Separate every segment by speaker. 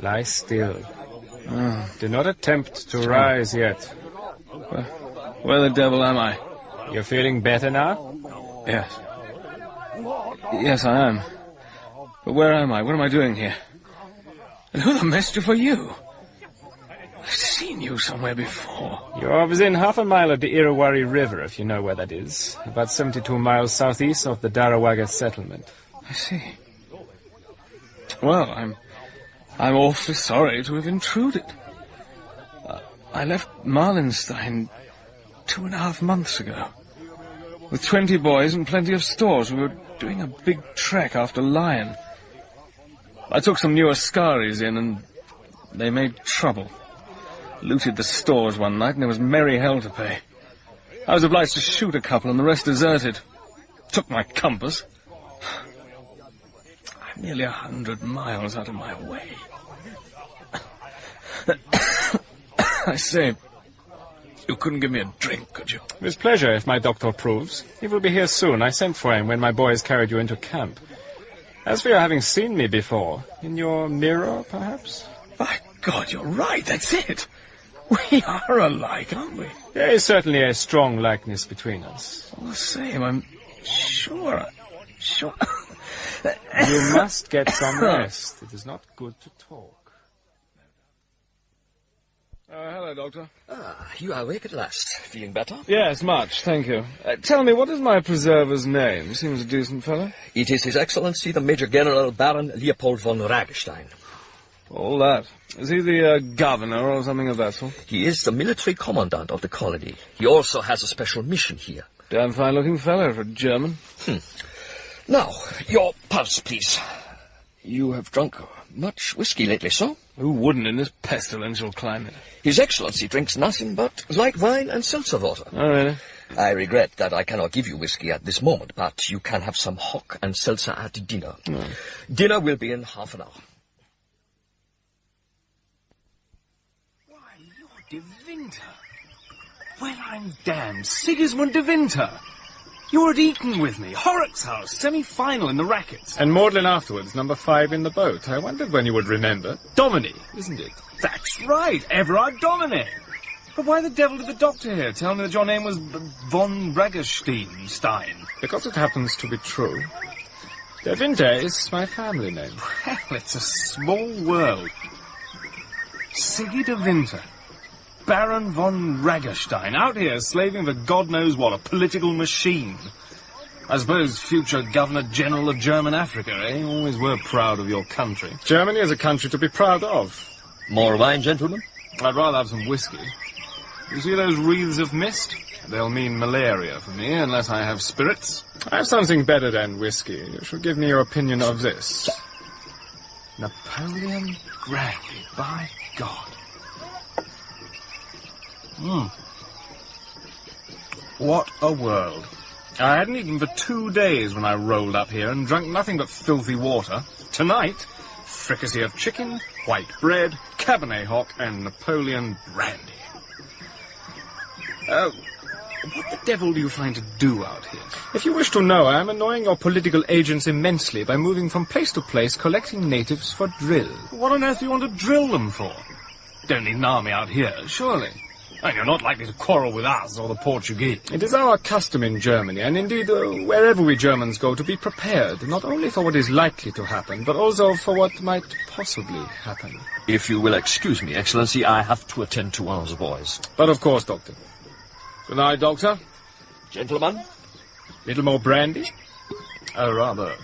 Speaker 1: Lie still. Do not attempt to rise yet.
Speaker 2: Where the devil am I?
Speaker 1: You're feeling better now?
Speaker 2: Yes. Yes, I am. But where am I? What am I doing here? And who the mischief are you? I've seen you somewhere before.
Speaker 1: You're within half a mile of the Irrawaddy River, if you know where that is. About 72 miles southeast of the Darawagga settlement.
Speaker 2: I see. Well, I'm awfully sorry to have intruded. I left Marlinstein 2.5 months ago. With 20 boys and plenty of stores. We were doing a big trek after lion. I took some new Ascaris in and they made trouble. Looted the stores one night and there was merry hell to pay. I was obliged to shoot a couple and the rest deserted. Took my compass. I'm nearly 100 miles out of my way. I say, you couldn't give me a drink, could you?
Speaker 1: With pleasure, if my doctor approves. He will be here soon. I sent for him when my boys carried you into camp. As for your having seen me before, in your mirror, perhaps?
Speaker 2: By God, you're right, that's it. We are alike, aren't we?
Speaker 1: There is certainly a strong likeness between us.
Speaker 2: All the same, I'm sure.
Speaker 1: You must get some rest. It is not good to talk.
Speaker 2: Hello, Doctor.
Speaker 3: You are awake at last. Feeling better?
Speaker 2: Yes, much, thank you. Tell me, what is my preserver's name? Seems a decent fellow.
Speaker 3: It is His Excellency, the Major General Baron Leopold von Ragenstein.
Speaker 2: All that. Is he the governor or something of that sort?
Speaker 3: He is the military commandant of the colony. He also has a special mission here.
Speaker 2: Damn fine-looking fellow for a German.
Speaker 3: Now, your pulse, please. You have drunk much whiskey lately, so?
Speaker 2: Who wouldn't in this pestilential climate?
Speaker 3: His Excellency drinks nothing but light wine and seltzer water.
Speaker 2: Oh, really?
Speaker 3: I regret that I cannot give you whiskey at this moment, but you can have some hock and seltzer at dinner. Dinner will be in half an hour.
Speaker 2: Why, you're De Winter. Well, I'm damned. Sigismund De Winter. You were at Eton with me. Horrocks House, semi-final in the rackets.
Speaker 1: And Magdalen afterwards, number 5 in the boat. I wondered when you would remember. Domini, isn't it?
Speaker 2: That's right, Everard Domine. But why the devil did the doctor here tell me that your name was von Ragenstein?
Speaker 1: Because it happens to be true. De Winter is my family name.
Speaker 2: Well, it's a small world. Siggy De Winter. Baron von Ragenstein, out here slaving for God knows what, a political machine. I suppose future Governor-General of German Africa, eh? Always were proud of your country.
Speaker 1: Germany is a country to be proud of.
Speaker 3: More wine, gentlemen?
Speaker 2: I'd rather have some whiskey. You see those wreaths of mist? They'll mean malaria for me, unless I have spirits.
Speaker 1: I have something better than whiskey. You should give me your opinion of this.
Speaker 2: Napoleon Brandy, by God. What a world. I hadn't eaten for 2 days when I rolled up here and drunk nothing but filthy water. Tonight, fricassee of chicken, white bread, Cabernet Hock, and Napoleon Brandy. What the devil do you find to do out here?
Speaker 1: If you wish to know, I am annoying your political agents immensely by moving from place to place collecting natives for drill.
Speaker 2: What on earth do you want to drill them for? Don't need an army out here, surely. And you're not likely to quarrel with us or the Portuguese.
Speaker 1: It is our custom in Germany, and indeed wherever we Germans go, to be prepared, not only for what is likely to happen, but also for what might possibly happen.
Speaker 3: If you will excuse me, Excellency, I have to attend to one of the boys.
Speaker 1: But of course, Doctor. Good night, Doctor.
Speaker 3: Gentlemen?
Speaker 1: Little more brandy?
Speaker 2: Oh, rather.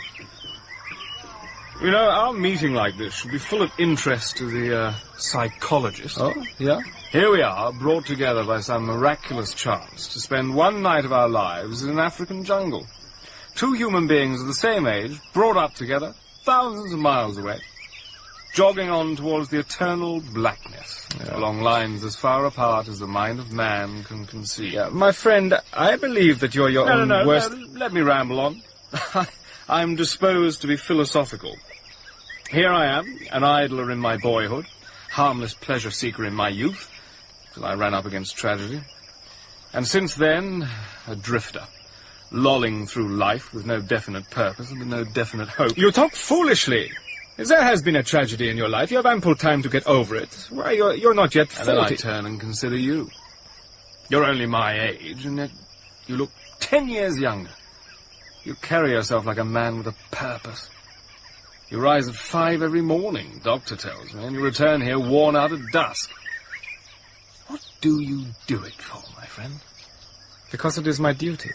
Speaker 2: You know, our meeting like this should be full of interest to the psychologists.
Speaker 1: Oh, yeah?
Speaker 2: Here we are, brought together by some miraculous chance to spend one night of our lives in an African jungle. 2 human beings of the same age, brought up together, thousands of miles away, jogging on towards the eternal blackness, along lines as far apart as the mind of man can conceive.
Speaker 1: Yeah, my friend, I believe that you're your own worst...
Speaker 2: No, let me ramble on. I'm disposed to be philosophical. Here I am, an idler in my boyhood, harmless pleasure seeker in my youth, till I ran up against tragedy. And since then, a drifter, lolling through life with no definite purpose and with no definite hope.
Speaker 1: You talk foolishly. If there has been a tragedy in your life, you have ample time to get over it. Why, you're not yet 40.
Speaker 2: And then I turn and consider you. You're only my age, and yet you look 10 years younger. You carry yourself like a man with a purpose. You rise at 5 every morning, doctor tells me, and you return here worn out at dusk. What do you do it for, my friend?
Speaker 1: Because it is my duty.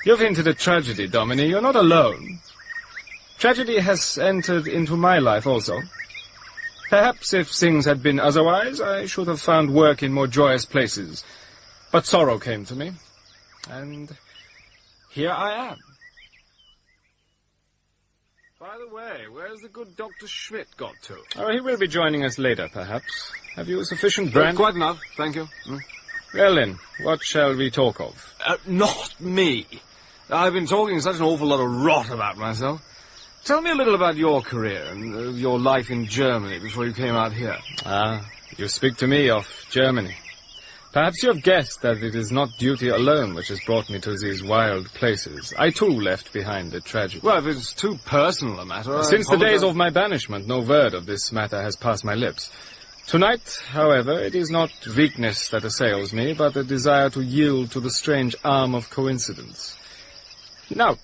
Speaker 1: You've hinted at tragedy, Domine. You're not alone. Tragedy has entered into my life also. Perhaps if things had been otherwise, I should have found work in more joyous places. But sorrow came to me, and here I am.
Speaker 2: By the way, where's the good Dr. Schmidt got to?
Speaker 1: Oh, he will be joining us later, perhaps. Have you sufficient brandy?
Speaker 2: Quite enough, thank you.
Speaker 1: Well then, what shall we talk of?
Speaker 2: Not me. I've been talking such an awful lot of rot about myself. Tell me a little about your career and your life in Germany before you came out here.
Speaker 1: Ah, you speak to me of Germany. Perhaps you have guessed that it is not duty alone which has brought me to these wild places. I too left behind a tragedy.
Speaker 2: Well, if it's too personal a matter...
Speaker 1: Since the days of my banishment, no word of this matter has passed my lips. Tonight, however, it is not weakness that assails me, but a desire to yield to the strange arm of coincidence. Now,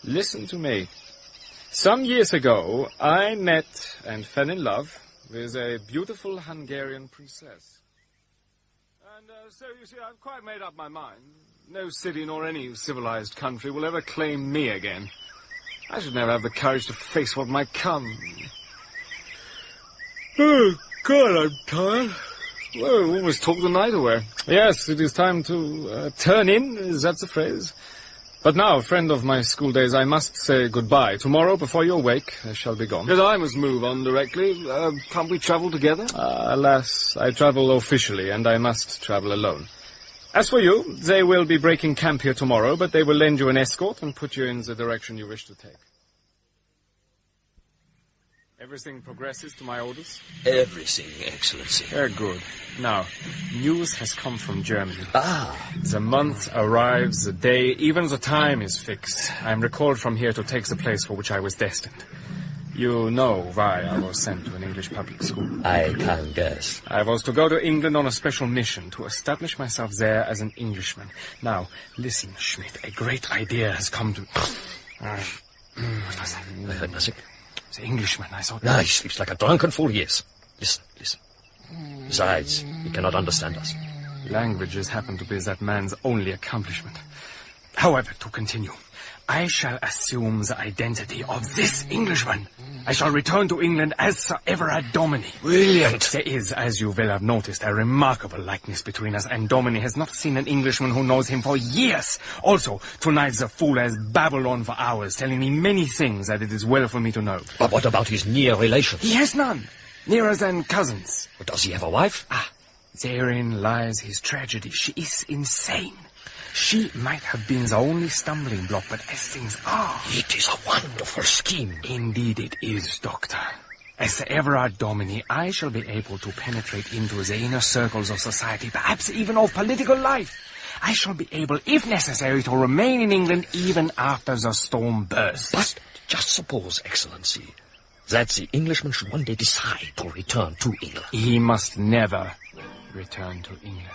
Speaker 1: listen to me. Some years ago, I met and fell in love with a beautiful Hungarian princess.
Speaker 2: And so, you see, I've quite made up my mind. No city nor any civilized country will ever claim me again. I should never have the courage to face what might come. Oh, God, I'm tired. Well, we almost talked the night away.
Speaker 1: Yes, it is time to turn in, is that the phrase? But now, friend of my school days, I must say goodbye. Tomorrow, before you awake, I shall be gone.
Speaker 2: Yes, I must move on directly. Can't we travel together?
Speaker 1: Alas, I travel officially, and I must travel alone. As for you, they will be breaking camp here tomorrow, but they will lend you an escort and put you in the direction you wish to take. Everything progresses to my orders?
Speaker 3: Everything, Excellency.
Speaker 1: Very good. Now, news has come from Germany.
Speaker 3: Ah.
Speaker 1: The month arrives, the day, even the time is fixed. I am recalled from here to take the place for which I was destined. You know why I was sent to an English public school.
Speaker 3: I can guess.
Speaker 1: I was to go to England on a special mission, to establish myself there as an Englishman. Now, listen, Schmidt, a great idea has come to... What was that?
Speaker 3: I heard nothing.
Speaker 1: The Englishman, I thought...
Speaker 3: No, he sleeps like a drunken fool, yes. Listen, listen. Besides, he cannot understand us.
Speaker 1: Languages happen to be that man's only accomplishment. However, to continue, I shall assume the identity of this Englishman. I shall return to England as Sir Everard Domine.
Speaker 3: Brilliant.
Speaker 1: There is, as you will have noticed, a remarkable likeness between us, and Domine has not seen an Englishman who knows him for years. Also, tonight the fool has babbled on for hours, telling me many things that it is well for me to know.
Speaker 3: But what about his near relations?
Speaker 1: He has none. Nearer than cousins.
Speaker 3: But does he have a wife?
Speaker 1: Ah, therein lies his tragedy. She is insane. She might have been the only stumbling block, but as things are...
Speaker 3: It is a wonderful scheme.
Speaker 1: Indeed it is, Doctor. As Sir Everard Domine, I shall be able to penetrate into the inner circles of society, perhaps even of political life. I shall be able, if necessary, to remain in England even after the storm bursts.
Speaker 3: But just suppose, Excellency, that the Englishman should one day decide to return to England.
Speaker 1: He must never return to England.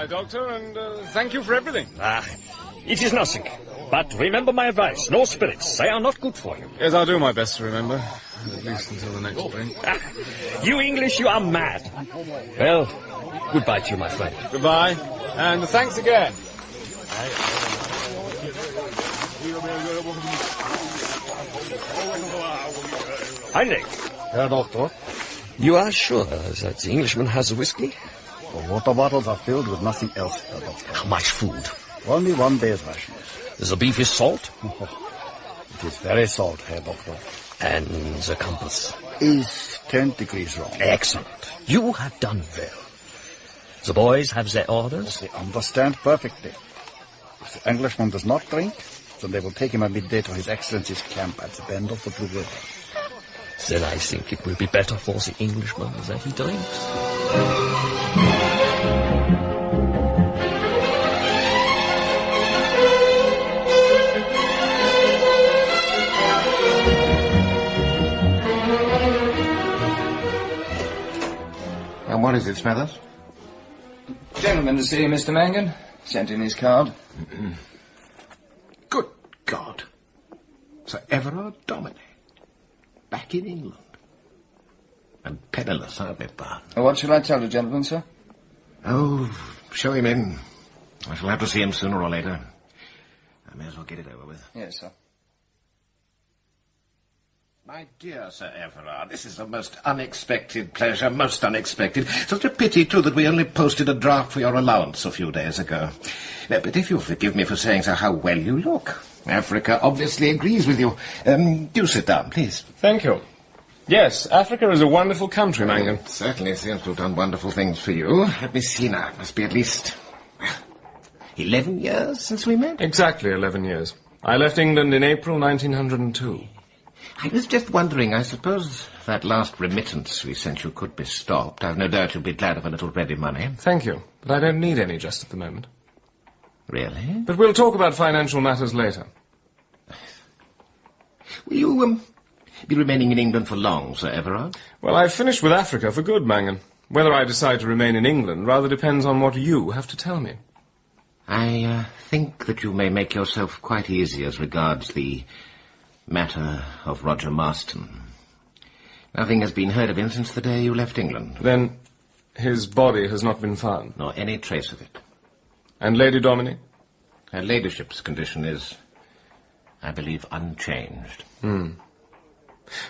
Speaker 1: Doctor, and thank you for everything.
Speaker 3: It is nothing. But remember my advice. No spirits. They are not good for you.
Speaker 1: Yes, I'll do my best to remember. At least until the next spring.
Speaker 3: You English, you are mad. Well, goodbye to you, my friend.
Speaker 1: Goodbye. And thanks again.
Speaker 3: Heinrich.
Speaker 4: Herr Doctor,
Speaker 3: You are sure that the Englishman has whiskey?
Speaker 4: the water bottles are filled with nothing else, Herr Doctor.
Speaker 3: How much food?
Speaker 4: Only 1 day's rations.
Speaker 3: The beef is salt?
Speaker 4: It is very salt, Herr Doctor.
Speaker 3: And the compass?
Speaker 4: Is 10 degrees wrong.
Speaker 3: Excellent. You have done well. The boys have their orders?
Speaker 4: They understand perfectly. If the Englishman does not drink, then they will take him at midday to His Excellency's camp at the bend of the Blue River.
Speaker 3: Then I think it will be better for the Englishman that he drinks.
Speaker 5: And what is it, Smathers?
Speaker 2: Gentleman to see Mr. Mangan. Sent in his card.
Speaker 5: Good God. Sir Everard Dominey. Back in England. And penniless, I bet, Bar.
Speaker 2: What shall I tell the gentleman, sir?
Speaker 5: Oh, show him in. I shall have to see him sooner or later. I may as well get it over with.
Speaker 2: Yes, sir.
Speaker 5: My dear Sir Everard, this is a most unexpected pleasure, most unexpected. Such a pity, too, that we only posted a draft for your allowance a few days ago. But if you'll forgive me for saying so, how well you look. Africa obviously agrees with you. Do sit down, please.
Speaker 1: Thank you. Yes, Africa is a wonderful country, Mangan.
Speaker 5: It certainly seems to have done wonderful things for you. Let me see now. It must be at least 11 years since we met.
Speaker 1: Exactly 11 years. I left England in April 1902.
Speaker 5: I was just wondering, I suppose that last remittance we sent you could be stopped. I've no doubt you'll be glad of a little ready money.
Speaker 1: Thank you, but I don't need any just at the moment.
Speaker 5: Really?
Speaker 1: But we'll talk about financial matters later.
Speaker 5: Will you, be remaining in England for long, Sir Everard?
Speaker 1: Well, I've finished with Africa for good, Mangan. Whether I decide to remain in England rather depends on what you have to tell me.
Speaker 5: I think that you may make yourself quite easy as regards the matter of Roger Marston. Nothing has been heard of him since the day you left England.
Speaker 1: Then his body has not been found?
Speaker 5: Nor any trace of it.
Speaker 1: And Lady Dominic?
Speaker 5: Her ladyship's condition is, I believe, unchanged.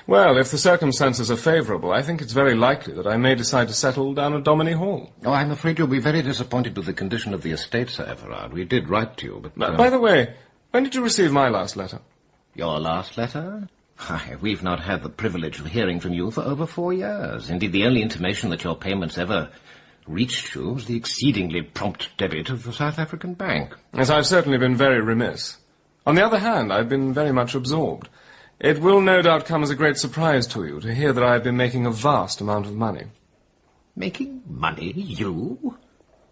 Speaker 1: Well, if the circumstances are favourable, I think it's very likely that I may decide to settle down at Domini Hall.
Speaker 5: Oh, I'm afraid you'll be very disappointed with the condition of the estate, Sir Everard. We did write to you, but...
Speaker 1: By the way, when did you receive my last letter?
Speaker 5: Your last letter? Why, we've not had the privilege of hearing from you for over 4 years. Indeed, the only intimation that your payments ever reached you was the exceedingly prompt debit of the South African Bank.
Speaker 1: Yes, I've certainly been very remiss. On the other hand, I've been very much absorbed. It will no doubt come as a great surprise to you to hear that I have been making a vast amount of money.
Speaker 5: Making money? You?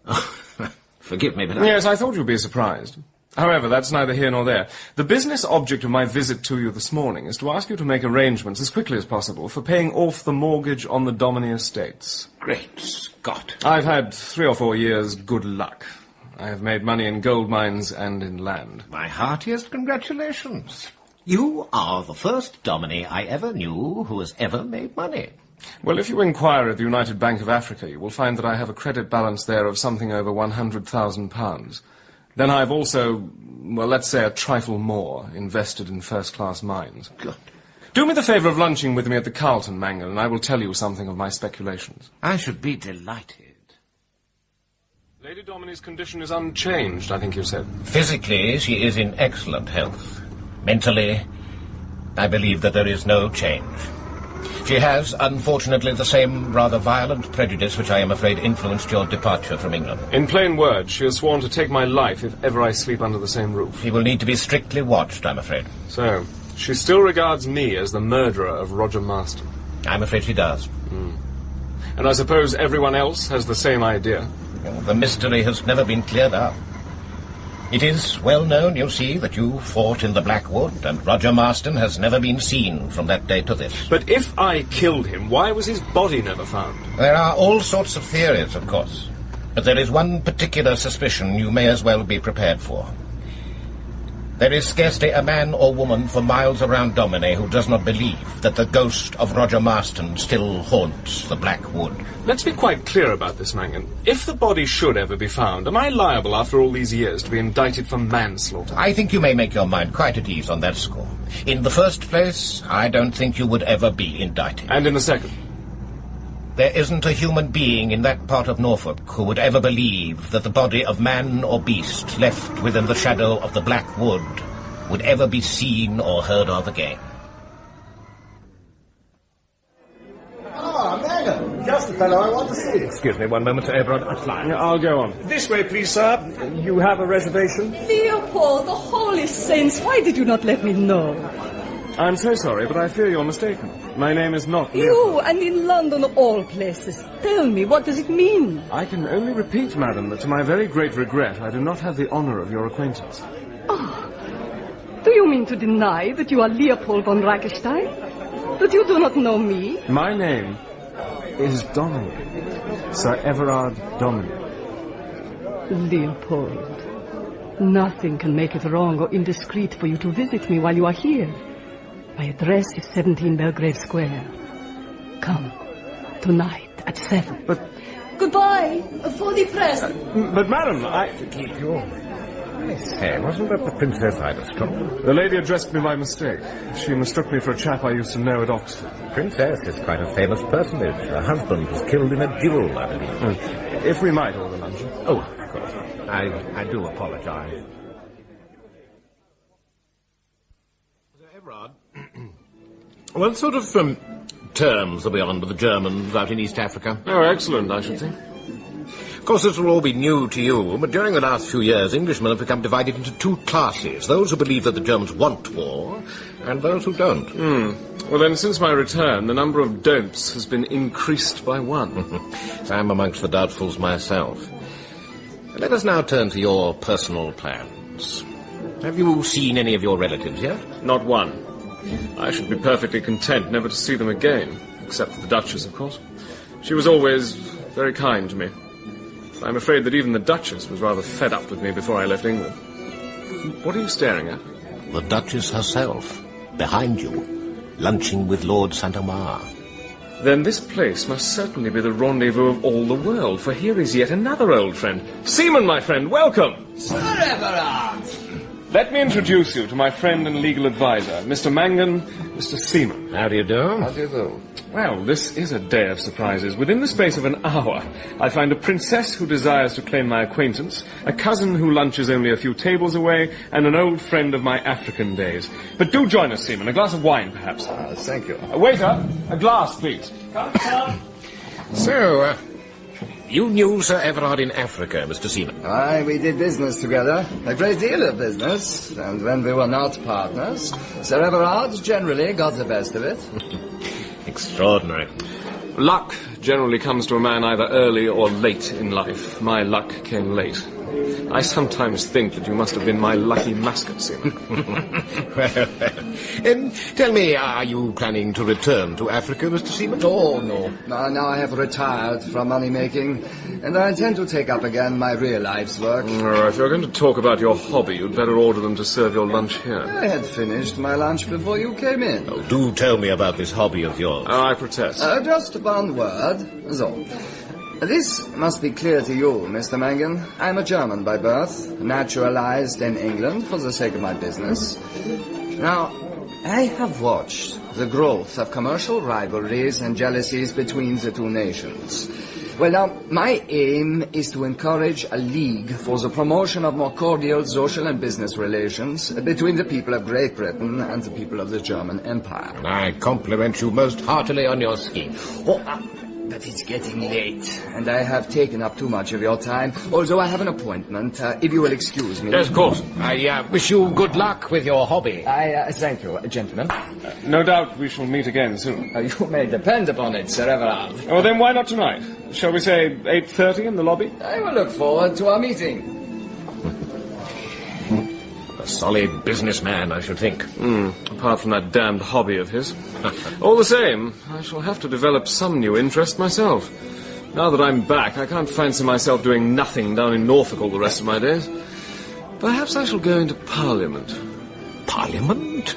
Speaker 5: Oh, forgive me, but
Speaker 1: Yes, I thought you'd be surprised. However, that's neither here nor there. The business object of my visit to you this morning is to ask you to make arrangements as quickly as possible for paying off the mortgage on the Domini estates.
Speaker 5: Great Scott.
Speaker 1: I've had 3 or 4 years' good luck. I have made money in gold mines and in land.
Speaker 5: My heartiest congratulations. You are the first Domini I ever knew who has ever made money.
Speaker 1: Well, if you inquire at the United Bank of Africa, you will find that I have a credit balance there of something over £100,000. Then I've also, well, let's say a trifle more invested in first-class mines.
Speaker 5: Good.
Speaker 1: Do me the favour of lunching with me at the Carlton, Mangan, and I will tell you something of my speculations.
Speaker 5: I should be delighted.
Speaker 1: Lady Domini's condition is unchanged, I think you said.
Speaker 5: Physically, she is in excellent health. Mentally, I believe that there is no change. She has, unfortunately, the same rather violent prejudice which I am afraid influenced your departure from England.
Speaker 1: In plain words, she has sworn to take my life if ever I sleep under the same roof.
Speaker 5: She will need to be strictly watched, I'm afraid.
Speaker 1: So, she still regards me as the murderer of Roger Marston.
Speaker 5: I'm afraid she does.
Speaker 1: And I suppose everyone else has the same idea.
Speaker 5: The mystery has never been cleared up. It is well known, you see, that you fought in the Black Wood, and Roger Marston has never been seen from that day to this.
Speaker 1: But if I killed him, why was his body never found?
Speaker 5: There are all sorts of theories, of course. But there is one particular suspicion you may as well be prepared for. There is scarcely a man or woman for miles around Domini who does not believe that the ghost of Roger Marston still haunts the Black Wood.
Speaker 1: Let's be quite clear about this, Mangan. If the body should ever be found, am I liable after all these years to be indicted for manslaughter?
Speaker 5: I think you may make your mind quite at ease on that score. In the first place, I don't think you would ever be indicted.
Speaker 1: And in the second?
Speaker 5: There isn't a human being in that part of Norfolk who would ever believe that the body of man or beast left within the shadow of the Black Wood would ever be seen or heard of again.
Speaker 6: Ah, Mangan, just the fellow I want to see.
Speaker 5: Excuse me one moment, Sir Everard.
Speaker 1: I'll go on.
Speaker 6: This way, please, sir. You have a reservation?
Speaker 7: Leopold, the holy saints, why did you not let me know?
Speaker 1: I'm so sorry, but I fear you're mistaken. My name is not
Speaker 7: You,
Speaker 1: Leopold.
Speaker 7: and in London of all places. Tell me, what does it mean?
Speaker 1: I can only repeat, madam, that to my very great regret, I do not have the honor of your acquaintance.
Speaker 7: Do you mean to deny that you are Leopold von Reichenstein? That you do not know me?
Speaker 1: My name is Dominic. Sir Everard Dominic.
Speaker 7: Leopold. Nothing can make it wrong or indiscreet for you to visit me while you are here. My address is 17 Belgrave Square. Come, tonight at 7.
Speaker 1: But...
Speaker 7: Goodbye, for the press.
Speaker 1: But madam,
Speaker 5: Keep you. I say, wasn't that the Princess Iverstrom?
Speaker 1: The lady addressed me by mistake. She mistook me for a chap I used to know at Oxford.
Speaker 5: Princess is quite a famous personage. Her husband was killed in a duel, I believe.
Speaker 1: If we might order luncheon.
Speaker 5: Oh, of course. I do apologize. Everard, what sort of terms are we on with the Germans out in East Africa?
Speaker 1: Oh, excellent, I should think.
Speaker 5: Of course, this will all be new to you, but during the last few years, Englishmen have become divided into two classes. Those who believe that the Germans want war, and those who don't.
Speaker 1: Well, then, since my return, the number of don'ts has been increased by 1.
Speaker 5: So I'm amongst the doubtfuls myself. Let us now turn to your personal plans. Have you seen any of your relatives yet?
Speaker 1: Not one. I should be perfectly content never to see them again, except for the Duchess, of course. She was always very kind to me. I'm afraid that even the Duchess was rather fed up with me before I left England. What are you staring at?
Speaker 5: The Duchess herself, behind you, lunching with Lord St.
Speaker 1: Then this place must certainly be the rendezvous of all the world, for here is yet another old friend. Seaman, my friend, welcome!
Speaker 8: Sir Everard!
Speaker 1: Let me introduce you to my friend and legal advisor, Mr. Mangan, Mr. Seaman.
Speaker 5: How do you do?
Speaker 8: How do you do?
Speaker 1: Well, this is a day of surprises. Within the space of an hour, I find a princess who desires to claim my acquaintance, a cousin who lunches only a few tables away, and an old friend of my African days. But do join us, Seaman. A glass of wine, perhaps.
Speaker 8: Thank you.
Speaker 1: Waiter, a glass, please. Come.
Speaker 5: So, you knew Sir Everard in Africa, Mr. Seaman.
Speaker 8: Aye, we did business together. A great deal of business. And when we were not partners, Sir Everard generally got the best of it.
Speaker 5: Extraordinary.
Speaker 1: Luck generally comes to a man either early or late in life. My luck came late. I sometimes think that you must have been my lucky mascot, Seaman.
Speaker 5: Tell me, are you planning to return to Africa, Mr. Seaman?
Speaker 8: Oh, no. Now I have retired from money-making, and I intend to take up again my real life's work.
Speaker 1: If you're going to talk about your hobby, you'd better order them to serve your lunch here.
Speaker 8: I had finished my lunch before you came in.
Speaker 5: Oh, do tell me about this hobby of yours.
Speaker 1: I protest.
Speaker 8: Just one word. So, this must be clear to you, Mr. Mangan. I'm a German by birth, naturalized in England for the sake of my business. Now, I have watched the growth of commercial rivalries and jealousies between the two nations. Well, now, my aim is to encourage a league for the promotion of more cordial social and business relations between the people of Great Britain and the people of the German Empire.
Speaker 5: I compliment you most heartily on your scheme.
Speaker 8: But it's getting late, and I have taken up too much of your time, although I have an appointment, if you will excuse me.
Speaker 5: Yes, of course. I wish you good luck with your hobby.
Speaker 8: I thank you, gentlemen.
Speaker 1: No doubt we shall meet again soon.
Speaker 8: You may depend upon it, Sir Everard.
Speaker 1: Oh, then why not tonight? Shall we say 8:30 in the lobby?
Speaker 8: I will look forward to our meeting.
Speaker 5: A solid businessman, I should think.
Speaker 1: Apart from that damned hobby of his. All the same, I shall have to develop some new interest myself. Now that I'm back, I can't fancy myself doing nothing down in Norfolk all the rest of my days. Perhaps I shall go into Parliament.
Speaker 5: Parliament?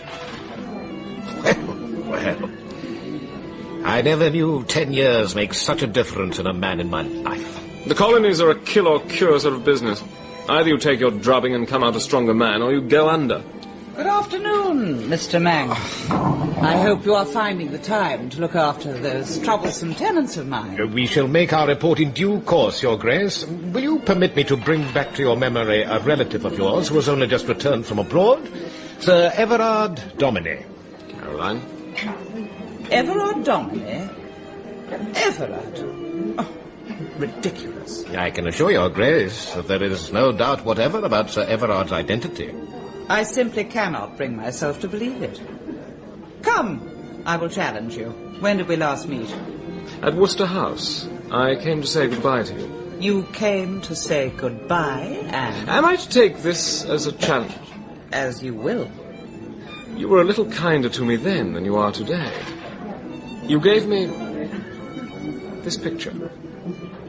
Speaker 5: Well, I never knew 10 years make such a difference in a man in my life.
Speaker 1: The colonies are a kill or cure sort of business. Either you take your drubbing and come out a stronger man, or you go under.
Speaker 9: Good afternoon, Mr. Mang. I hope you are finding the time to look after those troublesome tenants of mine.
Speaker 5: We shall make our report in due course, Your Grace. Will you permit me to bring back to your memory a relative of yours who has only just returned from abroad? Sir Everard Domine.
Speaker 1: Caroline?
Speaker 9: Everard Domine? Everard? Oh, ridiculous.
Speaker 5: I can assure Your Grace that there is no doubt whatever about Sir Everard's identity.
Speaker 9: I simply cannot bring myself to believe it. Come, I will challenge you. When did we last meet?
Speaker 1: At Worcester House. I came to say goodbye to you.
Speaker 9: You came to say goodbye, and...
Speaker 1: Am I to take this as a challenge?
Speaker 9: As you will.
Speaker 1: You were a little kinder to me then than you are today. You gave me this picture.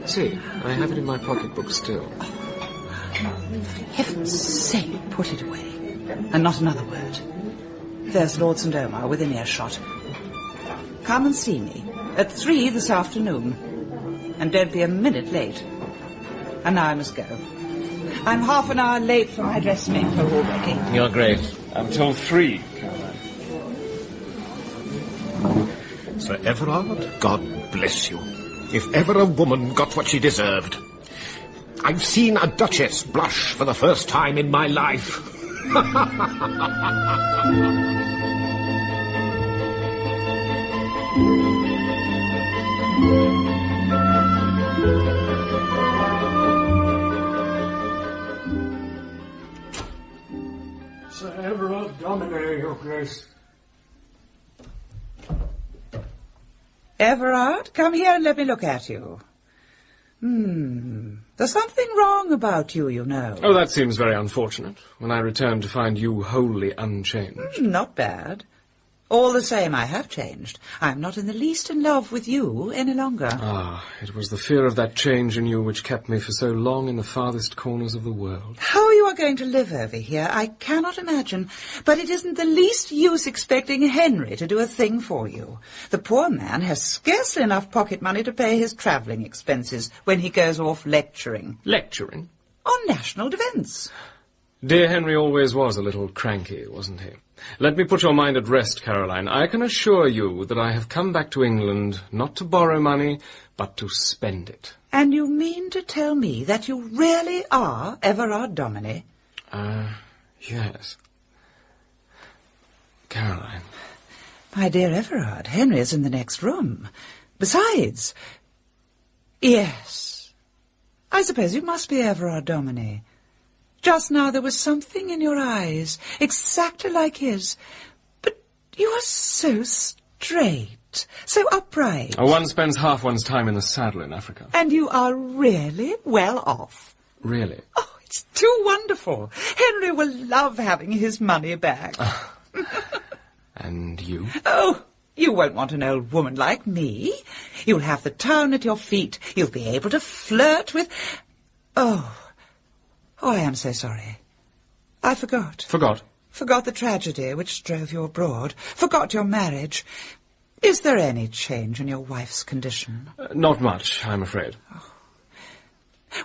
Speaker 1: See, I have it in my pocketbook still.
Speaker 9: For heaven's sake, put it away. And not another word. There's Lord St. Omar within earshot. Come and see me at 3 this afternoon. And don't be a minute late. And now I must go. I'm half an hour late for my dressmaker already.
Speaker 1: You're great. I'm told 3, Caroline.
Speaker 5: Sir Everard, God bless you. If ever a woman got what she deserved. I've seen a duchess blush for the first time in my life.
Speaker 6: Sir Everard Domine, Your Grace.
Speaker 9: Everard, come here and let me look at you. There's something wrong about you, you know.
Speaker 1: Oh, that seems very unfortunate, when I return to find you wholly unchanged.
Speaker 9: Not bad. All the same, I have changed. I'm not in the least in love with you any longer.
Speaker 1: Ah, it was the fear of that change in you which kept me for so long in the farthest corners of the world.
Speaker 9: How you are going to live over here, I cannot imagine. But it isn't the least use expecting Henry to do a thing for you. The poor man has scarcely enough pocket money to pay his travelling expenses when he goes off lecturing.
Speaker 1: Lecturing?
Speaker 9: On national defence.
Speaker 1: Dear Henry always was a little cranky, wasn't he? Let me put your mind at rest, Caroline. I can assure you that I have come back to England not to borrow money, but to spend it.
Speaker 9: And you mean to tell me that you really are Everard Domine?
Speaker 1: Yes. Caroline.
Speaker 9: My dear Everard, Henry is in the next room. Besides... Yes. I suppose you must be Everard Domine. Just now there was something in your eyes, exactly like his. But you are so straight, so upright.
Speaker 1: One spends half one's time in the saddle in Africa.
Speaker 9: And you are really well off.
Speaker 1: Really?
Speaker 9: Oh, it's too wonderful. Henry will love having his money back.
Speaker 1: And you?
Speaker 9: Oh, you won't want an old woman like me. You'll have the town at your feet. You'll be able to flirt with... Oh, I am so sorry. I forgot.
Speaker 1: Forgot?
Speaker 9: Forgot the tragedy which drove you abroad. Forgot your marriage. Is there any change in your wife's condition?
Speaker 1: Not much, I'm afraid.
Speaker 9: Oh.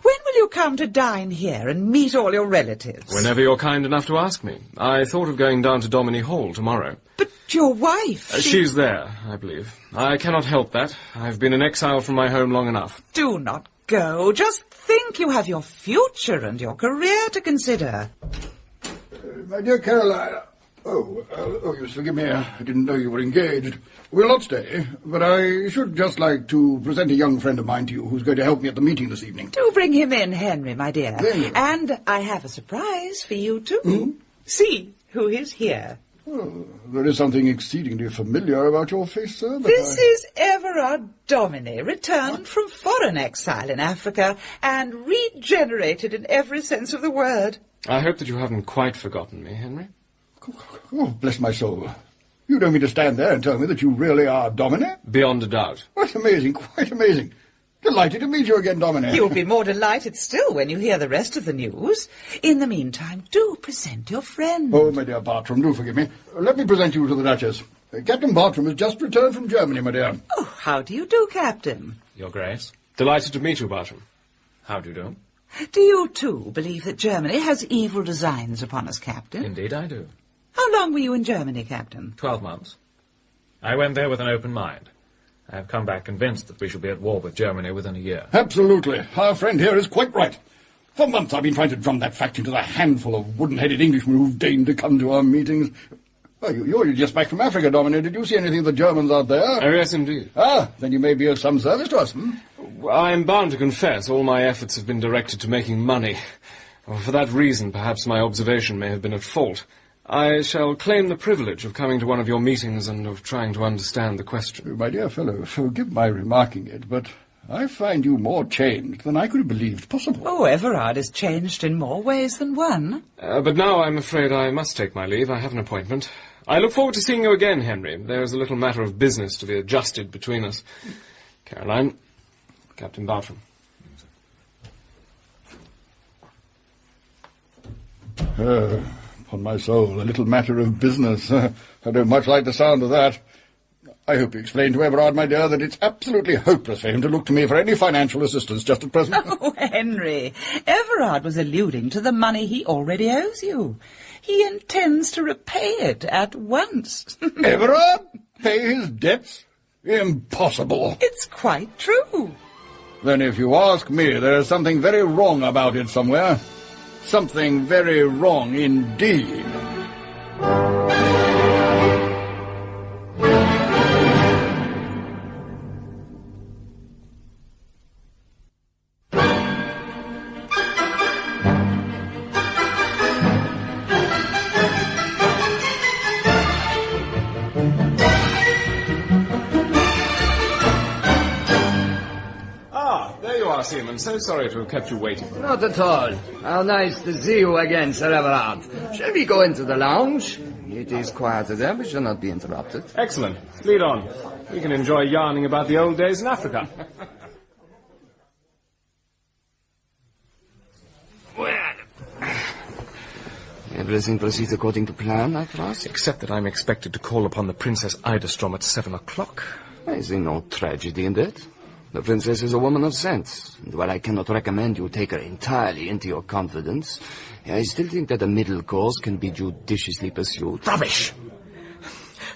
Speaker 9: When will you come to dine here and meet all your relatives?
Speaker 1: Whenever you're kind enough to ask me. I thought of going down to Domini Hall tomorrow.
Speaker 9: But your wife...
Speaker 1: She's there, I believe. I cannot help that. I've been in exile from my home long enough.
Speaker 9: Do not go. Just think you have your future and your career to consider.
Speaker 4: My dear Caroline... Oh, you must forgive me. I didn't know you were engaged. We'll not stay, but I should just like to present a young friend of mine to you who's going to help me at the meeting this evening.
Speaker 9: Do bring him in, Henry, my dear.
Speaker 4: Henry.
Speaker 9: And I have a surprise for you, too. See who is here.
Speaker 4: Well, there is something exceedingly familiar about your face, sir. But
Speaker 9: this is Everard Domine, returned from foreign exile in Africa and regenerated in every sense of the word.
Speaker 1: I hope that you haven't quite forgotten me, Henry.
Speaker 4: Oh, bless my soul. You don't mean to stand there and tell me that you really are Domine?
Speaker 1: Beyond a doubt.
Speaker 4: Quite amazing, quite amazing. Delighted to meet you again, Domine.
Speaker 9: You'll be more delighted still when you hear the rest of the news. In the meantime, do present your friend.
Speaker 4: Oh, my dear Bartram, do forgive me. Let me present you to the Duchess. Captain Bartram has just returned from Germany, my dear.
Speaker 9: Oh, how do you do, Captain?
Speaker 1: Your Grace. Delighted to meet you, Bartram. How do you do?
Speaker 9: Do you, too, believe that Germany has evil designs upon us, Captain?
Speaker 10: Indeed I do.
Speaker 9: How long were you in Germany, Captain?
Speaker 10: 12 months. I went there with an open mind. I have come back convinced that we shall be at war with Germany within a year.
Speaker 4: Absolutely. Our friend here is quite right. For months I've been trying to drum that fact into the handful of wooden-headed Englishmen who've deigned to come to our meetings. Well, you're just back from Africa, Domine. Did you see anything of the Germans out there?
Speaker 1: Oh, yes, indeed.
Speaker 4: Ah, then you may be of some service to us,
Speaker 1: I'm bound to confess all my efforts have been directed to making money. For that reason, perhaps my observation may have been at fault. I shall claim the privilege of coming to one of your meetings and of trying to understand the question.
Speaker 4: My dear fellow, forgive my remarking it, but I find you more changed than I could have believed possible.
Speaker 9: Oh, Everard is changed in more ways than one.
Speaker 1: But now I'm afraid I must take my leave. I have an appointment. I look forward to seeing you again, Henry. There is a little matter of business to be adjusted between us. Caroline, Captain Bartram.
Speaker 4: Upon my soul, a little matter of business. I don't much like the sound of that. I hope you explained to Everard, my dear, that it's absolutely hopeless for him to look to me for any financial assistance just at present.
Speaker 9: Oh, Henry, Everard was alluding to the money he already owes you. He intends to repay it at once.
Speaker 4: Everard? Pay his debts? Impossible.
Speaker 9: It's quite true.
Speaker 4: Then if you ask me, there is something very wrong about it somewhere. Something very wrong indeed.
Speaker 1: Seaman, so sorry to have kept you waiting.
Speaker 8: Not at all. How nice to see you again, Sir Everard. Shall we go into the lounge? It is quieter there. We shall not be interrupted.
Speaker 1: Excellent. Lead on. We can enjoy yarning about the old days in Africa.
Speaker 8: Well, everything proceeds according to plan, I trust?
Speaker 2: Except that I'm expected to call upon the Princess Idastrom at 7 o'clock.
Speaker 8: I see no tragedy in that. The princess is a woman of sense, and while I cannot recommend you take her entirely into your confidence, I still think that a middle course can be judiciously pursued.
Speaker 2: Rubbish!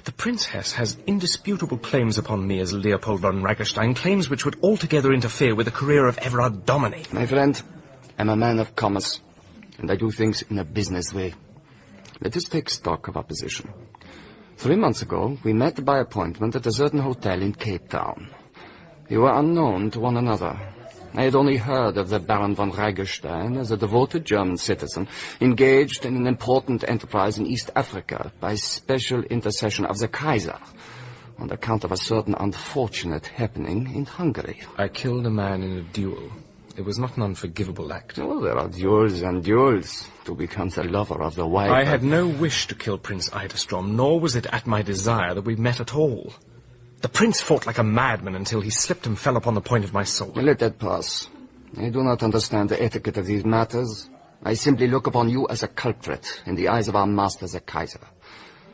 Speaker 2: The princess has indisputable claims upon me as Leopold von Ragenstein, claims which would altogether interfere with the career of Everard Dominey.
Speaker 8: My friend, I'm a man of commerce, and I do things in a business way. Let us take stock of our position. 3 months ago, we met by appointment at a certain hotel in Cape Town. We were unknown to one another. I had only heard of the Baron von Ragenstein as a devoted German citizen, engaged in an important enterprise in East Africa by special intercession of the Kaiser, on account of a certain unfortunate happening in Hungary.
Speaker 2: I killed a man in a duel. It was not an unforgivable act.
Speaker 8: Oh, there are duels and duels to become the lover of the wife.
Speaker 2: I had no wish to kill Prince Idastrom, nor was it at my desire that we met at all. The prince fought like a madman until he slipped and fell upon the point of my sword.
Speaker 8: Let that pass. I do not understand the etiquette of these matters. I simply look upon you as a culprit in the eyes of our master, the Kaiser.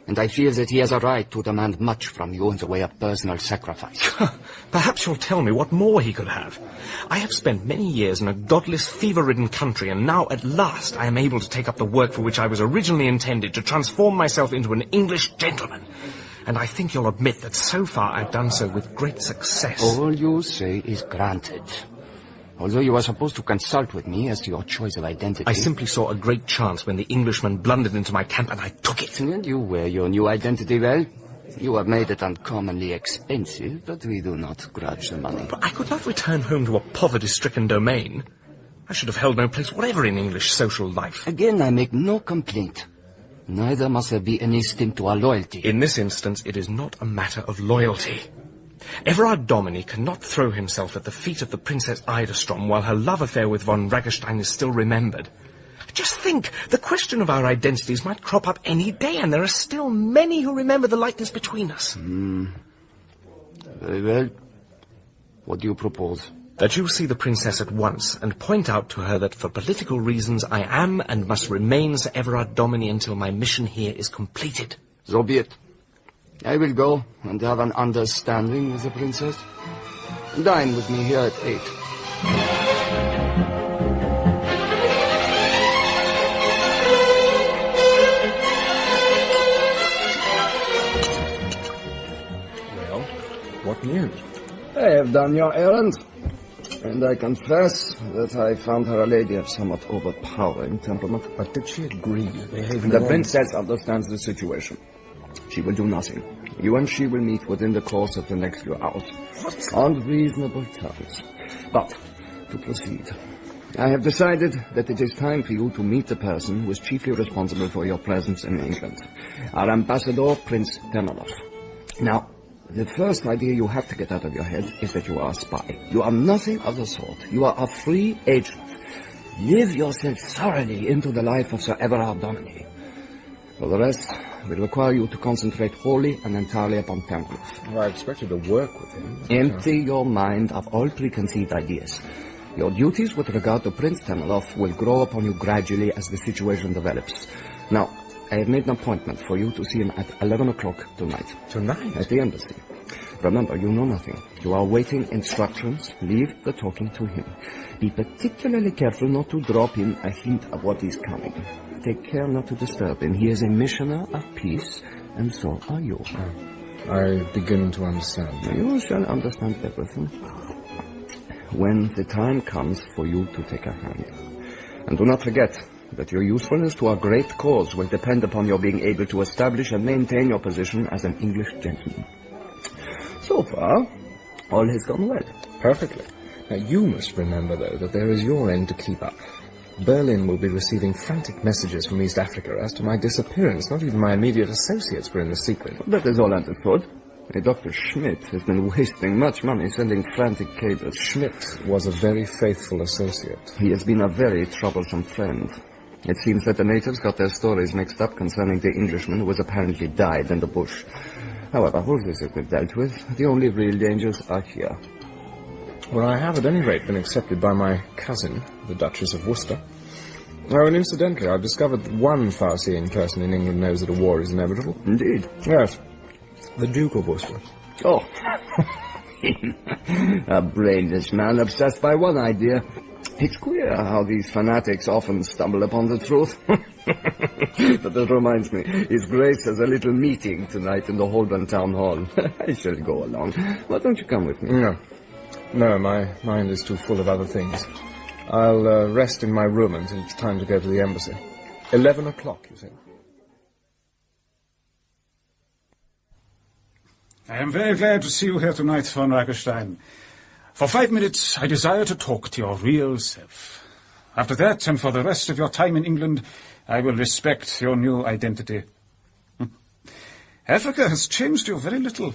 Speaker 8: And I feel that he has a right to demand much from you in the way of personal sacrifice.
Speaker 2: Perhaps you'll tell me what more he could have. I have spent many years in a godless, fever-ridden country, and now at last I am able to take up the work for which I was originally intended, to transform myself into an English gentleman. And I think you'll admit that so far I've done so with great success.
Speaker 8: All you say is granted. Although you are supposed to consult with me as to your choice of identity.
Speaker 2: I simply saw a great chance when the Englishman blundered into my camp, and I took it.
Speaker 8: And you wear your new identity well. You have made it uncommonly expensive, but we do not grudge the money.
Speaker 2: But I could not return home to a poverty-stricken domain. I should have held no place whatever in English social life.
Speaker 8: Again, I make no complaint. Neither must there be any stint to our loyalty.
Speaker 2: In this instance, it is not a matter of loyalty. Everard Dominey cannot throw himself at the feet of the Princess Idastrom while her love affair with von Ragenstein is still remembered. Just think, the question of our identities might crop up any day, and there are still many who remember the likeness between us.
Speaker 8: Very well. What do you propose?
Speaker 2: That you see the princess at once and point out to her that for political reasons I am and must remain Sir Everard Dominey until my mission here is completed.
Speaker 8: So be it. I will go and have an understanding with the princess. Dine with me here at 8.
Speaker 2: Well, what news?
Speaker 8: I have done your errand. And I confess that I found her a lady of somewhat overpowering temperament.
Speaker 2: But did she agree to behave in
Speaker 8: the princess understands the situation. She will do nothing. You and she will meet within the course of the next few hours. On reasonable terms. But, to proceed, I have decided that it is time for you to meet the person who is chiefly responsible for your presence in England. Our ambassador, Prince Ternoloff. Now, the first idea you have to get out of your head is that you are a spy. You are nothing of the sort. You are a free agent. Live yourself thoroughly into the life of Sir Everard Dominey. For the rest, will require you to concentrate wholly and entirely upon Ternoloff.
Speaker 11: Well, I expected to work with him.
Speaker 8: Empty your mind of all preconceived ideas. Your duties with regard to Prince Ternoloff will grow upon you gradually as the situation develops. Now, I have made an appointment for you to see him at 11 o'clock tonight.
Speaker 11: Tonight?
Speaker 8: At the embassy. Remember, you know nothing. You are awaiting instructions. Leave the talking to him. Be particularly careful not to drop him a hint of what is coming. Take care not to disturb him. He is a missioner of peace, and so are you.
Speaker 11: I begin to understand.
Speaker 8: You shall understand everything when the time comes for you to take a hand. And do not forget that your usefulness to our great cause will depend upon your being able to establish and maintain your position as an English gentleman. So far, all has gone well.
Speaker 11: Perfectly. Now, you must remember, though, that there is your end to keep up. Berlin will be receiving frantic messages from East Africa as to my disappearance. Not even my immediate associates were in the secret.
Speaker 8: That is all understood. Dr. Schmidt has been wasting much money sending frantic cables.
Speaker 11: Schmidt was a very faithful associate.
Speaker 8: He has been a very troublesome friend. It seems that the natives got their stories mixed up concerning the Englishman who was apparently died in the bush. However, all this has been dealt with. The only real dangers are here.
Speaker 11: Well, I have at any rate been accepted by my cousin, the Duchess of Worcester. Oh, and incidentally, I've discovered that one far-seeing person in England knows that a war is inevitable.
Speaker 8: Indeed.
Speaker 11: Yes. The Duke of Worcester.
Speaker 8: Oh. A brainless man obsessed by one idea. It's queer how these fanatics often stumble upon the truth. But that reminds me, His Grace has a little meeting tonight in the Holborn Town Hall. I shall go along. Why don't you come with me?
Speaker 11: No, my mind is too full of other things. I'll rest in my room until it's time to go to the embassy. 11 o'clock, you said?
Speaker 12: I am very glad to see you here tonight, von Reichenstein. For 5 minutes, I desire to talk to your real self. After that, and for the rest of your time in England, I will respect your new identity. Africa has changed you very little.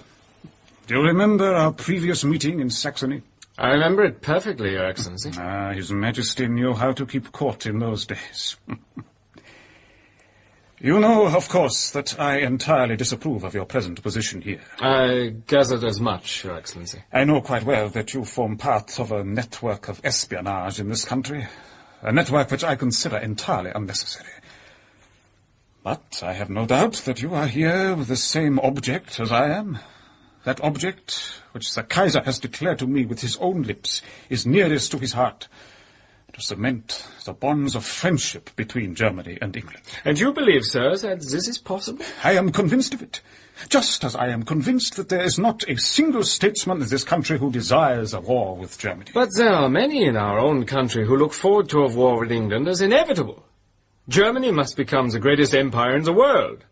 Speaker 12: Do you remember our previous meeting in Saxony?
Speaker 1: I remember it perfectly, Your Excellency.
Speaker 12: His Majesty knew how to keep court in those days. You know, of course, that I entirely disapprove of your present position here.
Speaker 1: I gathered as much, Your Excellency.
Speaker 12: I know quite well that you form part of a network of espionage in this country, a network which I consider entirely unnecessary. But I have no doubt that you are here with the same object as I am. That object, which the Kaiser has declared to me with his own lips, is nearest to his heart, to cement the bonds of friendship between Germany and England.
Speaker 1: And you believe, sir, that this is possible?
Speaker 12: I am convinced of it, just as I am convinced that there is not a single statesman in this country who desires a war with Germany.
Speaker 1: But there are many in our own country who look forward to a war with England as inevitable. Germany must become the greatest empire in the world.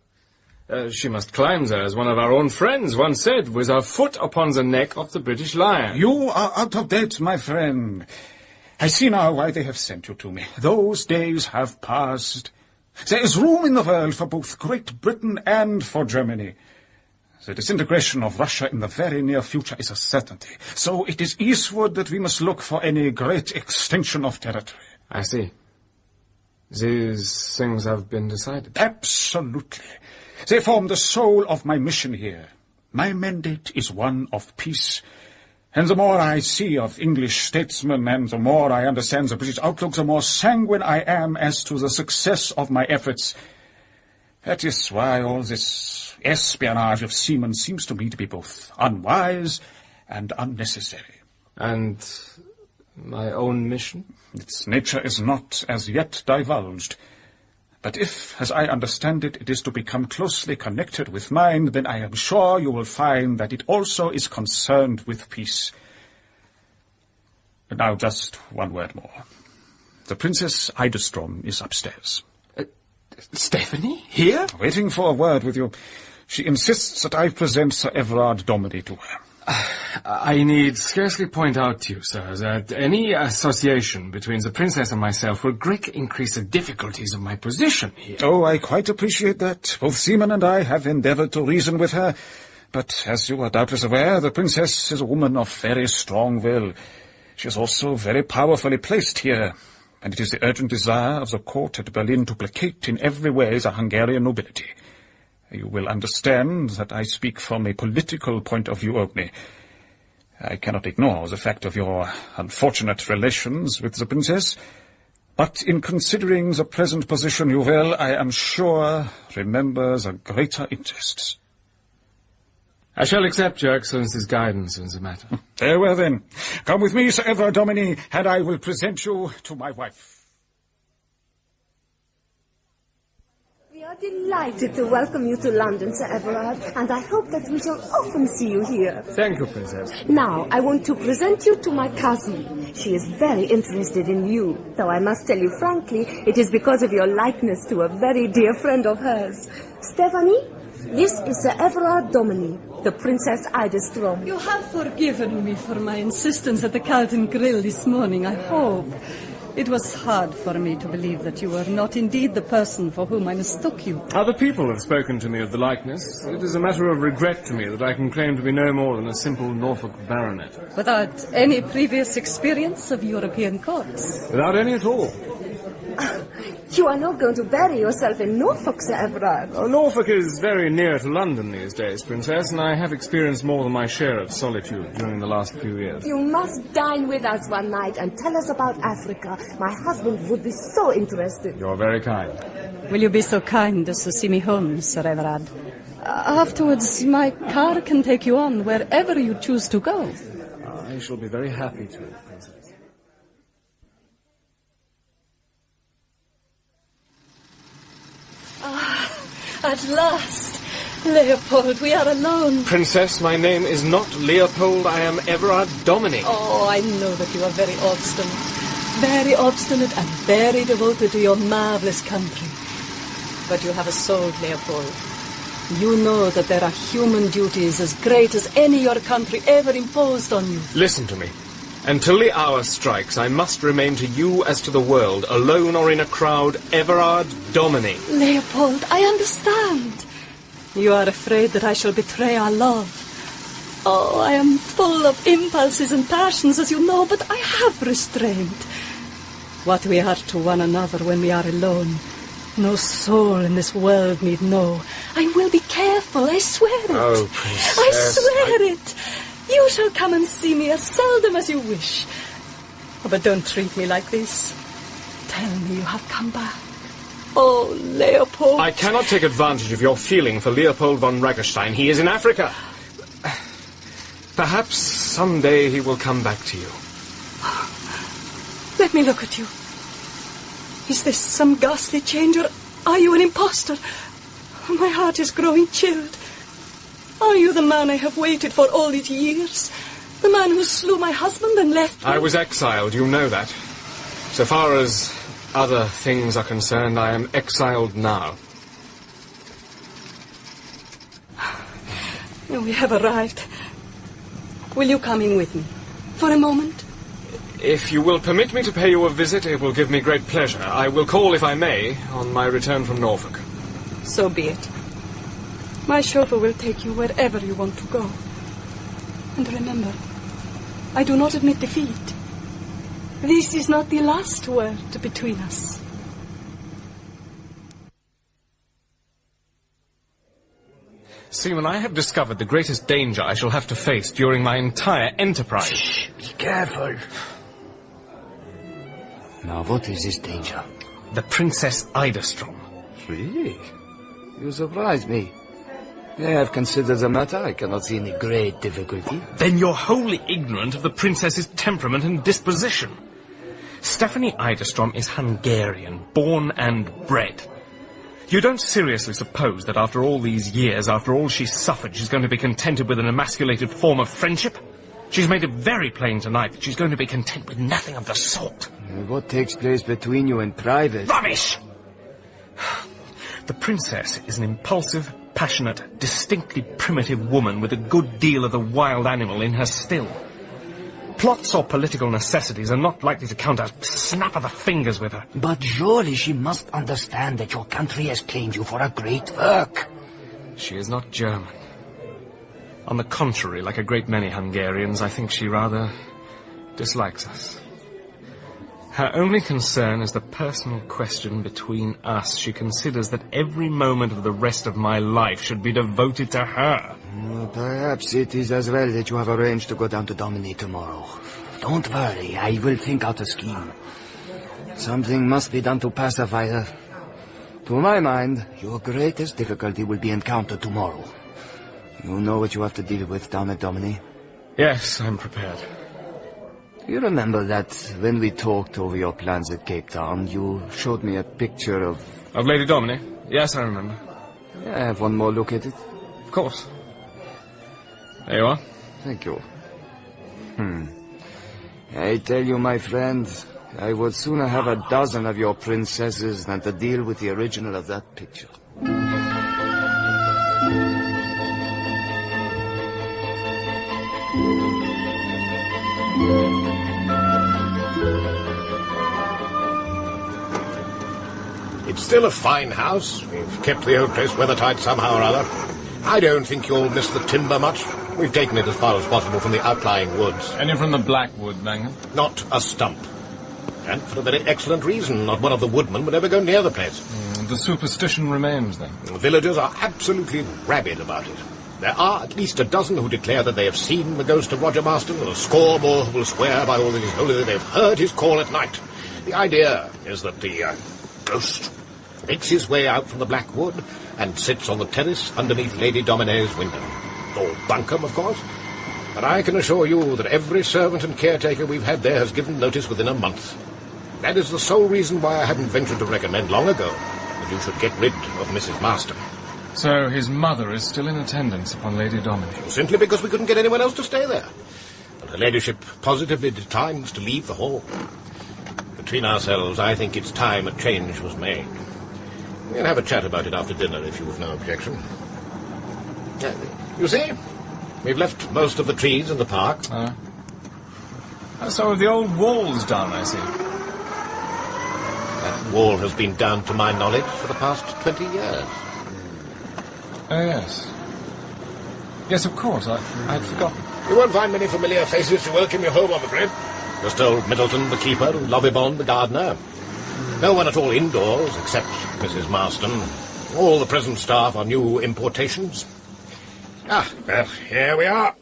Speaker 1: She must climb there, as one of our own friends once said, with her foot upon the neck of the British lion.
Speaker 12: You are out of date, my friend. I see now why they have sent you to me. Those days have passed. There is room in the world for both Great Britain and for Germany. The disintegration of Russia in the very near future is a certainty. So it is eastward that we must look for any great extension of territory.
Speaker 1: I see. These things have been decided.
Speaker 12: Absolutely. They form the soul of my mission here. My mandate is one of peace. And the more I see of English statesmen and the more I understand the British outlook, the more sanguine I am as to the success of my efforts. That is why all this espionage of seamen seems to me to be both unwise and unnecessary.
Speaker 1: And my own mission?
Speaker 12: Its nature is not as yet divulged. But if, as I understand it, it is to become closely connected with mine, then I am sure you will find that it also is concerned with peace. And now just one word more. The Princess Eidestrom is upstairs.
Speaker 1: Stephanie? Here?
Speaker 12: Waiting for a word with you. She insists that I present Sir Everard Dominey to her.
Speaker 1: I need scarcely point out to you, sir, that any association between the princess and myself will greatly increase the difficulties of my position here.
Speaker 12: Oh, I quite appreciate that. Both Seaman and I have endeavoured to reason with her, but as you are doubtless aware, the princess is a woman of very strong will. She is also very powerfully placed here, and it is the urgent desire of the court at Berlin to placate in every way the Hungarian nobility. You will understand that I speak from a political point of view only. I cannot ignore the fact of your unfortunate relations with the princess, but in considering the present position you will, I am sure, remember the greater interests.
Speaker 1: I shall accept your Excellency's guidance in the matter.
Speaker 12: Very well, then. Come with me, Sir Everard Domini, and I will present you to my wife.
Speaker 13: We are delighted to welcome you to London, Sir Everard, and I hope that we shall often see you here.
Speaker 1: Thank you, Princess.
Speaker 13: Now, I want to present you to my cousin. She is very interested in you, though I must tell you frankly, it is because of your likeness to a very dear friend of hers. Stephanie, this is Sir Everard Domini, the Princess Idestrom.
Speaker 7: You have forgiven me for my insistence at the Carlton Grill this morning, I hope. It was hard for me to believe that you were not indeed the person for whom I mistook you.
Speaker 1: Other people have spoken to me of the likeness. It is a matter of regret to me that I can claim to be no more than a simple Norfolk baronet.
Speaker 7: Without any previous experience of European courts?
Speaker 1: Without any at all.
Speaker 13: You are not going to bury yourself in Norfolk, Sir Everard.
Speaker 1: Norfolk is very near to London these days, Princess, and I have experienced more than my share of solitude during the last few years.
Speaker 13: You must dine with us one night and tell us about Africa. My husband would be so interested.
Speaker 1: You're very kind.
Speaker 7: Will you be so kind as to see me home, Sir Everard? Afterwards, my car can take you on wherever you choose to go.
Speaker 1: I shall be very happy to, Princess.
Speaker 7: At last! Leopold, we are alone.
Speaker 1: Princess, my name is not Leopold. I am Everard Domini.
Speaker 7: Oh, I know that you are very obstinate and very devoted to your marvelous country. But you have a soul, Leopold. You know that there are human duties as great as any your country ever imposed on you.
Speaker 1: Listen to me. Until the hour strikes, I must remain to you as to the world, alone or in a crowd, Everard Domini.
Speaker 7: Leopold, I understand. You are afraid that I shall betray our love. Oh, I am full of impulses and passions, as you know, but I have restraint. What we are to one another when we are alone, no soul in this world need know. I will be careful, I swear it.
Speaker 1: Oh, Princess.
Speaker 7: I swear it. You shall come and see me as seldom as you wish. Oh, but don't treat me like this. Tell me you have come back. Oh, Leopold.
Speaker 1: I cannot take advantage of your feeling for Leopold von Ragerstein. He is in Africa. Perhaps someday he will come back to you.
Speaker 7: Let me look at you. Is this some ghastly change, or are you an impostor? My heart is growing chilled. Are you the man I have waited for all these years? The man who slew my husband and left me?
Speaker 1: I was exiled, you know that. So far as other things are concerned, I am exiled now.
Speaker 7: We have arrived. Will you come in with me? For a moment?
Speaker 1: If you will permit me to pay you a visit, it will give me great pleasure. I will call, if I may, on my return from Norfolk.
Speaker 7: So be it. My chauffeur will take you wherever you want to go. And remember, I do not admit defeat. This is not the last word between us.
Speaker 1: Seaman, I have discovered the greatest danger I shall have to face during my entire enterprise.
Speaker 14: Shh, be careful. Now, what is this danger?
Speaker 1: The Princess Idestrom.
Speaker 14: Really? You surprise me. I have considered the matter. I cannot see any great difficulty.
Speaker 1: Then you're wholly ignorant of the princess's temperament and disposition. Stephanie Idestrom is Hungarian, born and bred. You don't seriously suppose that after all these years, after all she's suffered, she's going to be contented with an emasculated form of friendship? She's made it very plain tonight that she's going to be content with nothing of the sort.
Speaker 14: What takes place between you in private?
Speaker 1: Rubbish! The princess is an impulsive,
Speaker 2: passionate, distinctly primitive woman with a good deal of the wild animal in her still. Plots or political necessities are not likely to count a snap of the fingers with her.
Speaker 14: But surely she must understand that your country has claimed you for a great work.
Speaker 2: She is not German. On the contrary, like a great many Hungarians, I think she rather dislikes us. Her only concern is the personal question between us. She considers that every moment of the rest of my life should be devoted to her.
Speaker 14: Well, perhaps it is as well that you have arranged to go down to Domini tomorrow. Don't worry, I will think out a scheme. Something must be done to pacify her. To my mind, your greatest difficulty will be encountered tomorrow. You know what you have to deal with down at Domini?
Speaker 2: Yes, I'm prepared.
Speaker 14: You remember that when we talked over your plans at Cape Town, you showed me a picture of...
Speaker 2: Of Lady Domini? Yes, I remember.
Speaker 14: I have one more look at it.
Speaker 2: Of course. There you are.
Speaker 14: Thank you. I tell you, my friend, I would sooner have a dozen of your princesses than to deal with the original of that picture.
Speaker 5: It's still a fine house. We've kept the old place weathertight somehow or other. I don't think you'll miss the timber much. We've taken it as far as possible from the outlying woods.
Speaker 2: Any from the Blackwood, Mangan?
Speaker 5: Not a stump. And for a very excellent reason. Not one of the woodmen would ever go near the place.
Speaker 2: The superstition remains, then?
Speaker 5: The villagers are absolutely rabid about it. There are at least a dozen who declare that they have seen the ghost of Roger Marston, and a score more who will swear by all that is holy that they've heard his call at night. The idea is that the ghost makes his way out from the Blackwood and sits on the terrace underneath Lady Domine's window. All bunkum, of course. But I can assure you that every servant and caretaker we've had there has given notice within a month. That is the sole reason why I hadn't ventured to recommend long ago that you should get rid of Mrs. Marston.
Speaker 2: So his mother is still in attendance upon Lady Domini?
Speaker 5: Simply because we couldn't get anyone else to stay there. And her ladyship positively declines to leave the hall. Between ourselves, I think it's time a change was made. We'll have a chat about it after dinner, if you've no objection. You see, we've left most of the trees in the park.
Speaker 2: So have the old walls done, I see.
Speaker 5: That wall has been down, to my knowledge, for the past 20 years.
Speaker 2: Oh, yes. Yes, of course, I'd forgotten.
Speaker 5: You won't find many familiar faces to welcome you home, I'm afraid. Just old Middleton, the keeper, and Lovibond, the gardener. No one at all indoors, except Mrs. Marston. All the present staff are new importations. Well, here we are.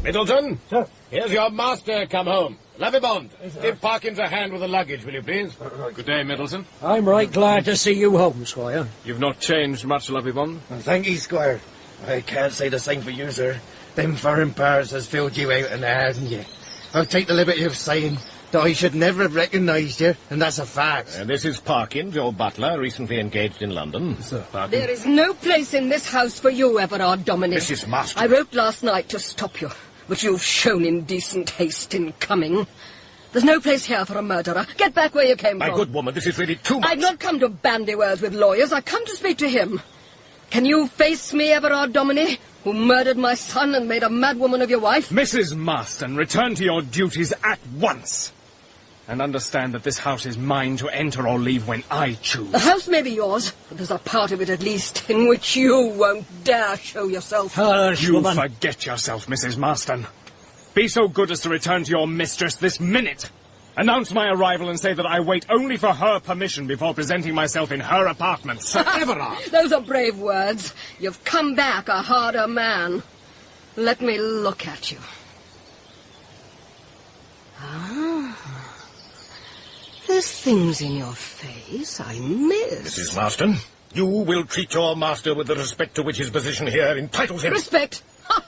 Speaker 5: Middleton?
Speaker 6: Sir?
Speaker 5: Here's your master come home. Lovibond, give Parkins a hand with the luggage, will you please?
Speaker 2: Good day, Middleton.
Speaker 6: I'm right glad to see you home, Squire.
Speaker 2: You've not changed much, Lovibond.
Speaker 15: Thank you, Squire. I can't say the same for you, sir. Them foreign powers has filled you out and hadn't you? I'll take the liberty of saying that I should never have recognised you, and that's a fact.
Speaker 5: This is Parkins, your butler, recently engaged in London.
Speaker 15: Sir.
Speaker 7: There is no place in this house for you, Everard Dominic.
Speaker 5: Mrs. Marston.
Speaker 7: I wrote last night to stop you, but you've shown indecent haste in coming. There's no place here for a murderer. Get back where you came from.
Speaker 5: My good woman, this is really too much.
Speaker 7: I've not come to bandy words with lawyers. I've come to speak to him. Can you face me, Everard Domini, who murdered my son and made a madwoman of your wife?
Speaker 2: Mrs. Marston, return to your duties at once. And understand that this house is mine to enter or leave when I choose.
Speaker 7: The house may be yours, but there's a part of it at least in which you won't dare show yourself.
Speaker 2: You forget yourself, Mrs. Marston. Be so good as to return to your mistress this minute. Announce my arrival and say that I wait only for her permission before presenting myself in her apartments.
Speaker 5: Everard!
Speaker 7: Those are brave words. You've come back a harder man. Let me look at you. There's things in your face I miss.
Speaker 5: Mrs. Marston, you will treat your master with the respect to which his position here entitles him.
Speaker 7: Respect? Ha!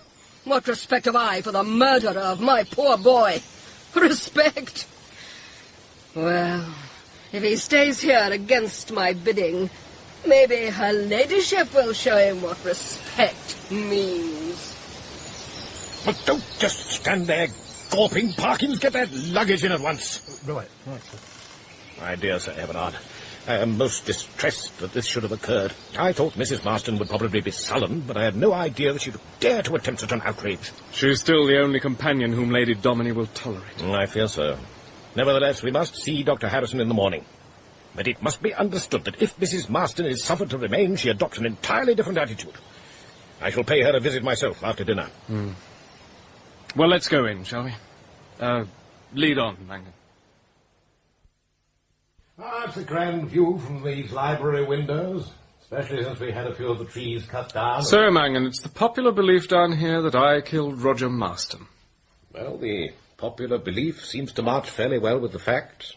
Speaker 7: What respect have I for the murderer of my poor boy? Respect? Well, if he stays here against my bidding, maybe her ladyship will show him what respect means.
Speaker 5: But don't just stand there gawping. Parkins, get that luggage in at once.
Speaker 15: Right, sir.
Speaker 5: My dear Sir Everard, I am most distressed that this should have occurred. I thought Mrs. Marston would probably be sullen, but I had no idea that she would dare to attempt such an outrage.
Speaker 1: She is still the only companion whom Lady Dominy will tolerate.
Speaker 5: I fear so. Nevertheless, we must see Dr. Harrison in the morning. But it must be understood that if Mrs. Marston is suffered to remain, she adopts an entirely different attitude. I shall pay her a visit myself after dinner.
Speaker 1: Well, let's go in, shall we? Lead on, Mangan.
Speaker 5: It's a grand view from these library windows, especially since we had a few of the trees cut down.
Speaker 1: So, Mangan, it's the popular belief down here that I killed Roger Marston.
Speaker 5: Well, the popular belief seems to march fairly well with the facts.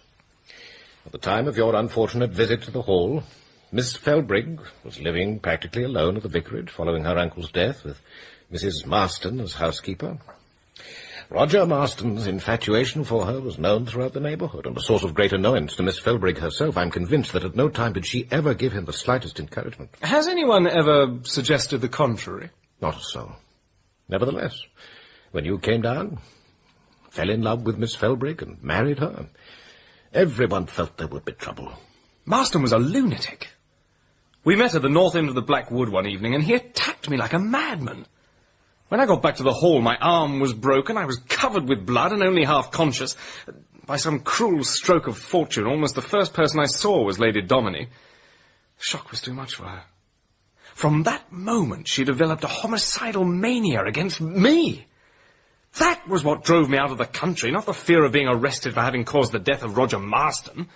Speaker 5: At the time of your unfortunate visit to the Hall, Miss Felbrigg was living practically alone at the vicarage following her uncle's death, with Mrs. Marston as housekeeper. Roger Marston's infatuation for her was known throughout the neighbourhood, and a source of great annoyance to Miss Felbrigg herself. I'm convinced that at no time did she ever give him the slightest encouragement.
Speaker 1: Has anyone ever suggested the contrary?
Speaker 5: Not a soul. Nevertheless, when you came down, fell in love with Miss Felbrigg and married her, everyone felt there would be trouble.
Speaker 1: Marston was a lunatic. We met at the north end of the Black Wood one evening, and he attacked me like a madman. When I got back to the Hall, my arm was broken, I was covered with blood and only half conscious. By some cruel stroke of fortune, almost the first person I saw was Lady Dominy. The shock was too much for her. From that moment, she developed a homicidal mania against me. That was what drove me out of the country, not the fear of being arrested for having caused the death of Roger Marston.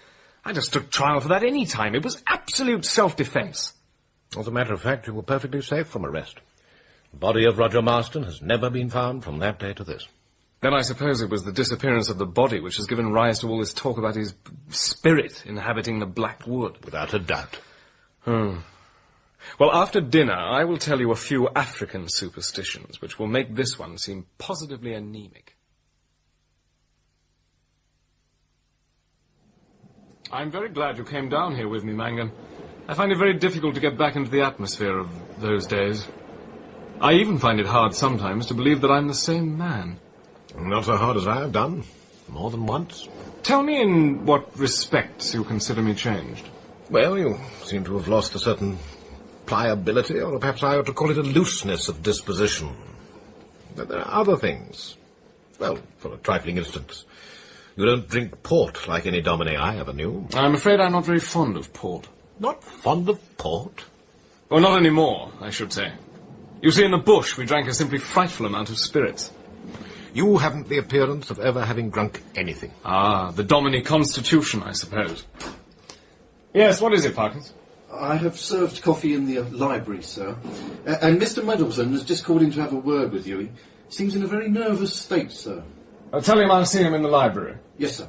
Speaker 1: I just took trial for that any time. It was absolute self-defence.
Speaker 5: As a matter of fact, you were perfectly safe from arrest. The body of Roger Marston has never been found from that day to this.
Speaker 1: Then I suppose it was the disappearance of the body which has given rise to all this talk about his spirit inhabiting the Black Wood.
Speaker 5: Without a doubt.
Speaker 1: Well, after dinner, I will tell you a few African superstitions which will make this one seem positively anemic. I'm very glad you came down here with me, Mangan. I find it very difficult to get back into the atmosphere of those days. I even find it hard sometimes to believe that I'm the same man.
Speaker 5: Not so hard as I have done. More than once.
Speaker 1: Tell me in what respects you consider me changed.
Speaker 5: Well, you seem to have lost a certain pliability, or perhaps I ought to call it a looseness of disposition. But there are other things. Well, for a trifling instance, you don't drink port like any Domine I ever knew.
Speaker 1: I'm afraid I'm not very fond of port.
Speaker 5: Not fond of port?
Speaker 1: Well, not anymore, I should say. You see, in the bush, we drank a simply frightful amount of spirits.
Speaker 5: You haven't the appearance of ever having drunk anything.
Speaker 1: Ah, the Domine Constitution, I suppose. Yes, what is it, Parkins?
Speaker 16: I have served coffee in the library, sir. And Mr. Middleton has just called in to have a word with you. He seems in a very nervous state, sir.
Speaker 1: I'll tell him I'll see him in the library.
Speaker 16: Yes, sir.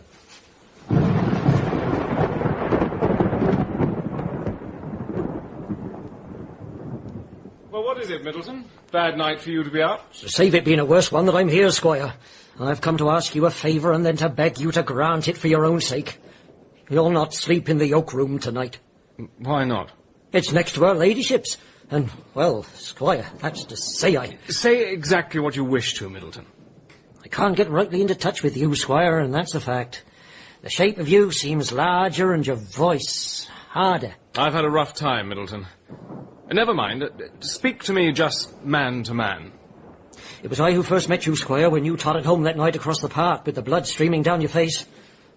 Speaker 1: Well, what is it, Middleton? Bad night for you to be out?
Speaker 17: Save it being a worse one that I'm here, Squire. I've come to ask you a favour and then to beg you to grant it for your own sake. You'll not sleep in the Oak Room tonight.
Speaker 1: Why not?
Speaker 17: It's next to her ladyship's. And, well, Squire, that's to say
Speaker 1: Say exactly what you wish to, Middleton.
Speaker 17: I can't get rightly into touch with you, Squire, and that's a fact. The shape of you seems larger and your voice harder.
Speaker 1: I've had a rough time, Middleton. Never mind. Speak to me just man to man.
Speaker 17: It was I who first met you, Squire, when you tottered home that night across the park with the blood streaming down your face.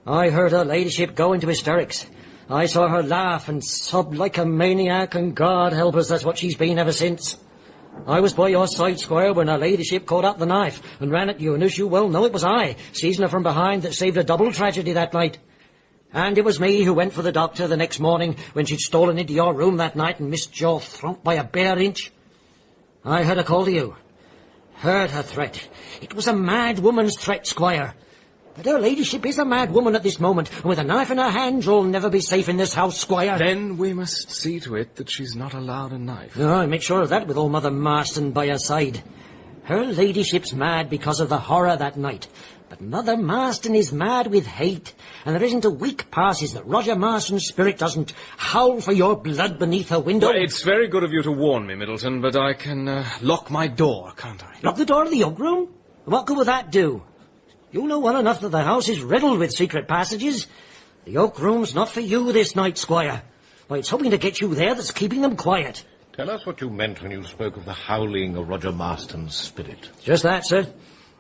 Speaker 17: I heard her ladyship go into hysterics. I saw her laugh and sob like a maniac, and God help us, that's what she's been ever since. I was by your side, Squire, when her ladyship caught up the knife and ran at you, and as you well know, it was I, seizing her from behind, that saved a double tragedy that night. And it was me who went for the doctor the next morning when she'd stolen into your room that night and missed your throat by a bare inch. I heard her call to you. Heard her threat. It was a mad woman's threat, Squire. But her ladyship is a mad woman at this moment, and with a knife in her hand, you'll never be safe in this house, Squire.
Speaker 1: Then we must see to it that she's not allowed a knife.
Speaker 17: Oh, I make sure of that with old Mother Marston by her side. Her ladyship's mad because of the horror that night. But Mother Marston is mad with hate, and there isn't a week passes that Roger Marston's spirit doesn't howl for your blood beneath her window.
Speaker 1: Well, it's very good of you to warn me, Middleton, but I can lock my door, can't I?
Speaker 17: Lock the door of the Oak Room? What good will that do? You know well enough that the house is riddled with secret passages. The oak room's not for you this night, Squire. Why, it's hoping to get you there that's keeping them quiet.
Speaker 5: Tell us what you meant when you spoke of the howling of Roger Marston's spirit.
Speaker 17: Just that, sir.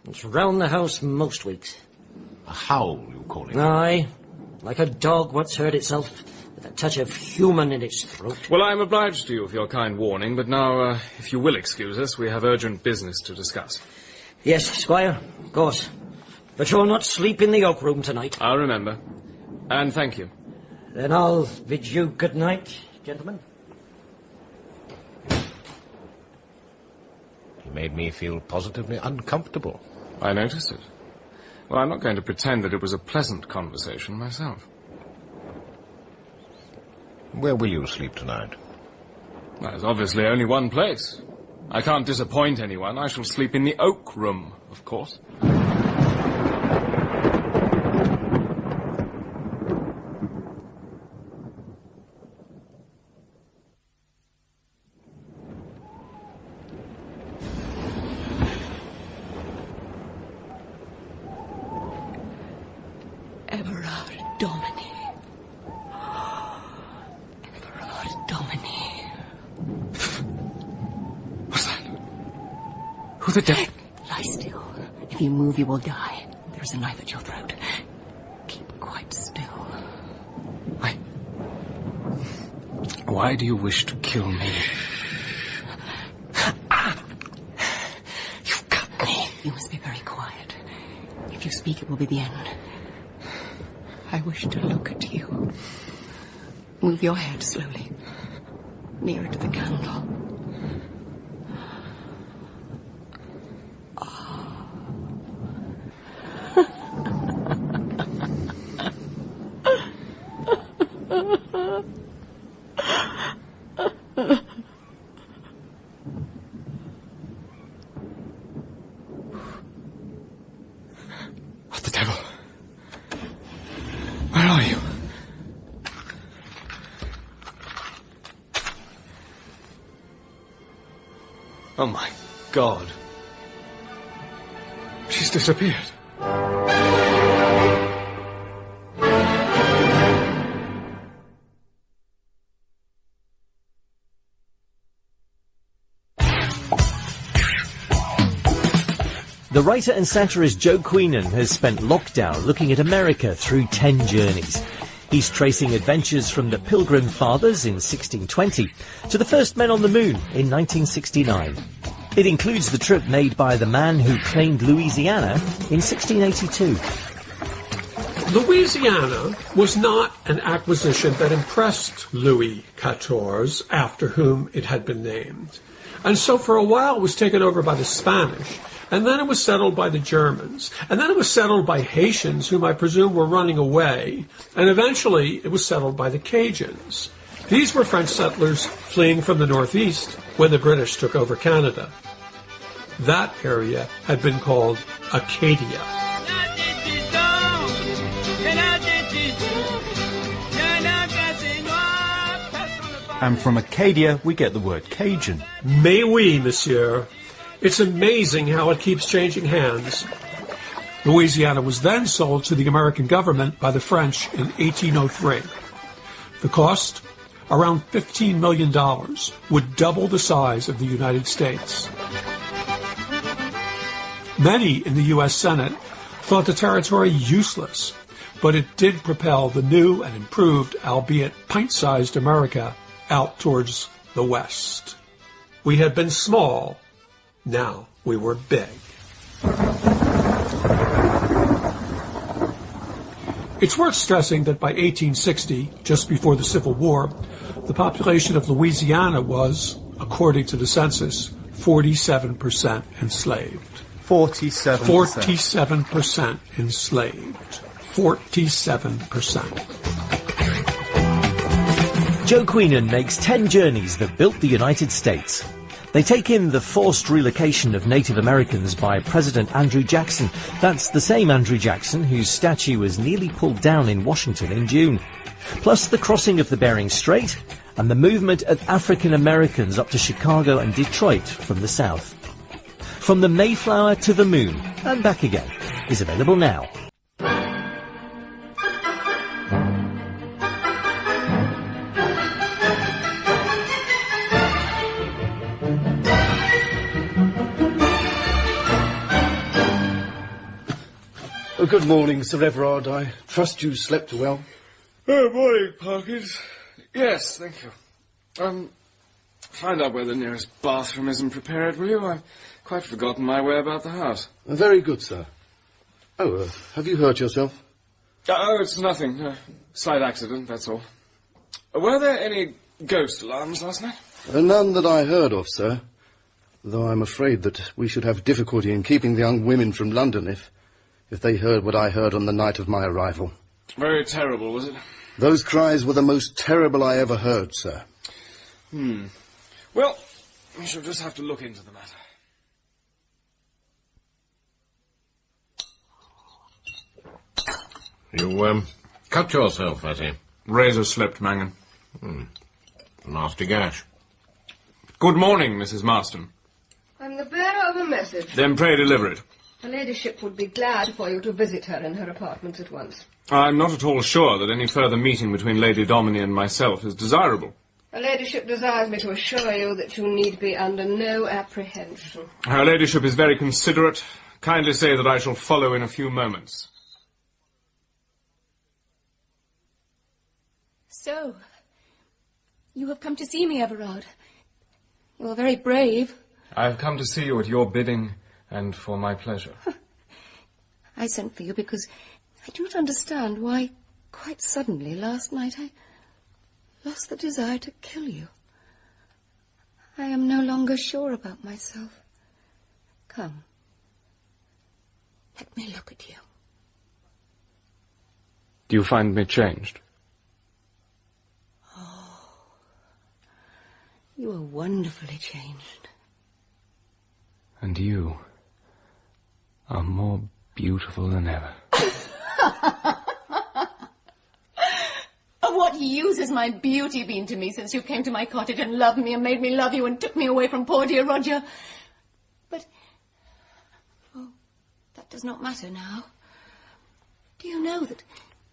Speaker 17: It's round the house most weeks.
Speaker 5: A howl, you call it?
Speaker 17: Aye. Like a dog once heard itself, with a touch of human in its throat.
Speaker 1: Well, I'm obliged to you for your kind warning, but now, if you will excuse us, we have urgent business to discuss.
Speaker 17: Yes, Squire, of course. But you'll not sleep in the oak room tonight.
Speaker 1: I'll remember. And thank you.
Speaker 17: Then I'll bid you good night, gentlemen.
Speaker 5: You made me feel positively uncomfortable.
Speaker 1: I noticed it. Well, I'm not going to pretend that it was a pleasant conversation myself.
Speaker 5: Where will you sleep tonight?
Speaker 1: There's obviously only one place. I can't disappoint anyone. I shall sleep in the oak room, of course.
Speaker 17: Who the devil?
Speaker 18: Lie still. If you move, you will die. There's a knife at your throat. Keep quite still.
Speaker 1: Why do you wish to kill me?
Speaker 18: You've got me. You must be very quiet. If you speak, it will be the end. I wish to look at you. Move your head slowly. Nearer to the candle.
Speaker 1: What the devil? Where are you? Oh my God. She's disappeared.
Speaker 19: The writer and satirist Joe Queenan has spent lockdown looking at America through 10 journeys. He's tracing adventures from the Pilgrim Fathers in 1620 to the first men on the moon in 1969. It includes the trip made by the man who claimed Louisiana in 1682.
Speaker 20: Louisiana was not an acquisition that impressed Louis XIV, after whom it had been named. And so for a while it was taken over by the Spanish. And then it was settled by the Germans. And then it was settled by Haitians, whom I presume were running away. And eventually it was settled by the Cajuns. These were French settlers fleeing from the Northeast when the British took over Canada. That area had been called Acadia.
Speaker 21: And from Acadia we get the word Cajun.
Speaker 20: Mais oui, monsieur. It's amazing how it keeps changing hands. Louisiana was then sold to the American government by the French in 1803. The cost? Around $15 million, would double the size of the United States. Many in the U.S. Senate thought the territory useless, but it did propel the new and improved, albeit pint-sized America out towards the West. We had been small. Now we were big. It's worth stressing that by 1860, just before the Civil War, the population of Louisiana was, according to the census, 47% enslaved.
Speaker 21: 47%.
Speaker 20: 47% enslaved. 47%.
Speaker 19: Joe Queenan makes 10 journeys that built the United States. They take in the forced relocation of Native Americans by President Andrew Jackson. That's the same Andrew Jackson whose statue was nearly pulled down in Washington in June. Plus the crossing of the Bering Strait and the movement of African Americans up to Chicago and Detroit from the south. From the Mayflower to the moon and back again. is available now.
Speaker 16: Oh, good morning, Sir Everard. I trust you slept well.
Speaker 1: Oh, morning, Parkins. Yes, thank you. Find out where the nearest bathroom is and prepare it, will you? I've quite forgotten my way about the house.
Speaker 16: Very good, sir. Oh, have you hurt yourself?
Speaker 1: Oh, it's nothing. Slight accident, that's all. Were there any ghost alarms last night?
Speaker 16: None that I heard of, sir. Though I'm afraid that we should have difficulty in keeping the young women from London if they heard what I heard on the night of my arrival.
Speaker 1: Very terrible, was it?
Speaker 16: Those cries were the most terrible I ever heard, sir.
Speaker 1: Well, we shall just have to look into the matter.
Speaker 5: You, cut yourself, Fatty.
Speaker 1: Razor slipped, Mangan.
Speaker 5: Nasty gash.
Speaker 1: Good morning, Mrs. Marston.
Speaker 3: I'm the bearer of a message.
Speaker 1: Then pray deliver it.
Speaker 3: Her ladyship would be glad for you to visit her in her apartments at once.
Speaker 1: I'm not at all sure that any further meeting between Lady Dominy and myself is desirable.
Speaker 3: Her ladyship desires me to assure you that you need be under no apprehension.
Speaker 1: Her ladyship is very considerate. Kindly say that I shall follow in a few moments.
Speaker 18: So, you have come to see me, Everard. You are very brave.
Speaker 1: I have come to see you at your bidding and for my pleasure.
Speaker 18: I sent for you because I do not understand why, quite suddenly, last night, I lost the desire to kill you. I am no longer sure about myself. Come. Let me look at you.
Speaker 1: Do you find me changed?
Speaker 18: Oh, you are wonderfully changed.
Speaker 1: And you are more beautiful than ever.
Speaker 18: Of what use has my beauty been to me since you came to my cottage and loved me and made me love you and took me away from poor dear Roger? But, that does not matter now. Do you know that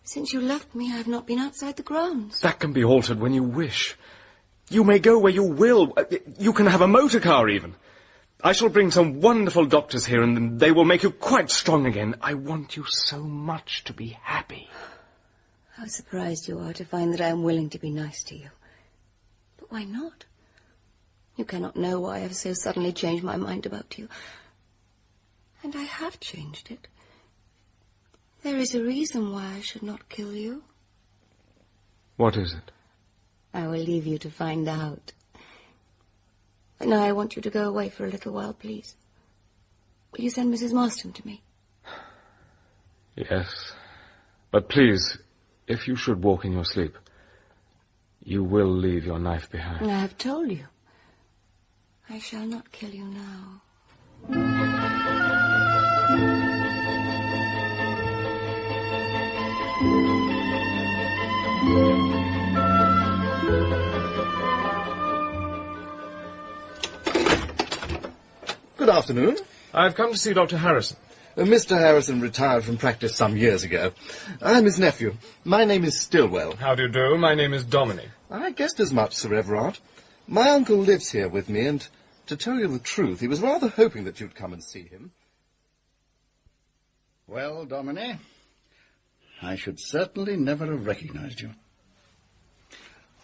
Speaker 18: since you left me, I have not been outside the grounds?
Speaker 1: That can be altered when you wish. You may go where you will. You can have a motor car, even. I shall bring some wonderful doctors here, and they will make you quite strong again. I want you so much to be happy.
Speaker 18: How surprised you are to find that I am willing to be nice to you. But why not? You cannot know why I have so suddenly changed my mind about you. And I have changed it. There is a reason why I should not kill you.
Speaker 1: What is it?
Speaker 18: I will leave you to find out. But now I want you to go away for a little while, please. Will you send Mrs. Marston to me?
Speaker 1: Yes. But please, if you should walk in your sleep, you will leave your knife behind.
Speaker 18: I have told you. I shall not kill you now.
Speaker 16: Good afternoon.
Speaker 1: I've come to see Dr. Harrison.
Speaker 16: Mr. Harrison retired from practice some years ago. I'm his nephew. My name is Stillwell.
Speaker 1: How do you do? My name is Dominy.
Speaker 16: I guessed as much, Sir Everard. My uncle lives here with me, and to tell you the truth, he was rather hoping that you'd come and see him.
Speaker 4: Well, Dominy, I should certainly never have recognized you.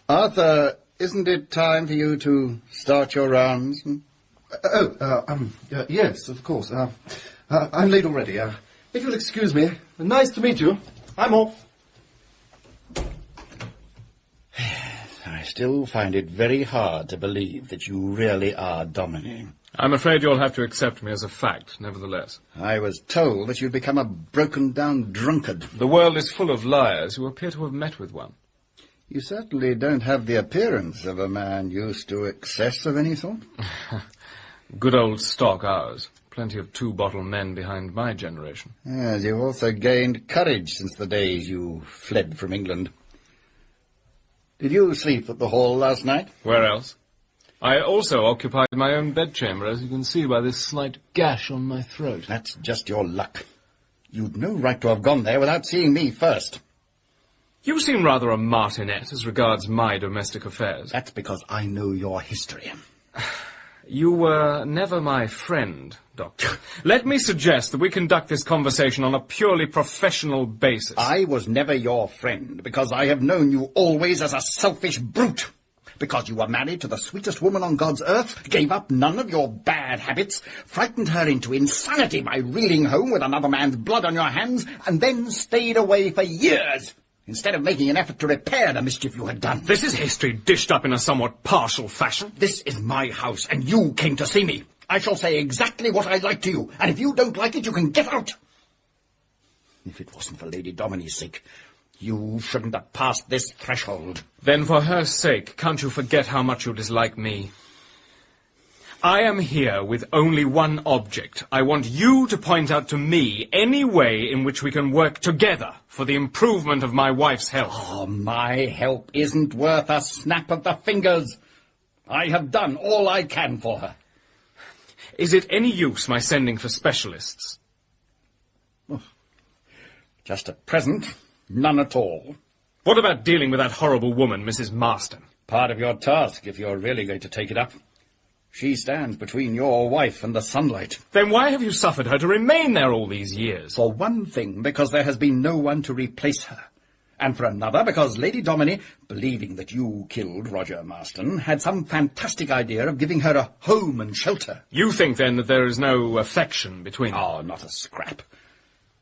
Speaker 4: Arthur, isn't it time for you to start your rounds?
Speaker 16: Yes, of course. I'm late already. If you'll excuse me, nice to meet you. I'm off.
Speaker 4: I still find it very hard to believe that you really are Dominy.
Speaker 1: I'm afraid you'll have to accept me as a fact, nevertheless.
Speaker 4: I was told that you'd become a broken-down drunkard.
Speaker 1: The world is full of liars who appear to have met with one.
Speaker 4: You certainly don't have the appearance of a man used to excess of any sort.
Speaker 1: Good old stock, ours. Plenty of two-bottle men behind my generation.
Speaker 4: Yes, you've also gained courage since the days you fled from England. Did you sleep at the Hall last night?
Speaker 1: Where else? I also occupied my own bedchamber, as you can see by this slight gash on my throat.
Speaker 4: That's just your luck. You'd no right to have gone there without seeing me first.
Speaker 1: You seem rather a martinet as regards my domestic affairs.
Speaker 4: That's because I know your history.
Speaker 1: You were never my friend, Doctor. Let me suggest that we conduct this conversation on a purely professional basis.
Speaker 4: I was never your friend, because I have known you always as a selfish brute. Because you were married to the sweetest woman on God's earth, gave up none of your bad habits, frightened her into insanity by reeling home with another man's blood on your hands, and then stayed away for years, instead of making an effort to repair the mischief you had done.
Speaker 1: This is history dished up in a somewhat partial fashion.
Speaker 4: This is my house, and you came to see me. I shall say exactly what I like to you, and if you don't like it, you can get out. If it wasn't for Lady Dominie's sake, you shouldn't have passed this threshold.
Speaker 1: Then for her sake, can't you forget how much you dislike me? I am here with only one object. I want you to point out to me any way in which we can work together for the improvement of my wife's health.
Speaker 4: Oh, my help isn't worth a snap of the fingers. I have done all I can for her.
Speaker 1: Is it any use my sending for specialists?
Speaker 4: Oh, just at present, none at all.
Speaker 1: What about dealing with that horrible woman, Mrs. Marston?
Speaker 4: Part of your task, if you're really going to take it up. She stands between your wife and the sunlight.
Speaker 1: Then why have you suffered her to remain there all these years?
Speaker 4: For one thing, because there has been no one to replace her. And for another, because Lady Dominie, believing that you killed Roger Marston, had some fantastic idea of giving her a home and shelter.
Speaker 1: You think, then, that there is no affection between them?
Speaker 4: Oh, not a scrap.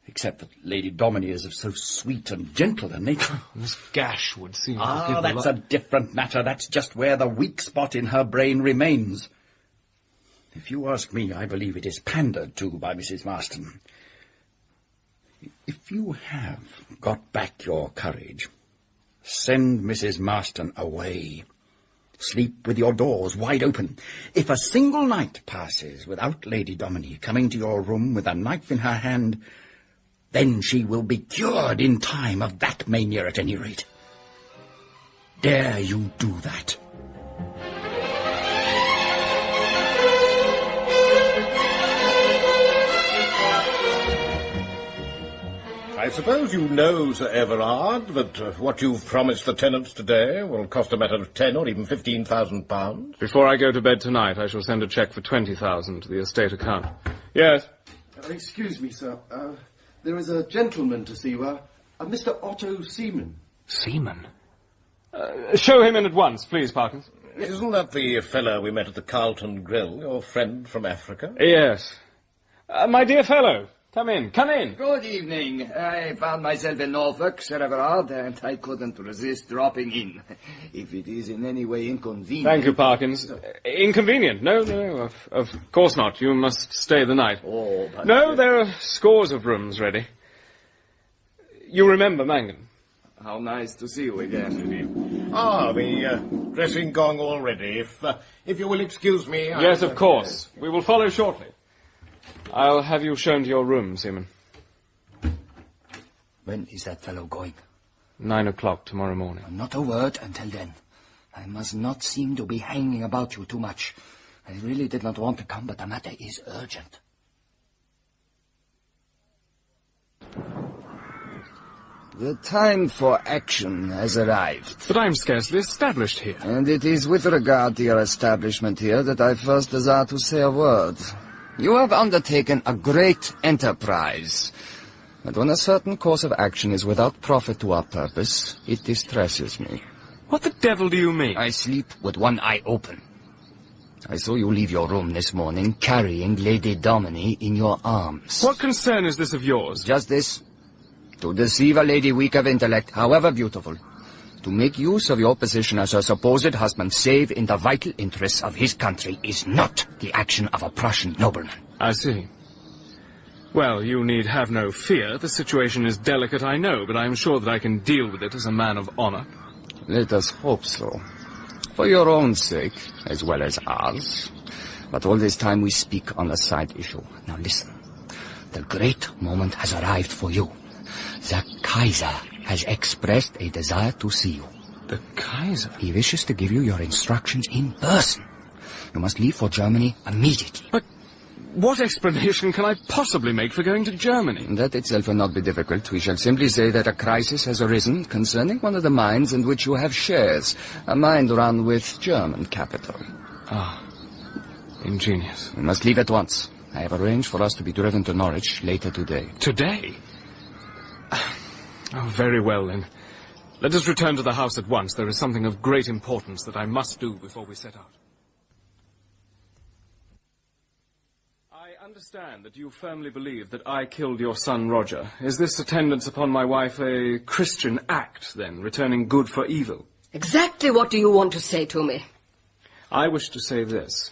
Speaker 4: Except that Lady Dominie is of so sweet and gentle a nature.
Speaker 1: Miss Gash would seem to give
Speaker 4: that's a different matter. That's just where the weak spot in her brain remains. If you ask me, I believe it is pandered to by Mrs. Marston. If you have got back your courage, send Mrs. Marston away. Sleep with your doors wide open. If a single night passes without Lady Dominie coming to your room with a knife in her hand, then she will be cured in time of that mania at any rate. Dare you do that?
Speaker 5: I suppose you know, Sir Everard, that what you've promised the tenants today will cost a matter of £10,000 or even £15,000.
Speaker 1: Before I go to bed tonight, I shall send a cheque for £20,000 to the estate account. Yes?
Speaker 16: Excuse me, sir. There is a gentleman to see you, a Mr. Otto Seaman.
Speaker 1: Seaman? Show him in at once, please, Parkins.
Speaker 5: Isn't that the fellow we met at the Carlton Grill, your friend from Africa?
Speaker 1: Yes. My dear fellow, come in, come in.
Speaker 8: Good evening. I found myself in Norfolk, Sir Everard, and I couldn't resist dropping in. If it is in any way inconvenient...
Speaker 1: Thank you, Parkins. Inconvenient? No, of course not. You must stay the night.
Speaker 8: Oh, but...
Speaker 1: No, there are scores of rooms ready. You remember Mangan?
Speaker 8: How nice to see you again.
Speaker 5: The dressing gong already. If you will excuse me...
Speaker 1: Yes, of course. We will follow shortly. I'll have you shown to your room, Seaman.
Speaker 14: When is that fellow going?
Speaker 1: 9 o'clock tomorrow morning.
Speaker 14: Not a word until then. I must not seem to be hanging about you too much. I really did not want to come, but the matter is urgent.
Speaker 8: The time for action has arrived.
Speaker 1: But I'm scarcely established here.
Speaker 8: And it is with regard to your establishment here that I first desire to say a word. You have undertaken a great enterprise. But when a certain course of action is without profit to our purpose, it distresses me.
Speaker 1: What the devil do you mean?
Speaker 8: I sleep with one eye open. I saw you leave your room this morning carrying Lady Dominie in your arms.
Speaker 1: What concern is this of yours?
Speaker 8: Just this. To deceive a lady weak of intellect, however beautiful. To make use of your position as her supposed husband, save in the vital interests of his country, is not the action of a Prussian nobleman.
Speaker 1: I see. Well, you need have no fear. The situation is delicate, I know, but I am sure that I can deal with it as a man of honor.
Speaker 8: Let us hope so. For your own sake, as well as ours. But all this time we speak on a side issue. Now listen. The great moment has arrived for you. The Kaiser has expressed a desire to see you.
Speaker 1: The Kaiser?
Speaker 8: He wishes to give you your instructions in person. You must leave for Germany immediately.
Speaker 1: But What explanation can I possibly make for going to Germany?
Speaker 8: That itself will not be difficult. We shall simply say that a crisis has arisen concerning one of the mines in which you have shares. A mine run with German capital.
Speaker 1: Ah, ingenious.
Speaker 8: We must leave at once. I have arranged for us to be driven to Norwich later today.
Speaker 1: Today? Oh, very well, then. Let us return to the house at once. There is something of great importance that I must do before we set out. I understand that you firmly believe that I killed your son, Roger. Is this attendance upon my wife a Christian act, then, returning good for evil?
Speaker 3: Exactly what do you want to say to me?
Speaker 1: I wish to say this,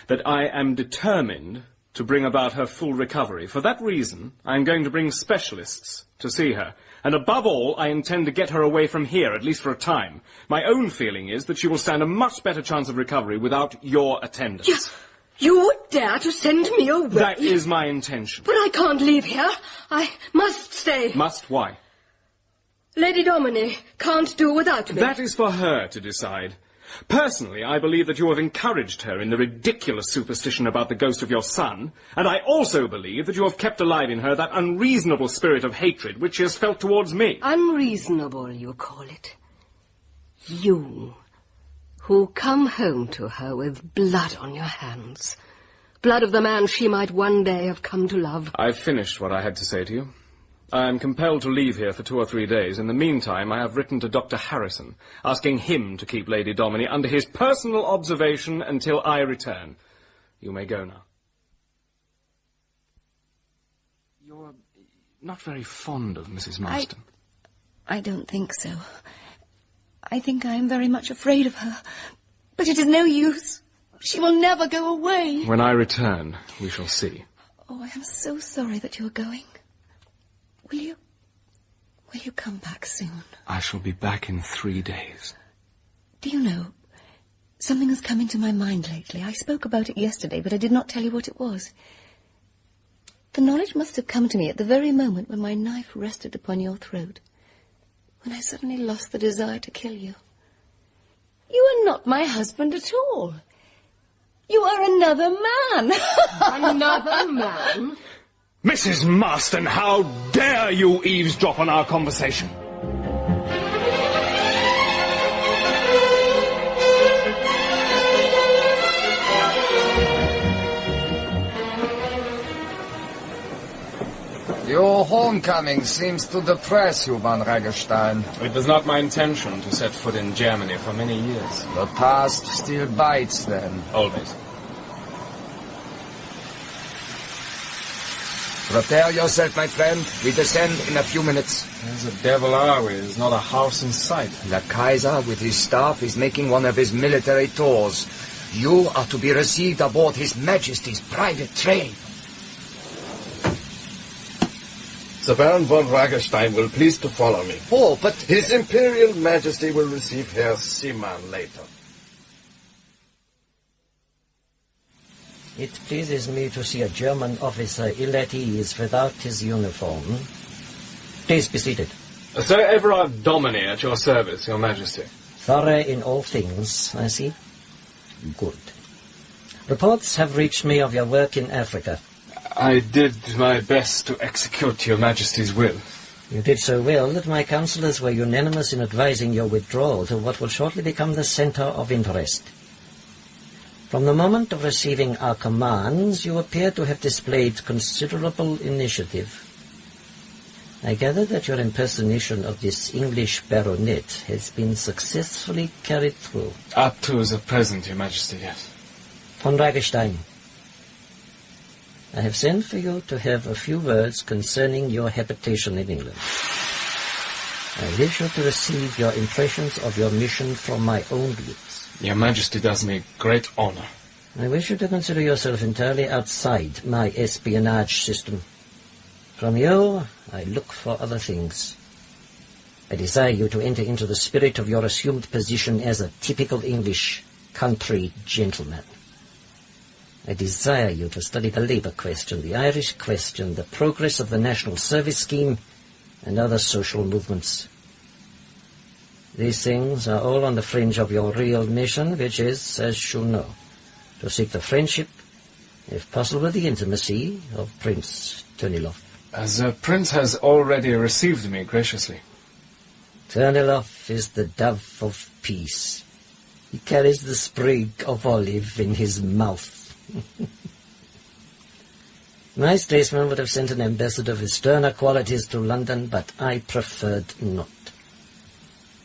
Speaker 1: that I am determined to bring about her full recovery. For that reason, I am going to bring specialists to see her. And above all, I intend to get her away from here, at least for a time. My own feeling is that she will stand a much better chance of recovery without your attendance.
Speaker 3: Yes. You would dare to send me away?
Speaker 1: That is my intention.
Speaker 3: But I can't leave here. I must stay.
Speaker 1: Must why?
Speaker 3: Lady Domine can't do without me.
Speaker 1: That is for her to decide. Personally, I believe that you have encouraged her in the ridiculous superstition about the ghost of your son, and I also believe that you have kept alive in her that unreasonable spirit of hatred which she has felt towards me.
Speaker 3: Unreasonable, you call it? You, who come home to her with blood on your hands. Blood of the man she might one day have come to love.
Speaker 1: I've finished what I had to say to you. I am compelled to leave here for 2 or 3 days. In the meantime, I have written to Dr. Harrison, asking him to keep Lady Domine under his personal observation until I return. You may go now. You're not very fond of Mrs. Marston.
Speaker 18: I don't think so. I think I am very much afraid of her. But it is no use. She will never go away.
Speaker 1: When I return, we shall see.
Speaker 18: Oh, I am so sorry that you are going. Will you come back soon?
Speaker 1: I shall be back in 3 days.
Speaker 18: Do you know, something has come into my mind lately. I spoke about it yesterday, but I did not tell you what it was. The knowledge must have come to me at the very moment when my knife rested upon your throat, when I suddenly lost the desire to kill you. You are not my husband at all. You are another man.
Speaker 3: Another man?
Speaker 1: Mrs. Marston, how dare you eavesdrop on our conversation?
Speaker 8: Your homecoming seems to depress you, von Raggestein.
Speaker 1: It was not my intention to set foot in Germany for many years.
Speaker 8: The past still bites, then.
Speaker 1: Always.
Speaker 8: Prepare yourself, my friend. We descend in a few minutes.
Speaker 1: Where the devil are we? There's not a house in sight.
Speaker 8: The Kaiser, with his staff, is making one of his military tours. You are to be received aboard His Majesty's private train.
Speaker 16: The Baron von Raggestein will please to follow me.
Speaker 8: Oh, but...
Speaker 16: His Imperial Majesty will receive Herr Seemann later.
Speaker 17: It pleases me to see a German officer ill at ease without his uniform. Please be seated.
Speaker 1: Sir Everard Domine at your service, Your Majesty.
Speaker 17: Thorough in all things, I see. Good. Reports have reached me of your work in Africa.
Speaker 1: I did my best to execute Your Majesty's will.
Speaker 17: You did so well that my councillors were unanimous in advising your withdrawal to what will shortly become the centre of interest. From the moment of receiving our commands, you appear to have displayed considerable initiative. I gather that your impersonation of this English baronet has been successfully carried through.
Speaker 1: Up to the present, Your Majesty, yes.
Speaker 17: Von Raggestein, I have sent for you to have a few words concerning your habitation in England. I wish you to receive your impressions of your mission from my own lips.
Speaker 1: Your Majesty does me great honor.
Speaker 17: I wish you to consider yourself entirely outside my espionage system. From you, I look for other things. I desire you to enter into the spirit of your assumed position as a typical English country gentleman. I desire you to study the labour question, the Irish question, the progress of the national service scheme, and other social movements. These things are all on the fringe of your real mission, which is, as you know, to seek the friendship If possible, the intimacy of Prince Turnilov.
Speaker 1: The prince has already received me graciously.
Speaker 17: Turnilov is the dove of peace. He carries the sprig of olive in his mouth. My statesman would have sent an ambassador with sterner qualities to London, but I preferred not.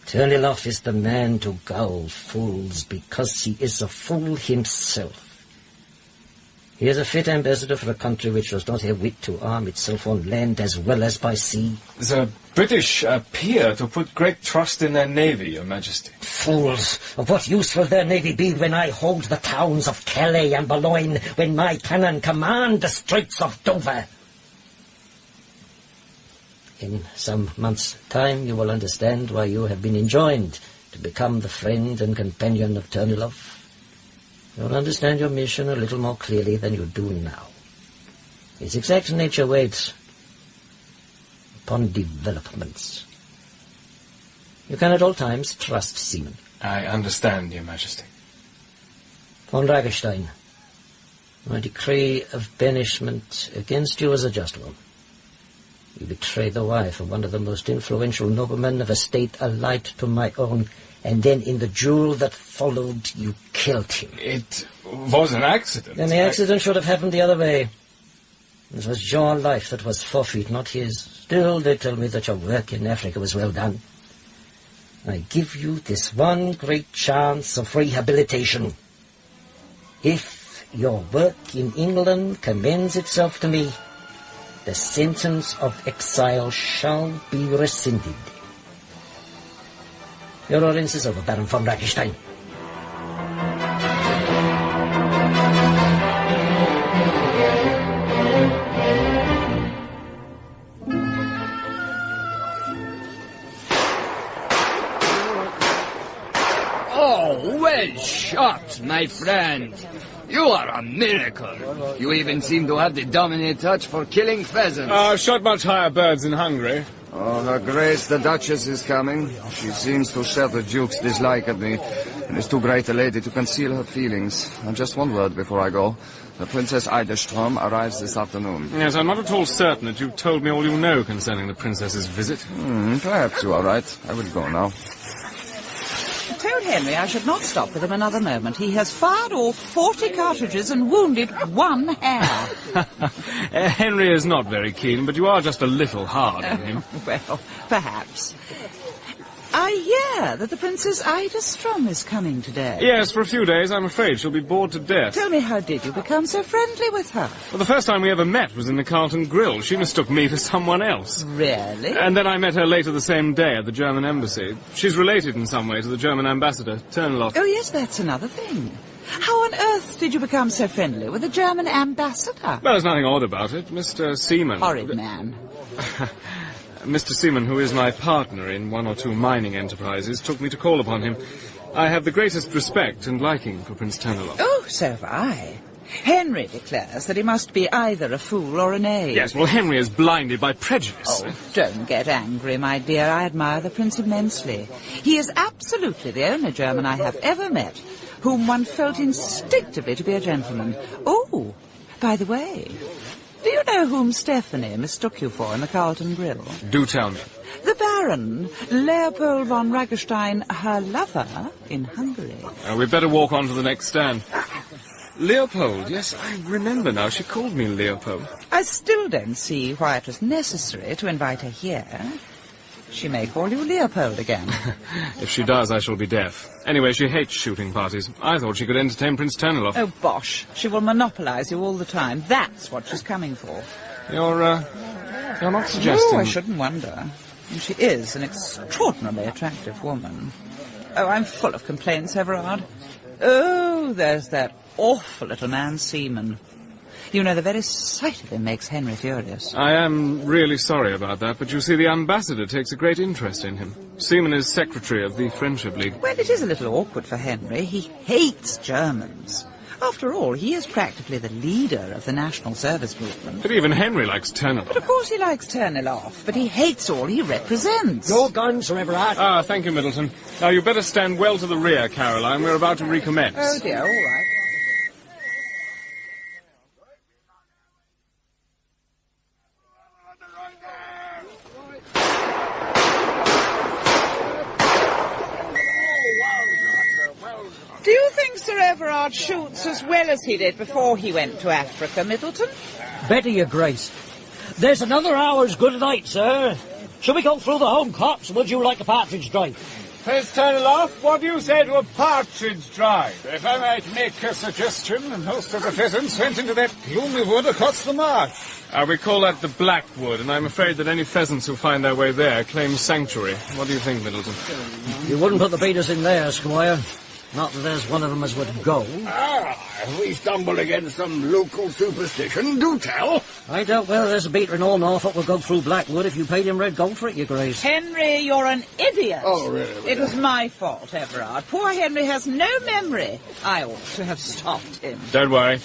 Speaker 17: Turnilov is the man to gull fools because he is a fool himself. He is a fit ambassador for a country which does not have wit to arm itself on land as well as by sea.
Speaker 1: The British appear to put great trust in their navy, Your Majesty.
Speaker 17: Fools! Of what use will their navy be when I hold the towns of Calais and Boulogne, when my cannon command the Straits of Dover? In some months' time you will understand why you have been enjoined to become the friend and companion of Turnilov. You'll understand your mission a little more clearly than you do now. Its exact nature waits upon developments. You can at all times trust seamen.
Speaker 1: I understand, Your Majesty.
Speaker 17: Von Ragenstein, my decree of banishment against you is a just one. You betrayed the wife of one of the most influential noblemen of a state allied to my own, and then in the duel that followed, you killed him.
Speaker 1: It was an accident.
Speaker 17: Then the accident should have happened the other way. It was your life that was forfeit, not his. Still, they tell me that your work in Africa was well done. I give you this one great chance of rehabilitation. If your work in England commends itself to me, the sentence of exile shall be rescinded. Your audience is over, Baron von Ragenstein.
Speaker 8: Oh, well shot, my friend. You are a miracle. You even seem to have the dominant touch for killing pheasants.
Speaker 1: I've shot much higher birds in Hungary.
Speaker 8: Oh, Her Grace the Duchess is coming. She seems to share the Duke's dislike of me, and is too great a lady to conceal her feelings. And just one word before I go. The Princess Eiderstrom arrives this afternoon.
Speaker 1: Yes, I'm not at all certain that you've told me all you know concerning the princess's visit.
Speaker 8: Perhaps you are right. I will go now.
Speaker 9: I told Henry I should not stop with him another moment. He has fired off 40 cartridges and wounded one hare.
Speaker 1: Henry is not very keen, but you are just a little hard on him.
Speaker 9: Well, perhaps. I hear that the Princess Eiderstrom is coming today.
Speaker 1: Yes, for a few days. I'm afraid she'll be bored to death.
Speaker 9: Tell me, how did you become so friendly with her?
Speaker 1: Well, the first time we ever met was in the Carlton Grill. She mistook me for someone else.
Speaker 9: Really?
Speaker 1: And then I met her later the same day at the German embassy. She's related in some way to the German ambassador, Turnilov.
Speaker 9: Oh, yes, that's another thing. How on earth did you become so friendly with the German ambassador?
Speaker 1: Well, there's nothing odd about it. Mr. Seaman...
Speaker 9: Horrid man.
Speaker 1: Mr. Seaman, who is my partner in one or two mining enterprises, took me to call upon him. I have the greatest respect and liking for Prince Turnilov.
Speaker 9: Oh, so have I. Henry declares that he must be either a fool or a knave.
Speaker 1: Yes, well, Henry is blinded by prejudice.
Speaker 9: Oh, don't get angry, my dear. I admire the Prince immensely. He is absolutely the only German I have ever met whom one felt instinctively to be a gentleman. Oh, by the way, do you know whom Stephanie mistook you for in the Carlton Grill?
Speaker 1: Do tell me.
Speaker 9: The Baron, Leopold von Ragenstein, her lover, in Hungary.
Speaker 1: We'd better walk on to the next stand. Leopold, yes, I remember now. She called me Leopold.
Speaker 9: I still don't see why it was necessary to invite her here. She may call you Leopold again.
Speaker 1: If she does, I shall be deaf. Anyway, she hates shooting parties. I thought she could entertain Prince Turnilov.
Speaker 9: Oh, bosh. She will monopolize you all the time. That's what she's coming for.
Speaker 1: You're not suggesting...
Speaker 9: Oh, I shouldn't wonder. And she is an extraordinarily attractive woman. Oh, I'm full of complaints, Everard. Oh, there's that awful little man, Seaman. You know, the very sight of him makes Henry furious.
Speaker 1: I am really sorry about that, but you see, the ambassador takes a great interest in him. Seaman is secretary of the Friendship League.
Speaker 9: Well, it is a little awkward for Henry. He hates Germans. After all, he is practically the leader of the National Service movement.
Speaker 1: But even Henry likes Turnilov.
Speaker 9: But of course he likes Turnilov, but he hates all he represents.
Speaker 17: Your guns, Sir Everard.
Speaker 1: Ah, thank you, Middleton. Now, you better stand well to the rear, Caroline. We're about to recommence.
Speaker 9: Oh, dear, all right. Sir Everard shoots as well as he did before he went to Africa, Middleton?
Speaker 17: Better, Your Grace. There's another hour's good night, sir. Shall we go through the home copse, or would you like a partridge drive?
Speaker 12: First Colonel off, what do you say to a partridge drive? If I might make a suggestion, most of the pheasants went into that gloomy wood across the marsh.
Speaker 1: We call that the Blackwood, and I'm afraid that any pheasants who find their way there claim sanctuary. What do you think, Middleton?
Speaker 17: You wouldn't put the beaters in there, Squire. Not that there's one of them as would go.
Speaker 4: If we stumble against some local superstition, do tell.
Speaker 17: I doubt whether there's a beater in all Norfolk will go through Blackwood if you paid him red gold for it, Your Grace.
Speaker 9: Henry, you're an idiot.
Speaker 4: Oh, really?
Speaker 9: It was my fault, Everard. Poor Henry has no memory. I ought to have stopped him.
Speaker 1: Don't worry.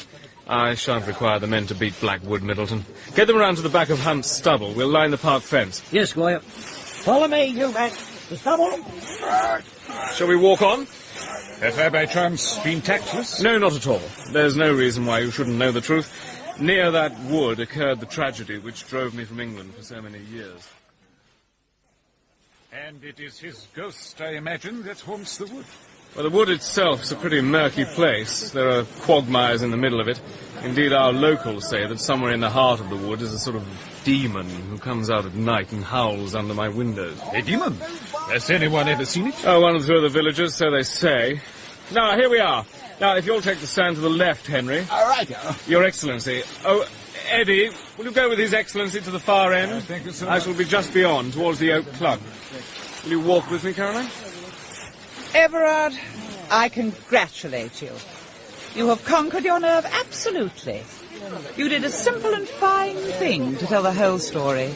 Speaker 1: I shan't require the men to beat Blackwood, Middleton. Get them round to the back of Hunt's stubble. We'll line the park fence.
Speaker 17: Yes, Squire. Follow me, you men. The stubble.
Speaker 1: Shall we walk on?
Speaker 12: Have I by chance been tactless?
Speaker 1: No, not at all. There's no reason why you shouldn't know the truth. Near that wood occurred the tragedy which drove me from England for so many years.
Speaker 12: And it is his ghost, I imagine, that haunts the wood.
Speaker 1: Well, the wood itself's a pretty murky place. There are quagmires in the middle of it. Indeed, our locals say that somewhere in the heart of the wood is a sort of demon who comes out at night and howls under my windows.
Speaker 12: A demon? Has anyone ever seen it?
Speaker 1: Oh, one or two of the villagers, so they say. Now, here we are. Now, if you'll take the stand to the left, Henry.
Speaker 4: All right,
Speaker 1: Your Excellency. Oh, Eddie, will you go with His Excellency to the far end?
Speaker 12: Thank you, sir.
Speaker 1: I shall be just beyond, towards the Oak Club. Will you walk with me, Caroline?
Speaker 9: Everard, I congratulate you. You have conquered your nerve absolutely. You did a simple and fine thing to tell the whole story.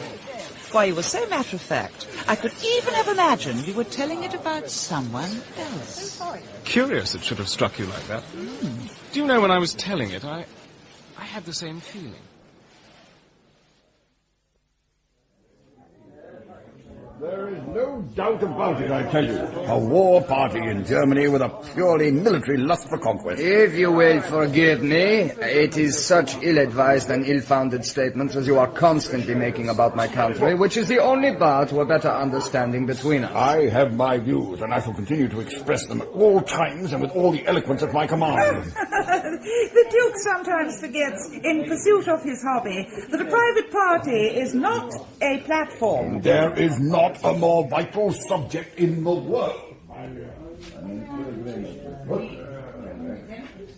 Speaker 9: Why, you were so matter-of-fact. I could even have imagined you were telling it about someone else.
Speaker 1: Curious it should have struck you like that. Do you know, when I was telling it, I had the same feeling.
Speaker 4: There is no doubt about it, I tell you. A war party in Germany with a purely military lust for conquest.
Speaker 8: If you will forgive me, it is such ill-advised and ill-founded statements as you are constantly making about my country, which is the only bar to a better understanding between us.
Speaker 4: I have my views, and I shall continue to express them at all times and with all the eloquence at my command.
Speaker 9: The Duke sometimes forgets, in pursuit of his hobby, that a private party is not a platform.
Speaker 4: There is not a more vital subject in the world.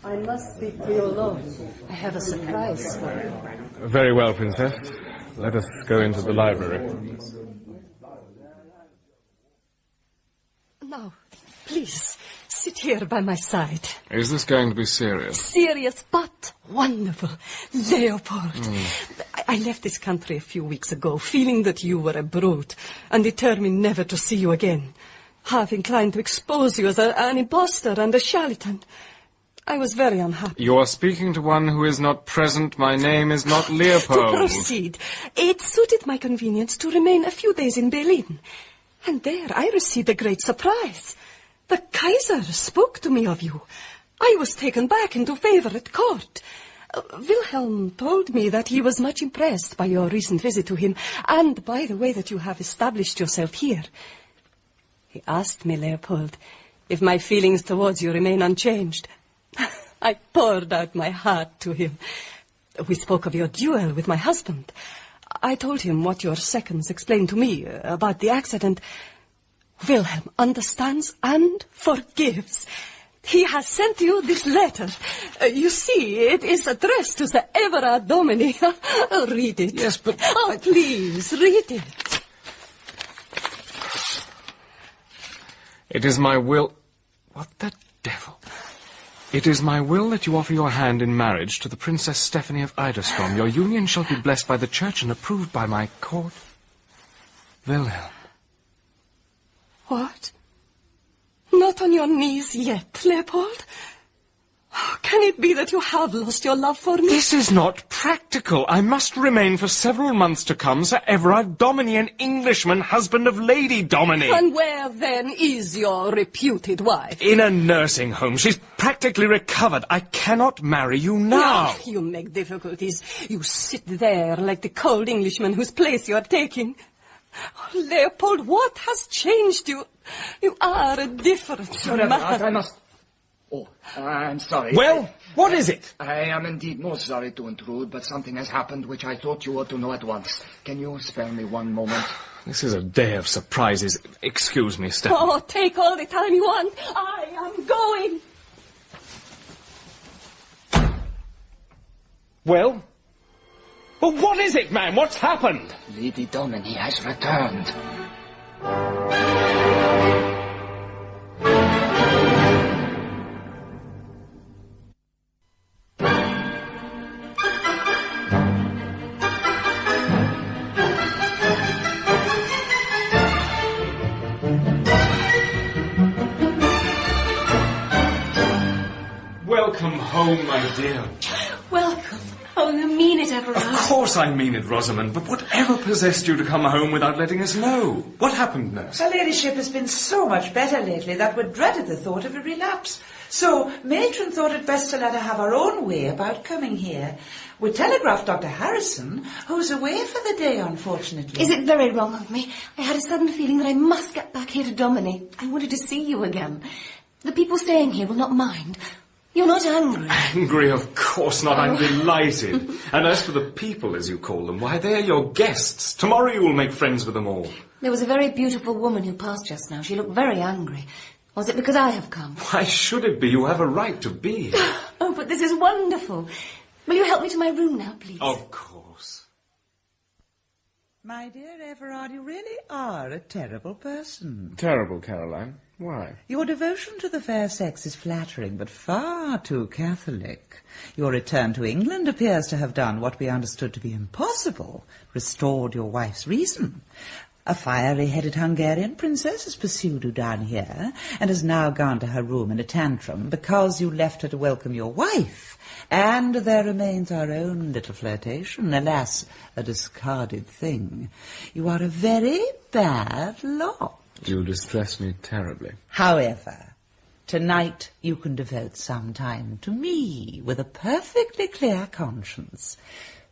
Speaker 7: I must speak to you alone. I have a surprise for you.
Speaker 1: Very well, Princess. Let us go into the library.
Speaker 7: Now, please, sit here by my side.
Speaker 1: Is this going to be serious?
Speaker 7: Serious, but wonderful. Leopold. I left this country a few weeks ago, feeling that you were a brute, and determined never to see you again. Half inclined to expose you as an impostor and a charlatan. I was very unhappy.
Speaker 1: You are speaking to one who is not present. My name is not Leopold.
Speaker 7: To proceed, it suited my convenience to remain a few days in Berlin. And there I received a great surprise. The Kaiser spoke to me of you. I was taken back into favor at court. Wilhelm told me that he was much impressed by your recent visit to him, and by the way that you have established yourself here. He asked me, Leopold, if my feelings towards you remain unchanged. I poured out my heart to him. We spoke of your duel with my husband. I told him what your seconds explained to me about the accident. Wilhelm understands and forgives. He has sent you this letter. You see, it is addressed to Sir Everard Domini. Read it.
Speaker 1: Yes, but...
Speaker 7: Oh, please, read it.
Speaker 1: It is my will... What the devil? It is my will that you offer your hand in marriage to the Princess Stephanie of Eiderstrom. Your union shall be blessed by the Church and approved by my court. Wilhelm.
Speaker 7: What? Not on your knees yet, Leopold? Oh, can it be that you have lost your love for me?
Speaker 1: This is not practical. I must remain for several months to come Sir Everard Domini, an Englishman, husband of Lady Domini.
Speaker 7: And where, then, is your reputed wife?
Speaker 1: In a nursing home. She's practically recovered. I cannot marry you now.
Speaker 7: Oh, you make difficulties. You sit there like the cold Englishman whose place you are taking. Oh, Leopold, what has changed you? You are a different man.
Speaker 8: I must... Oh, I'm sorry.
Speaker 2: Well, what is it?
Speaker 8: I am indeed most sorry to intrude, but something has happened which I thought you ought to know at once. Can you spare me one moment?
Speaker 1: This is a day of surprises. Excuse me, Stephanie.
Speaker 13: Oh, take all the time you want. I am going.
Speaker 2: Well? Well, what is it, man? What's happened?
Speaker 8: Lady Domini has returned.
Speaker 1: Welcome home, my dear.
Speaker 13: Welcome. Oh, you mean it, Everard?
Speaker 1: Of course I mean it, Rosamond, but whatever possessed you to come home without letting us know? What happened, nurse?
Speaker 9: Her ladyship has been so much better lately that we dreaded the thought of a relapse. So, Matron thought it best to let her have her own way about coming here. We telegraphed Dr. Harrison, who's away for the day, unfortunately.
Speaker 3: Is it very wrong of me? I had a sudden feeling that I must get back here to Domini. I wanted to see you again. The people staying here will not mind. You're not angry.
Speaker 1: Angry, of course not. I'm delighted. And as for the people, as you call them, why, they're your guests. Tomorrow you will make friends with them all.
Speaker 3: There was a very beautiful woman who passed just now. She looked very angry. Was it because I have come?
Speaker 1: Why should it be? You have a right to be here.
Speaker 3: Oh, but this is wonderful. Will you help me to my room now, please?
Speaker 1: Of course.
Speaker 9: My dear Everard, you really are a terrible person.
Speaker 11: Terrible, Caroline. Why?
Speaker 9: Your devotion to the fair sex is flattering, but far too Catholic. Your return to England appears to have done what we understood to be impossible, restored your wife's reason. A fiery-headed Hungarian princess has pursued you down here, and has now gone to her room in a tantrum because you left her to welcome your wife. And there remains our own little flirtation, alas, a discarded thing. You are a very bad lot.
Speaker 11: You distress me terribly.
Speaker 9: However, tonight you can devote some time to me with a perfectly clear conscience.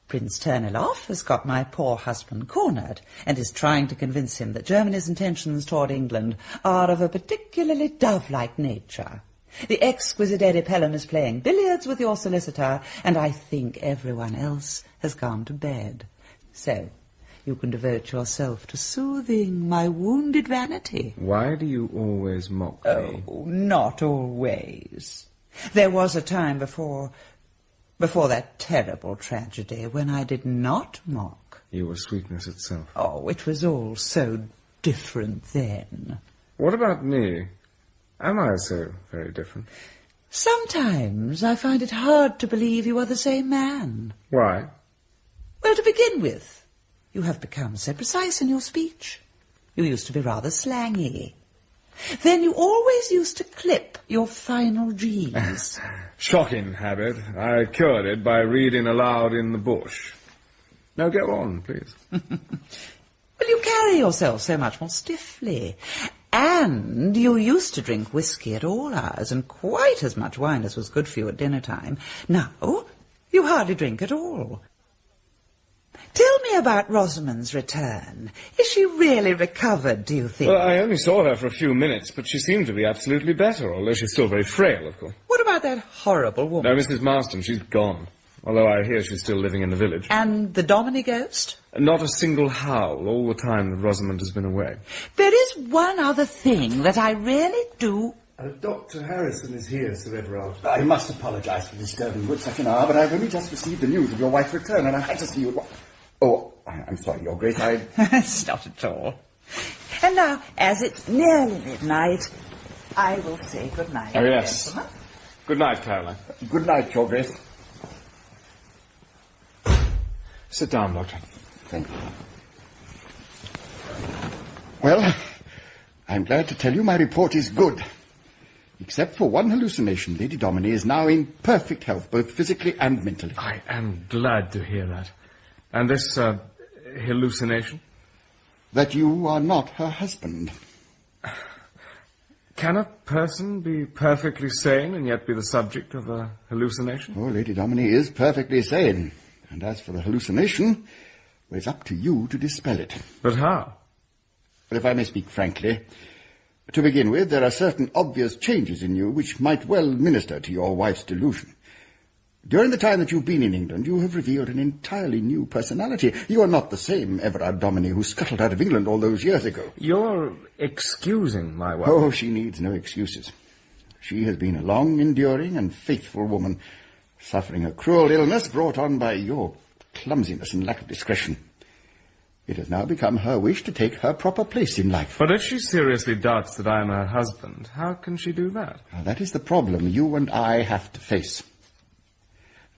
Speaker 9: Prince Terniloff has got my poor husband cornered and is trying to convince him that Germany's intentions toward England are of a particularly dove-like nature. The exquisite Eddie Pelham is playing billiards with your solicitor, and I think everyone else has gone to bed. So, you can devote yourself to soothing my wounded vanity.
Speaker 11: Why do you always mock me?
Speaker 9: Oh, not always. There was a time before that terrible tragedy when I did not mock.
Speaker 11: You were sweetness itself.
Speaker 9: Oh, it was all so different then.
Speaker 11: What about me? Am I so very different?
Speaker 9: Sometimes I find it hard to believe you are the same man.
Speaker 11: Why?
Speaker 9: Well, to begin with, you have become so precise in your speech. You used to be rather slangy. Then you always used to clip your final G's.
Speaker 11: Shocking habit. I cured it by reading aloud in the bush. Now go on, please.
Speaker 9: Well, you carry yourself so much more stiffly. And you used to drink whiskey at all hours, and quite as much wine as was good for you at dinner time. Now, you hardly drink at all. Tell me about Rosamond's return. Is she really recovered, do you think?
Speaker 11: Well, I only saw her for a few minutes, but she seemed to be absolutely better, although she's still very frail, of course.
Speaker 9: What about that horrible woman?
Speaker 11: No, Mrs. Marston, she's gone. Although I hear she's still living in the village.
Speaker 9: And the Domini ghost?
Speaker 11: Not a single howl all the time that Rosamond has been away.
Speaker 9: There is one other thing that I really do...
Speaker 16: Dr. Harrison is here, Sir Everard.
Speaker 4: I must apologise for disturbing you at such an hour, but I've only just received the news of your wife's return, and I had to see you... Oh, I'm sorry, Your Grace,
Speaker 9: It's not at all. And now, as it's nearly midnight, I will say good night.
Speaker 11: Oh, yes.
Speaker 9: Gentlemen.
Speaker 11: Good night, Caroline.
Speaker 4: Good night, Your Grace.
Speaker 11: Sit down, Doctor.
Speaker 4: Thank you. Well, I'm glad to tell you my report is good. Except for one hallucination, Lady Domini is now in perfect health, both physically and mentally.
Speaker 1: I am glad to hear that. And this, hallucination?
Speaker 4: That you are not her husband.
Speaker 1: Can a person be perfectly sane and yet be the subject of a hallucination?
Speaker 4: Oh, Lady Domini is perfectly sane. And as for the hallucination, well, it's up to you to dispel it.
Speaker 1: But how?
Speaker 4: Well, if I may speak frankly, To begin with, there are certain obvious changes in you which might well minister to your wife's delusion. During the time that you've been in England, you have revealed an entirely new personality. You are not the same Everard Dominie who scuttled out of England all those years ago.
Speaker 1: You're excusing my wife.
Speaker 4: Oh, she needs no excuses. She has been a long, enduring and faithful woman, suffering a cruel illness brought on by your clumsiness and lack of discretion. It has now become her wish to take her proper place in life.
Speaker 1: But if she seriously doubts that I am her husband, how can she do that?
Speaker 4: Now, that is the problem you and I have to face.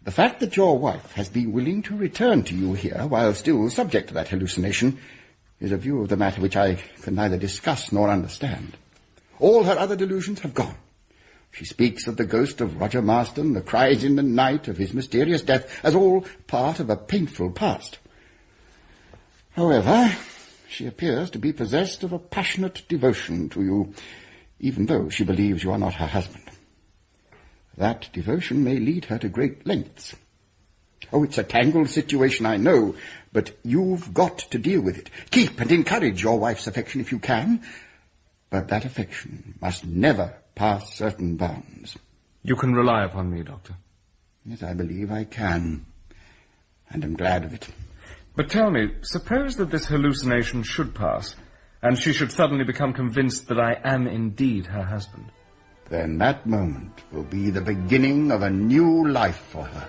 Speaker 4: The fact that your wife has been willing to return to you here while still subject to that hallucination is a view of the matter which I can neither discuss nor understand. All her other delusions have gone. She speaks of the ghost of Roger Marston, the cries in the night of his mysterious death, as all part of a painful past. However, she appears to be possessed of a passionate devotion to you, even though she believes you are not her husband. That devotion may lead her to great lengths. Oh, it's a tangled situation, I know, but you've got to deal with it. Keep and encourage your wife's affection if you can, but that affection must never pass certain bounds.
Speaker 1: You can rely upon me, Doctor.
Speaker 4: Yes, I believe I can, and am glad of it.
Speaker 1: But tell me, suppose that this hallucination should pass, and she should suddenly become convinced that I am indeed her husband.
Speaker 4: Then that moment will be the beginning of a new life for her.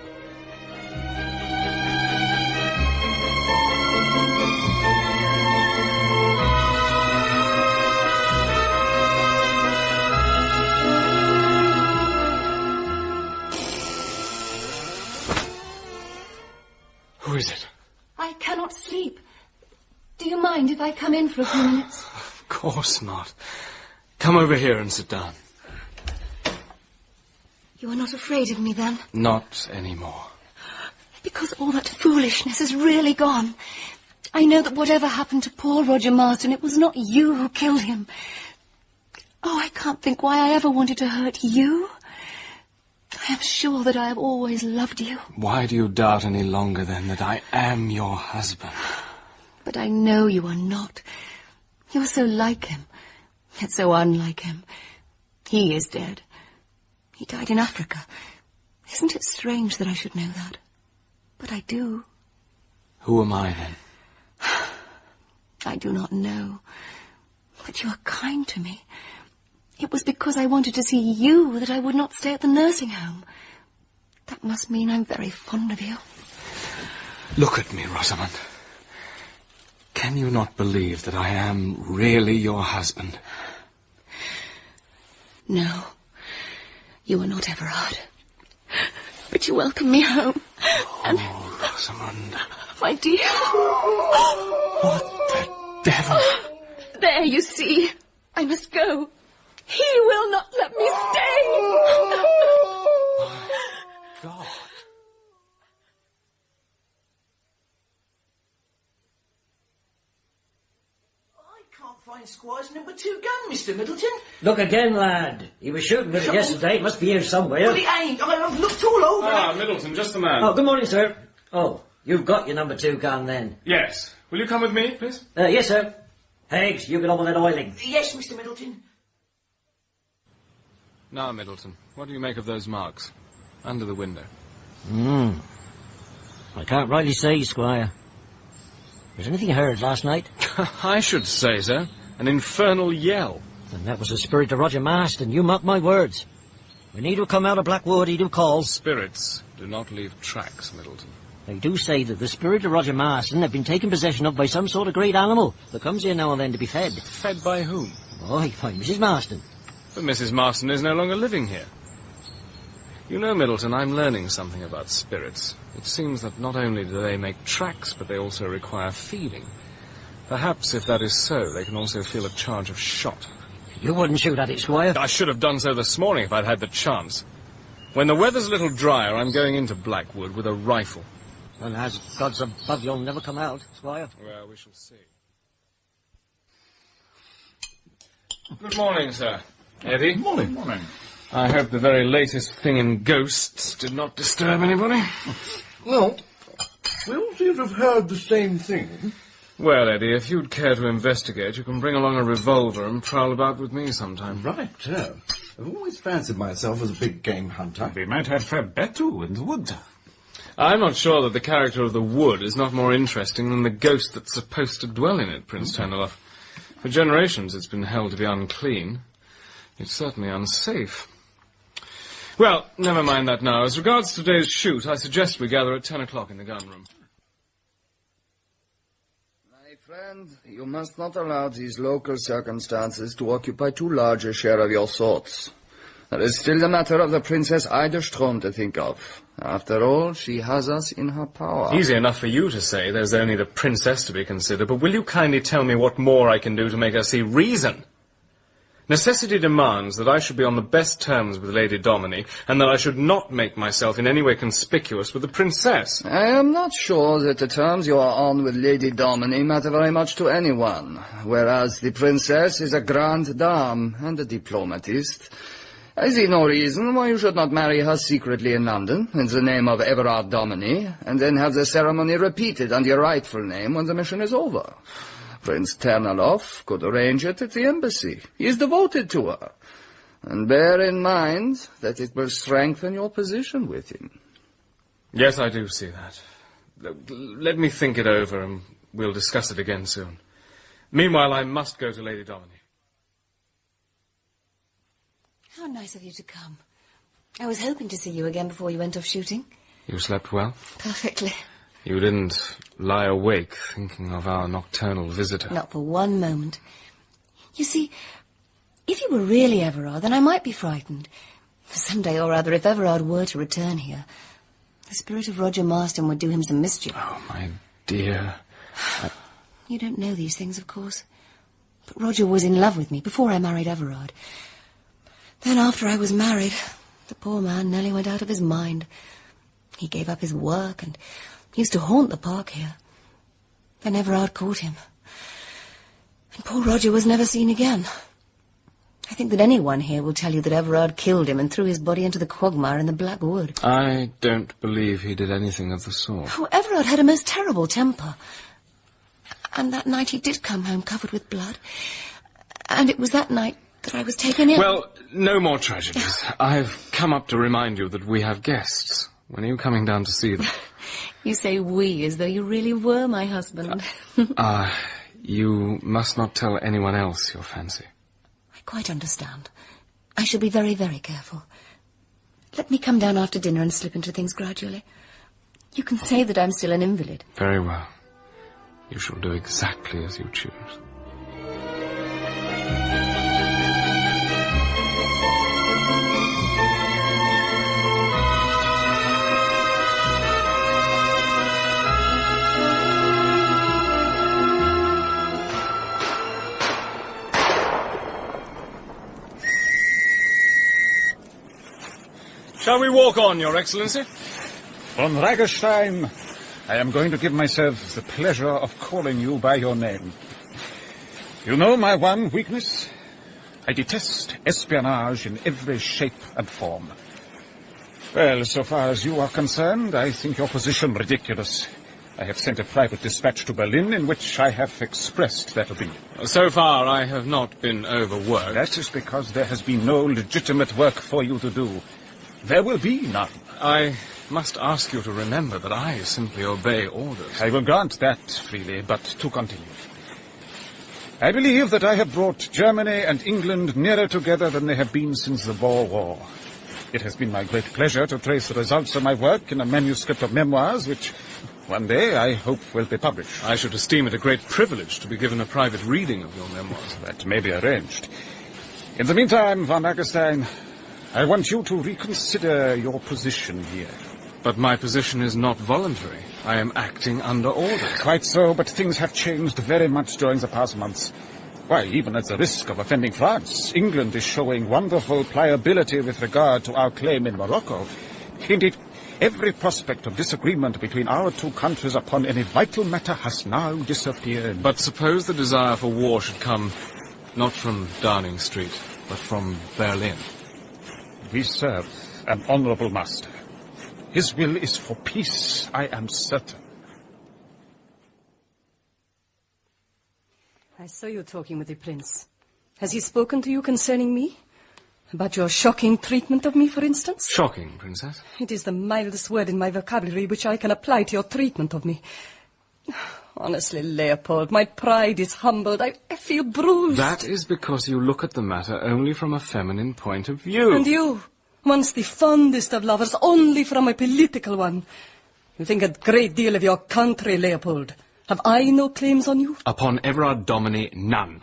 Speaker 2: Who is it?
Speaker 3: I cannot sleep. Do you mind if I come in for a few minutes?
Speaker 2: Of course not. Come over here and sit down.
Speaker 3: You are not afraid of me, then?
Speaker 2: Not anymore.
Speaker 3: Because all that foolishness is really gone. I know that whatever happened to poor Roger Marston, it was not you who killed him. Oh, I can't think why I ever wanted to hurt you. I am sure that I have always loved you.
Speaker 2: Why do you doubt any longer, then, that I am your husband?
Speaker 3: But I know you are not. You are so like him, yet so unlike him. He is dead. He died in Africa. Isn't it strange that I should know that? But I do.
Speaker 2: Who am I, then?
Speaker 3: I do not know. But you are kind to me. It was because I wanted to see you that I would not stay at the nursing home. That must mean I'm very fond of you.
Speaker 2: Look at me, Rosamond. Can you not believe that I am really your husband?
Speaker 3: No. You are not Everard. But you welcome me home. And...
Speaker 2: Oh, Rosamond.
Speaker 3: My dear.
Speaker 2: What the devil?
Speaker 3: There, you see. I must go. He will not let me stay.
Speaker 2: My God.
Speaker 6: Find Squire's number 2 gun, Mr. Middleton.
Speaker 17: Look again, lad. He was shooting with it yesterday. It must be here somewhere.
Speaker 6: Well, it ain't. I've looked all over.
Speaker 1: Ah, Middleton, just the man.
Speaker 17: Oh, good morning, sir. Oh, you've got your number 2 gun, then?
Speaker 1: Yes. Will you come with me, please?
Speaker 17: Yes, sir. Higgs, you get on with that oiling.
Speaker 6: Yes, Mr. Middleton.
Speaker 2: Now, Middleton, what do you make of those marks? Under the window.
Speaker 17: I can't rightly say, Squire. Was anything heard last night?
Speaker 2: I should say so. An infernal yell.
Speaker 17: And that was the spirit of Roger Marston, you mark my words. When he do come out of Blackwood, he do call.
Speaker 2: Spirits do not leave tracks, Middleton.
Speaker 17: They do say that the spirit of Roger Marston have been taken possession of by some sort of great animal that comes here now and then to be fed.
Speaker 2: Fed by whom?
Speaker 17: Oh, by Mrs. Marston.
Speaker 2: But Mrs. Marston is no longer living here. You know, Middleton, I'm learning something about spirits. It seems that not only do they make tracks, but they also require feeding. Perhaps, if that is so, they can also feel a charge of shot.
Speaker 17: You wouldn't shoot at it, Squire.
Speaker 2: I should have done so this morning if I'd had the chance. When the weather's a little drier, I'm going into Blackwood with a rifle.
Speaker 17: And as God's above, you'll never come out, Squire.
Speaker 2: Well, we shall see. Good morning, sir. Eddie?
Speaker 4: Morning.
Speaker 2: I hope the very latest thing in ghosts did not disturb anybody.
Speaker 10: Well, we all seem to have heard the same thing.
Speaker 1: Well, Eddie, if you'd care to investigate, you can bring along a revolver and prowl about with me sometime.
Speaker 5: Right, yeah. I've always fancied myself as a big game hunter.
Speaker 12: We might have fair battle in the wood.
Speaker 1: I'm not sure that the character of the wood is not more interesting than the ghost that's supposed to dwell in it, Prince Terniloff. For generations it's been held to be unclean. It's certainly unsafe. Well, never mind that now. As regards today's shoot, I suggest we gather at 10 o'clock in the gun room.
Speaker 8: My friend, you must not allow these local circumstances to occupy too large a share of your thoughts. There is still the matter of the Princess Eiderstrom to think of. After all, she has us in her power.
Speaker 1: Easy enough for you to say. There's only the princess to be considered. But will you kindly tell me what more I can do to make her see reason? Necessity demands that I should be on the best terms with Lady Domini, and that I should not make myself in any way conspicuous with the princess.
Speaker 8: I am not sure that the terms you are on with Lady Domini matter very much to anyone, whereas the princess is a grande dame and a diplomatist. I see no reason why you should not marry her secretly in London, in the name of Everard Domini, and then have the ceremony repeated under your rightful name when the mission is over. Prince Terniloff could arrange it at the embassy. He is devoted to her. And bear in mind that it will strengthen your position with him.
Speaker 1: Yes, I do see that. Let me think it over, and we'll discuss it again soon. Meanwhile, I must go to Lady Domini.
Speaker 10: How nice of you to come. I was hoping to see you again before you went off shooting.
Speaker 1: You slept well?
Speaker 10: Perfectly.
Speaker 1: You didn't lie awake thinking of our nocturnal visitor?
Speaker 10: Not for one moment. You see, if you were really Everard, then I might be frightened. Some day or other, if Everard were to return here, the spirit of Roger Marston would do him some mischief.
Speaker 1: Oh, my dear.
Speaker 10: You don't know these things, of course. But Roger was in love with me before I married Everard. Then after I was married, the poor man nearly went out of his mind. He gave up his work and used to haunt the park here. Then Everard caught him. And poor Roger was never seen again. I think that anyone here will tell you that Everard killed him and threw his body into the quagmire in the Black Wood.
Speaker 1: I don't believe he did anything of the sort.
Speaker 10: Oh, Everard had a most terrible temper. And that night he did come home covered with blood. And it was that night that I was taken ill.
Speaker 1: Well, no more tragedies. I've come up to remind you that we have guests. When are you coming down to see them?
Speaker 10: You say we as though you really were my husband.
Speaker 1: You must not tell anyone else your fancy.
Speaker 10: I quite understand. I shall be very, very careful. Let me come down after dinner and slip into things gradually. You can say that I'm still an invalid.
Speaker 1: Very well. You shall do exactly as you choose. Shall we walk on, Your Excellency?
Speaker 12: Von Ragerstein, I am going to give myself the pleasure of calling you by your name. You know my one weakness? I detest espionage in every shape and form. Well, so far as you are concerned, I think your position ridiculous. I have sent a private dispatch to Berlin in which I have expressed that opinion.
Speaker 1: So far, I have not been overworked.
Speaker 12: That is because there has been no legitimate work for you to do. There will be none.
Speaker 1: I must ask you to remember that I simply obey orders.
Speaker 12: I will grant that freely, but to continue. I believe that I have brought Germany and England nearer together than they have been since the Boer War. It has been my great pleasure to trace the results of my work in a manuscript of memoirs, which one day I hope will be published.
Speaker 1: I should esteem it a great privilege to be given a private reading of your memoirs.
Speaker 12: That may be arranged. In the meantime, von Ragerstein, I want you to reconsider your position here.
Speaker 1: But my position is not voluntary. I am acting under orders.
Speaker 12: Quite so, but things have changed very much during the past months. Why, even at the risk of offending France, England is showing wonderful pliability with regard to our claim in Morocco. Indeed, every prospect of disagreement between our two countries upon any vital matter has now disappeared.
Speaker 1: But suppose the desire for war should come not from Downing Street, but from Berlin.
Speaker 12: We serve an honorable master. His will is for peace, I am certain.
Speaker 7: I saw you talking with the prince. Has he spoken to you concerning me? About your shocking treatment of me, for instance?
Speaker 1: Shocking, Princess?
Speaker 7: It is the mildest word in my vocabulary which I can apply to your treatment of me. Honestly, Leopold, my pride is humbled. I feel bruised.
Speaker 1: That is because you look at the matter only from a feminine point of view.
Speaker 7: And you, once the fondest of lovers, only from a political one. You think a great deal of your country, Leopold. Have I no claims on you?
Speaker 1: Upon Everard Domini, none.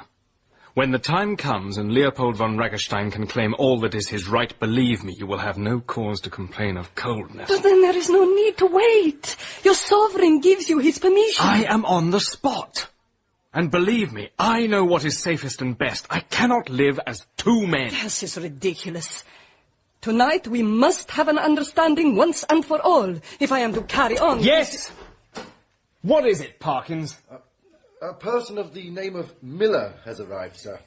Speaker 1: When the time comes and Leopold von Raggerstein can claim all that is his right, believe me, you will have no cause to complain of coldness.
Speaker 7: But then there is no need to wait. Your sovereign gives you his permission.
Speaker 1: I am on the spot. And believe me, I know what is safest and best. I cannot live as two men.
Speaker 7: This is ridiculous. Tonight we must have an understanding once and for all, if I am to carry on.
Speaker 1: Yes! What is it, Parkins?
Speaker 16: A person of the name of Miller has arrived, sir.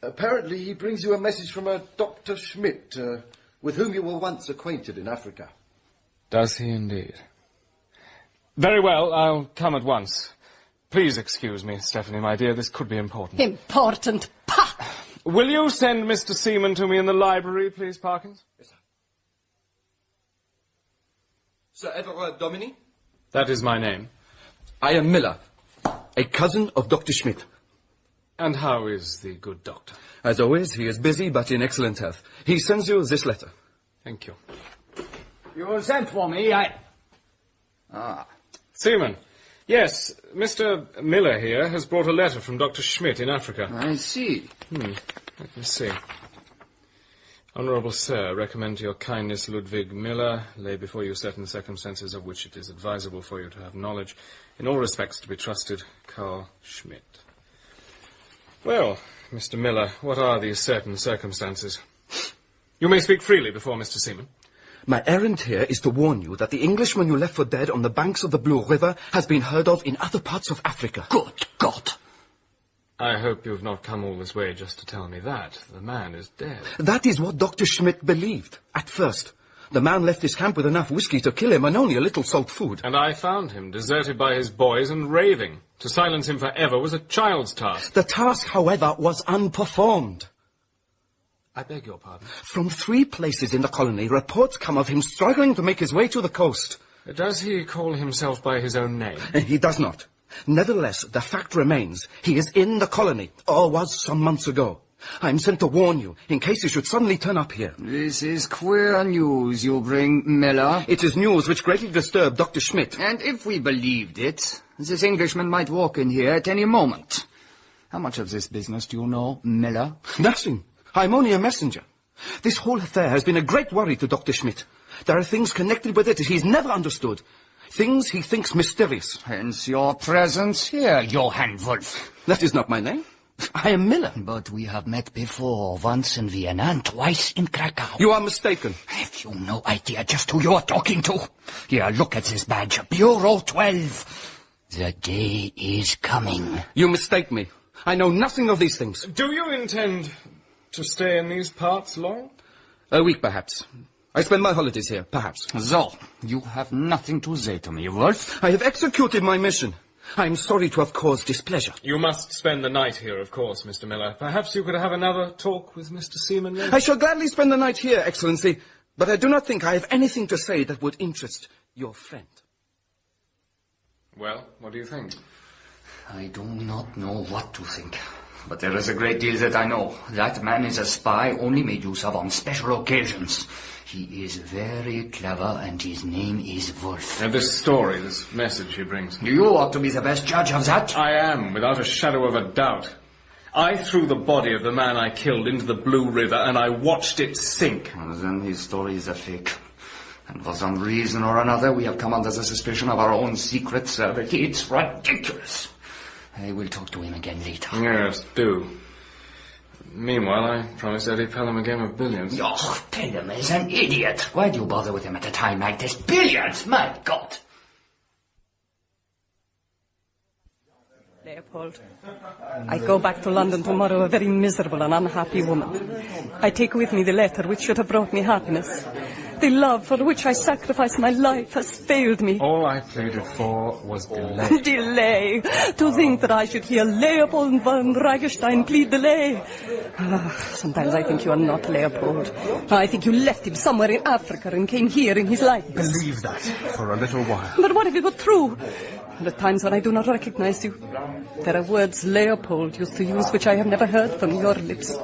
Speaker 16: Apparently he brings you a message from a Dr. Schmidt, with whom you were once acquainted in Africa.
Speaker 1: Does he indeed? Very well, I'll come at once. Please excuse me, Stephanie, my dear, this could be important.
Speaker 7: Important? Pah!
Speaker 1: Will you send Mr. Seaman to me in the library, please, Parkins?
Speaker 16: Yes, sir. Sir Everard Domini?
Speaker 1: That is my name.
Speaker 16: I am Miller, a cousin of Dr. Schmidt.
Speaker 1: And how is the good doctor?
Speaker 16: As always, he is busy, but in excellent health. He sends you this letter.
Speaker 1: Thank you.
Speaker 6: You sent for me,
Speaker 1: Seaman. Yes, Mr. Miller here has brought a letter from Dr. Schmidt in Africa.
Speaker 8: I see.
Speaker 1: Let me see. Honourable Sir, recommend to your kindness Ludwig Miller, lay before you certain circumstances of which it is advisable for you to have knowledge, in all respects to be trusted, Carl Schmidt. Well, Mr. Miller, what are these certain circumstances? You may speak freely before Mr. Seaman.
Speaker 16: My errand here is to warn you that the Englishman you left for dead on the banks of the Blue River has been heard of in other parts of Africa.
Speaker 8: Good God!
Speaker 1: I hope you've not come all this way just to tell me that. The man is dead.
Speaker 16: That is what Dr. Schmidt believed, at first. The man left his camp with enough whiskey to kill him and only a little salt food.
Speaker 1: And I found him, deserted by his boys and raving. To silence him forever was a child's task.
Speaker 16: The task, however, was unperformed.
Speaker 1: I beg your pardon?
Speaker 16: From 3 places in the colony, reports come of him struggling to make his way to the coast.
Speaker 1: Does he call himself by his own name?
Speaker 16: He does not. Nevertheless, the fact remains, he is in the colony, or was some months ago. I am sent to warn you, in case he should suddenly turn up here.
Speaker 8: This is queer news you bring, Miller.
Speaker 16: It is news which greatly disturbed Dr. Schmidt.
Speaker 8: And if we believed it, this Englishman might walk in here at any moment. How much of this business do you know, Miller?
Speaker 16: Nothing. I am only a messenger. This whole affair has been a great worry to Dr. Schmidt. There are things connected with it that he's never understood. Things he thinks mysterious.
Speaker 8: Hence your presence here, Johann Wolf.
Speaker 16: That is not my name. I am Miller.
Speaker 8: But we have met before, once in Vienna and twice in Krakow.
Speaker 16: You are mistaken.
Speaker 8: Have you no idea just who you are talking to? Here, look at this badge. Bureau 12. The day is coming.
Speaker 16: You mistake me. I know nothing of these things.
Speaker 1: Do you intend to stay in these parts long?
Speaker 16: A week, perhaps. I spend my holidays here, perhaps.
Speaker 8: So, you have nothing to say to me, Wolf?
Speaker 16: I have executed my mission. I am sorry to have caused displeasure.
Speaker 1: You must spend the night here, of course, Mr. Miller. Perhaps you could have another talk with Mr. Seaman later?
Speaker 16: I shall gladly spend the night here, Excellency, but I do not think I have anything to say that would interest your friend.
Speaker 1: Well, what do you think?
Speaker 8: I do not know what to think. But there is a great deal that I know. That man is a spy only made use of on special occasions. He is very clever, and his name is Wolf.
Speaker 1: And this story, this message he brings.
Speaker 8: You ought to be the best judge of that.
Speaker 1: I am, without a shadow of a doubt. I threw the body of the man I killed into the Blue River, and I watched it sink.
Speaker 8: Well, then his story is a fake. And for some reason or another, we have come under the suspicion of our own secret service. It's ridiculous. I will talk to him again later.
Speaker 1: Yes, do. Meanwhile, I promised Eddie Pelham a game of billiards.
Speaker 8: Oh, Pelham is an idiot. Why do you bother with him at a time like this? Billiards, my God!
Speaker 7: Leopold. I go back to London tomorrow a very miserable and unhappy woman. I take with me the letter which should have brought me happiness. The love for which I sacrificed my life has failed me.
Speaker 1: All I pleaded for was delay.
Speaker 7: Delay! To think that I should hear Leopold von Reigerstein plead delay. Sometimes I think you are not Leopold. I think you left him somewhere in Africa and came here in his likeness.
Speaker 1: Believe that for a little while.
Speaker 7: But what if it were true? There are times when I do not recognize you. There are words Leopold used to use which I have never heard from your lips.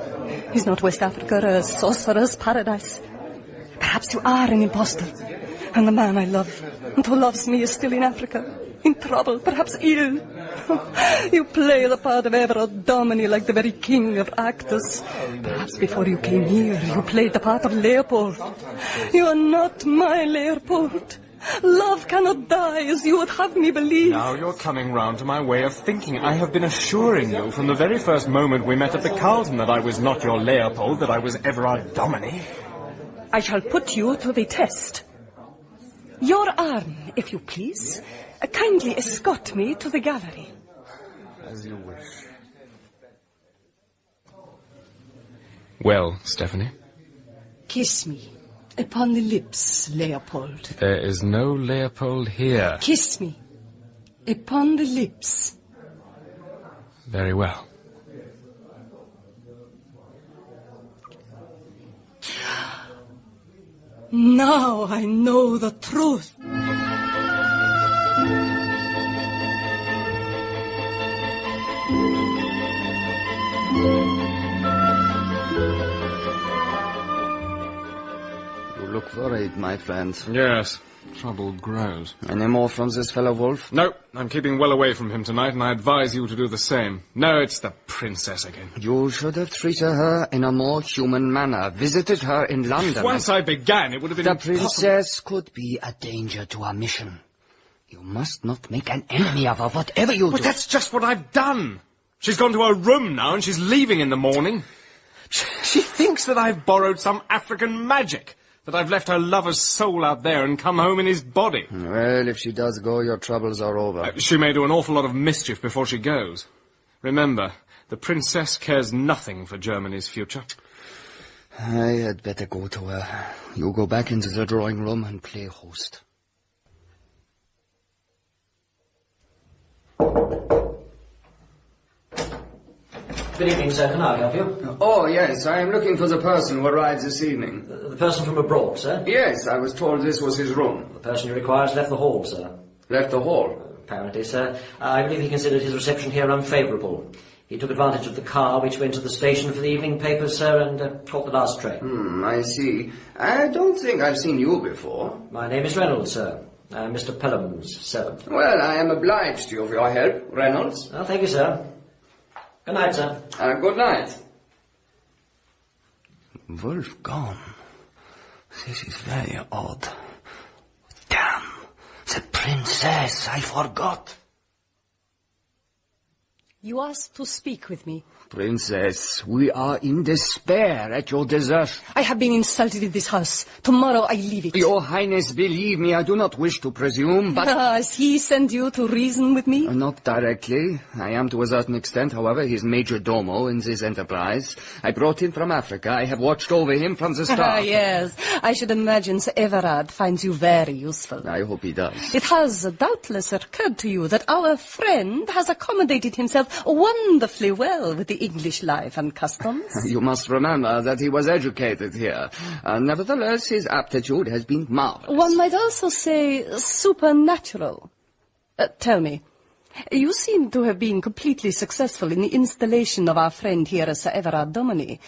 Speaker 7: Is not West Africa a sorcerer's paradise? Perhaps you are an impostor, and the man I love, and who loves me, is still in Africa, in trouble, perhaps ill. You play the part of Everard Dominie like the very king of actors. Perhaps before you came here, you played the part of Leopold. You are not my Leopold. Love cannot die as you would have me believe.
Speaker 1: Now you're coming round to my way of thinking. I have been assuring you from the very first moment we met at the Carlton that I was not your Leopold, that I was Everard Dominie.
Speaker 7: I shall put you to the test. Your arm, if you please. Kindly escort me to the gallery.
Speaker 1: As you wish. Well, Stephanie?
Speaker 7: Kiss me upon the lips, Leopold.
Speaker 1: There is no Leopold here.
Speaker 7: Kiss me upon the lips.
Speaker 1: Very well.
Speaker 7: Now I know the truth.
Speaker 8: You look worried, my friend.
Speaker 1: Yes, trouble grows.
Speaker 8: Any more from this fellow Wolf?
Speaker 1: No, I'm keeping well away from him tonight, and I advise you to do the same. No, it's the princess again.
Speaker 8: You should have treated her in a more human manner, visited her in London.
Speaker 1: Once I began, it would have been
Speaker 8: The princess could be a danger to our mission. You must not make an enemy of her, whatever you do.
Speaker 1: But that's just what I've done. She's gone to her room now, and she's leaving in the morning. She thinks that I've borrowed some African magic, that I've left her lover's soul out there and come home in his body.
Speaker 8: Well, if she does go, your troubles are over.
Speaker 1: She may do an awful lot of mischief before she goes. Remember, the princess cares nothing for Germany's future.
Speaker 8: I had better go to her. You go back into the drawing room and play host.
Speaker 17: Good evening, sir. Can I help you?
Speaker 8: Oh, yes. I am looking for the person who arrived this evening.
Speaker 17: The person from abroad, sir?
Speaker 8: Yes, I was told this was his room.
Speaker 17: The person you require has left the hall, sir.
Speaker 8: Left the hall?
Speaker 17: Apparently, sir. I believe he considered his reception here unfavourable. He took advantage of the car which went to the station for the evening papers, sir, and caught the last train.
Speaker 8: I see. I don't think I've seen you before.
Speaker 17: My name is Reynolds, sir. I'm Mr. Pelham's servant.
Speaker 8: Well, I am obliged to you for your help, Reynolds.
Speaker 17: Oh, thank you, sir. Good night, sir.
Speaker 8: Good night. Wolf gone. This is very odd. Damn, the princess, I forgot.
Speaker 7: You asked to speak with me.
Speaker 8: Princess, we are in despair at your desert.
Speaker 7: I have been insulted in this house. Tomorrow I leave it.
Speaker 8: Your Highness, believe me, I do not wish to presume, but...
Speaker 7: Has he sent you to reason with me?
Speaker 8: Not directly. I am to a certain extent, however, his major domo in this enterprise. I brought him from Africa. I have watched over him from the start.
Speaker 7: Yes, I should imagine Sir Everard finds you very useful.
Speaker 8: I hope he does.
Speaker 7: It has doubtless occurred to you that our friend has accommodated himself wonderfully well with the English life and customs.
Speaker 8: You must remember that he was educated here. Nevertheless, his aptitude has been marvelous.
Speaker 7: One might also say supernatural. Tell me, you seem to have been completely successful in the installation of our friend here as Sir Everard Dominie.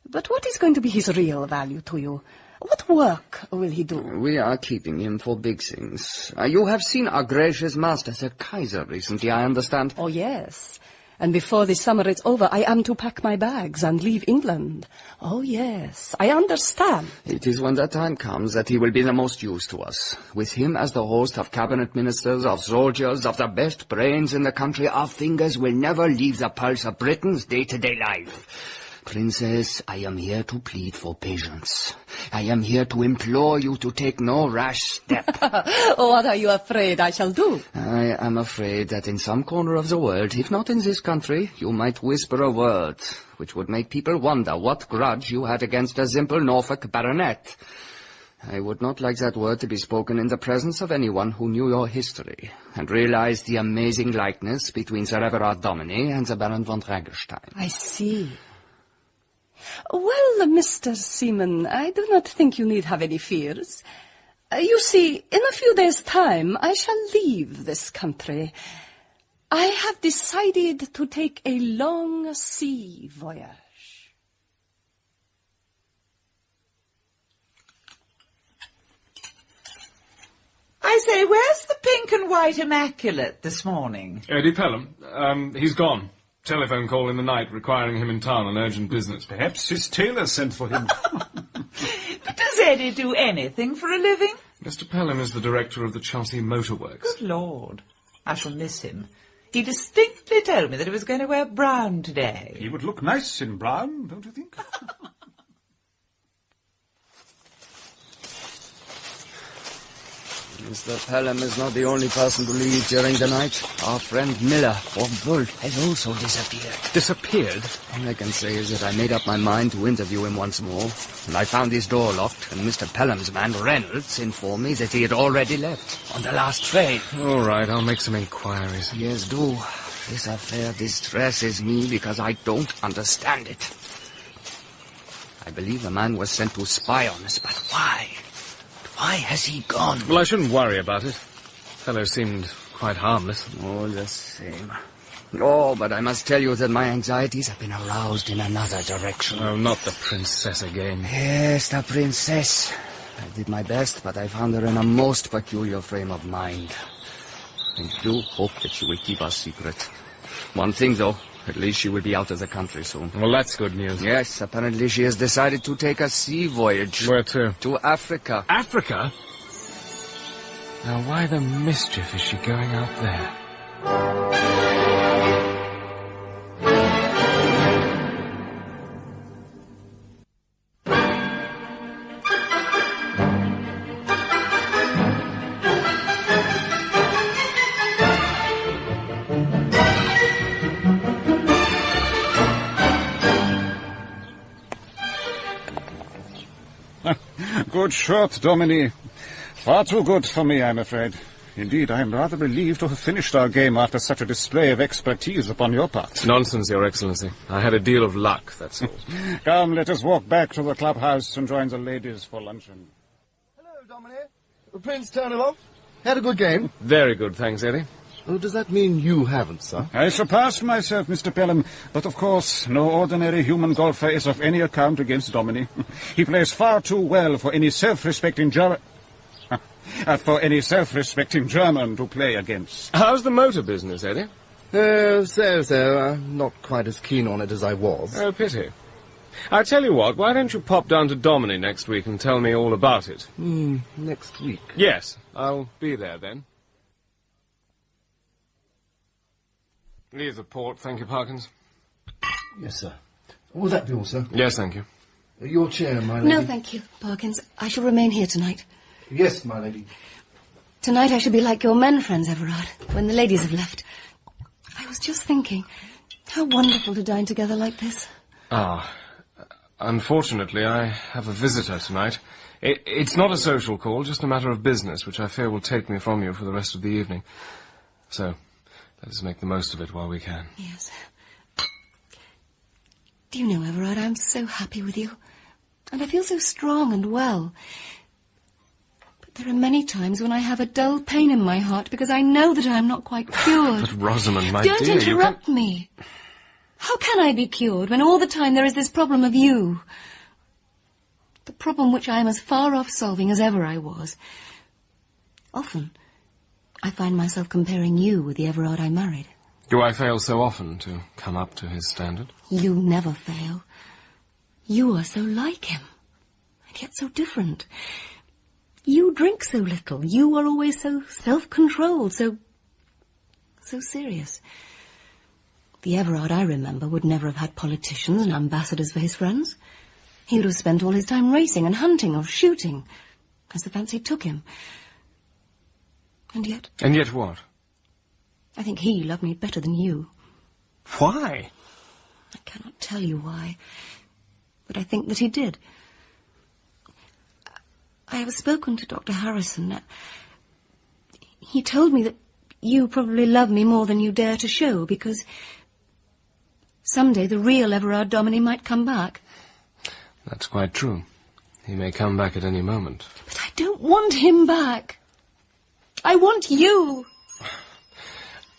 Speaker 7: But what is going to be his real value to you? What work will he do?
Speaker 8: We are keeping him for big things. You have seen our gracious master, Sir Kaiser, recently, I understand.
Speaker 7: Oh, yes. And before the summer is over, I am to pack my bags and leave England. Oh, yes, I understand.
Speaker 8: It is when that time comes that he will be the most use to us. With him as the host of cabinet ministers, of soldiers, of the best brains in the country, our fingers will never leave the pulse of Britain's day-to-day life.
Speaker 14: Princess, I am here to plead for patience. I am here to implore you to take no rash step.
Speaker 7: What are you afraid I shall do?
Speaker 14: I am afraid that in some corner of the world, if not in this country, you might whisper a word which would make people wonder what grudge you had against a simple Norfolk baronet. I would not like that word to be spoken in the presence of anyone who knew your history and realized the amazing likeness between Sir Everard Dominie and the Baron von Frankenstein.
Speaker 7: I see. Well, Mr. Seaman, I do not think you need have any fears. You see, in a few days' time, I shall leave this country. I have decided to take a long sea voyage.
Speaker 9: I say, where's the pink and white immaculate this morning?
Speaker 1: Eddie Pelham. He's gone. Telephone call in the night requiring him in town on urgent business.
Speaker 12: Perhaps his tailor sent for him.
Speaker 9: But does Eddie do anything for a living?
Speaker 1: Mr. Pelham is the director of the Chelsea Motor Works.
Speaker 9: Good Lord. I shall miss him. He distinctly told me that he was going to wear brown today.
Speaker 12: He would look nice in brown, don't you think?
Speaker 14: Mr. Pelham is not the only person to leave during the night. Our friend Miller, or Wolf, has also disappeared.
Speaker 11: Disappeared?
Speaker 14: All I can say is that I made up my mind to interview him once more, and I found his door locked, and Mr. Pelham's man, Reynolds, informed me that he had already left on the last train.
Speaker 1: All right, I'll make some inquiries.
Speaker 14: Yes, do. This affair distresses me because I don't understand it. I believe the man was sent to spy on us, but why? Why has he gone?
Speaker 1: Well, I shouldn't worry about it. Fellow seemed quite harmless.
Speaker 14: All the same. Oh, but I must tell you that my anxieties have been aroused in another direction.
Speaker 1: Oh, not the princess again.
Speaker 14: Yes, the princess. I did my best, but I found her in a most peculiar frame of mind. I do hope that she will keep our secret. One thing, though. At least she will be out of the country soon.
Speaker 1: Well, that's good news.
Speaker 14: Yes, apparently she has decided to take a sea voyage.
Speaker 1: Where to?
Speaker 14: To Africa.
Speaker 1: Africa? Now, why the mischief is she going out there?
Speaker 12: Good shot, Dominie. Far too good for me, I'm afraid. Indeed, I am rather relieved to have finished our game after such a display of expertise upon your part.
Speaker 1: Nonsense, Your Excellency. I had a deal of luck, that's all.
Speaker 12: Come, let us walk back to the clubhouse and join the ladies for luncheon.
Speaker 16: Hello, Dominie. Prince Turnaloff. Had a good game?
Speaker 1: Very good, thanks, Eddie.
Speaker 16: Oh, does that mean you haven't, sir?
Speaker 12: I surpassed myself, Mr. Pelham, but of course no ordinary human golfer is of any account against Dominie. He plays far too well for any self-respecting German... for any self-respecting German to play against.
Speaker 1: How's the motor business, Eddie?
Speaker 16: So. I'm not quite as keen on it as I was.
Speaker 1: Oh, pity. I tell you what, why don't you pop down to Dominie next week and tell me all about it?
Speaker 16: Next week?
Speaker 1: Yes, I'll be there then. Leave the port, thank you, Parkins.
Speaker 16: Yes, sir. Will that be all, sir?
Speaker 1: Yes, thank you.
Speaker 16: Your chair, my lady.
Speaker 10: No, thank you, Parkins. I shall remain here tonight.
Speaker 16: Yes, my lady.
Speaker 10: Tonight I shall be like your men friends, Everard, when the ladies have left. I was just thinking, how wonderful to dine together like this.
Speaker 1: Unfortunately, I have a visitor tonight. It's not a social call, just a matter of business, which I fear will take me from you for the rest of the evening. So, let us make the most of it while we can.
Speaker 10: Yes. Do you know, Everard, I'm so happy with you. And I feel so strong and well. But there are many times when I have a dull pain in my heart because I know that I am not quite cured.
Speaker 1: But Rosamond, my
Speaker 10: Don't
Speaker 1: dear,
Speaker 10: interrupt me. How can I be cured when all the time there is this problem of you? The problem which I am as far off solving as ever I was. Often, I find myself comparing you with the Everard I married.
Speaker 1: Do I fail so often to come up to his standard?
Speaker 10: You never fail. You are so like him, and yet so different. You drink so little. You are always so self-controlled, so serious. The Everard I remember would never have had politicians and ambassadors for his friends. He would have spent all his time racing and hunting or shooting, as the fancy took him. And yet...
Speaker 1: And yet what?
Speaker 10: I think he loved me better than you.
Speaker 1: Why?
Speaker 10: I cannot tell you why, but I think that he did. I have spoken to Dr. Harrison. He told me that you probably love me more than you dare to show, because someday the real Everard Dominie might come back.
Speaker 1: That's quite true. He may come back at any moment.
Speaker 10: But I don't want him back. I want you.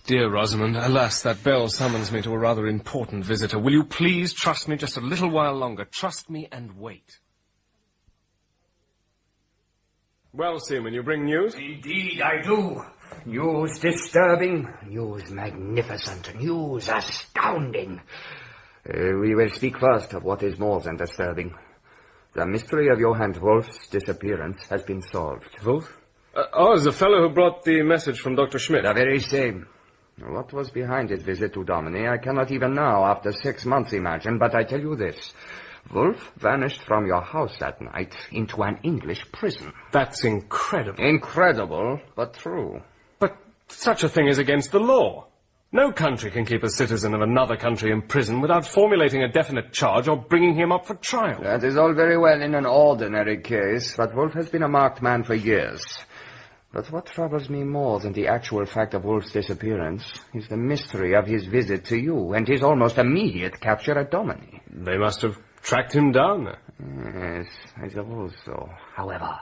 Speaker 1: Dear Rosamond, alas, that bell summons me to a rather important visitor. Will you please trust me just a little while longer? Trust me and wait. Well, Seaman, you bring news?
Speaker 14: Indeed, I do. News disturbing, news magnificent, news astounding. We will speak first of what is more than disturbing. The mystery of Johann Wolf's disappearance has been solved.
Speaker 1: Wolf? The fellow who brought the message from Dr. Schmidt.
Speaker 14: The very same. What was behind his visit to Dominie, I cannot even now, after 6 months, imagine, but I tell you this. Wolf vanished from your house that night into an English prison.
Speaker 1: That's incredible.
Speaker 14: Incredible, but true.
Speaker 1: But such a thing is against the law. No country can keep a citizen of another country in prison without formulating a definite charge or bringing him up for trial.
Speaker 14: That is all very well in an ordinary case, but Wolf has been a marked man for years. But what troubles me more than the actual fact of Wolf's disappearance is the mystery of his visit to you and his almost immediate capture at Dominie.
Speaker 1: They must have tracked him down.
Speaker 14: Yes, I suppose so. However,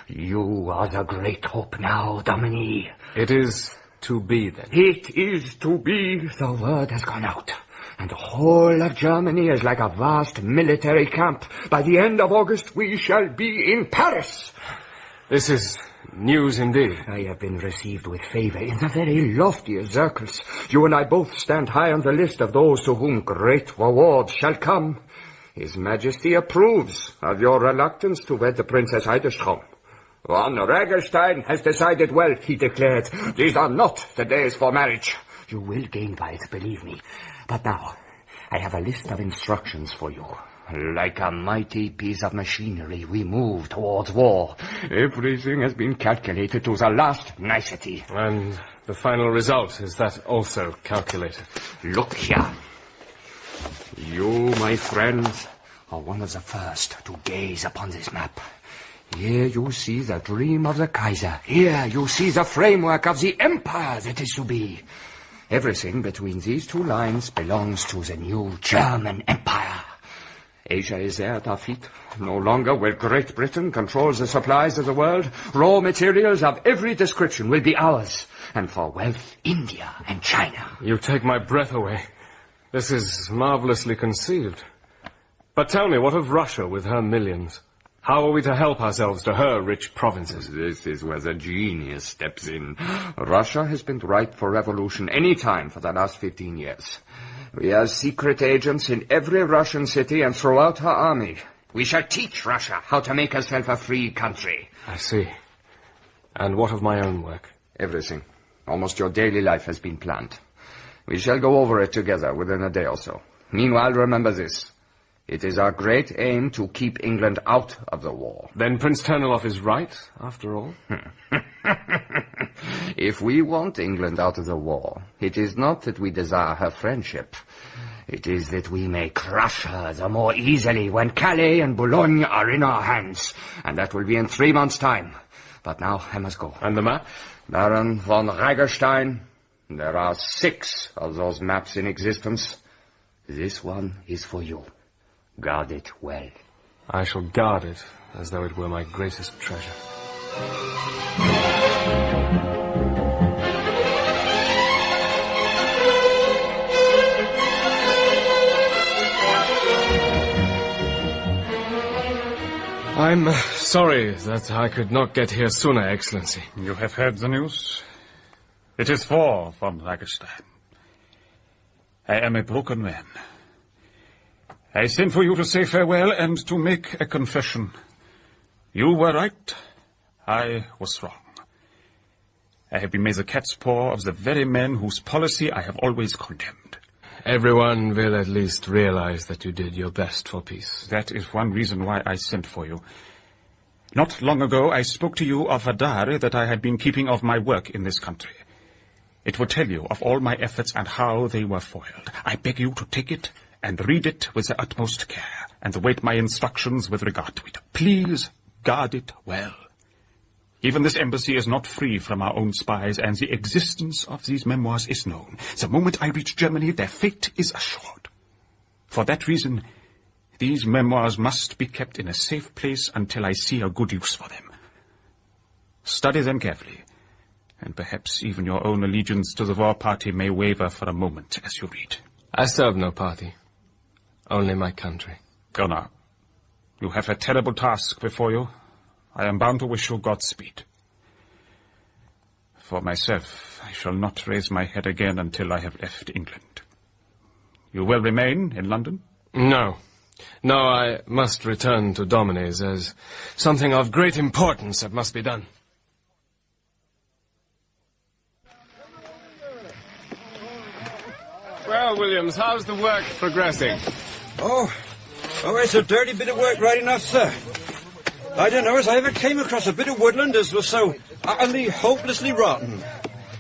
Speaker 14: you are the great hope now, Dominie.
Speaker 1: It is to be, then.
Speaker 14: It is to be. The word has gone out. And the whole of Germany is like a vast military camp. By the end of August, we shall be in Paris.
Speaker 1: This is news indeed.
Speaker 14: I have been received with favour in the very loftiest circles. You and I both stand high on the list of those to whom great rewards shall come. His Majesty approves of your reluctance to wed the Princess Heidestrom. Von Regelstein has decided well, he declared. These are not the days for marriage. You will gain by it, believe me. But now, I have a list of instructions for you. Like a mighty piece of machinery, we move towards war. Everything has been calculated to the last nicety.
Speaker 1: And the final result, is that also calculated?
Speaker 14: Look here. You, my friends, are one of the first to gaze upon this map. Here you see the dream of the Kaiser. Here you see the framework of the empire that is to be. Everything between these two lines belongs to the new German Empire. Asia is there at our feet. No longer will Great Britain control the supplies of the world. Raw materials of every description will be ours. And for wealth, India and China.
Speaker 1: You take my breath away. This is marvelously conceived. But tell me, what of Russia with her millions? How are we to help ourselves to her rich provinces?
Speaker 14: This is where the genius steps in. Russia has been ripe for revolution any time for the last 15 years. We have secret agents in every Russian city and throughout her army. We shall teach Russia how to make herself a free country.
Speaker 1: I see. And what of my own work?
Speaker 14: Everything. Almost your daily life has been planned. We shall go over it together within a day or so. Meanwhile, remember this. It is our great aim to keep England out of the war.
Speaker 1: Then Prince Terniloff is right, after all?
Speaker 14: If we want England out of the war, it is not that we desire her friendship. It is that we may crush her the more easily when Calais and Boulogne are in our hands. And that will be in 3 months' time. But now I must go.
Speaker 1: And the map?
Speaker 14: Baron von Regelstein, there are 6 of those maps in existence. This one is for you. Guard it well.
Speaker 1: I shall guard it as though it were my greatest treasure. I'm sorry that I could not get here sooner, Excellency.
Speaker 12: You have heard the news? It is for von Regelstein. I am a broken man. I sent for you to say farewell and to make a confession. You were right. I was wrong. I have been made the cat's paw of the very men whose policy I have always condemned.
Speaker 1: everyone will at least realize that you did your best for peace.
Speaker 12: That is one reason why I sent for you. Not long ago, I spoke to you of a diary that I had been keeping of my work in this country. It will tell you of all my efforts and how they were foiled. I beg you to take it and read it with the utmost care, and await my instructions with regard to it. Please guard it well. Even this embassy is not free from our own spies, and the existence of these memoirs is known. The moment I reach Germany, their fate is assured. For that reason, these memoirs must be kept in a safe place until I see a good use for them. Study them carefully, and perhaps even your own allegiance to the war party may waver for a moment as you read.
Speaker 1: I serve no party, only my country.
Speaker 12: Go now. You have a terrible task before you. I am bound to wish you Godspeed. For myself, I shall not raise my head again until I have left England. You will remain in London?
Speaker 1: No. No, I must return to Dominies. There's something of great importance that must be done. Well, Williams, how's the work progressing?
Speaker 15: Oh, it's a dirty bit of work right enough, sir. I don't know as I ever came across a bit of woodland as was so utterly, hopelessly rotten.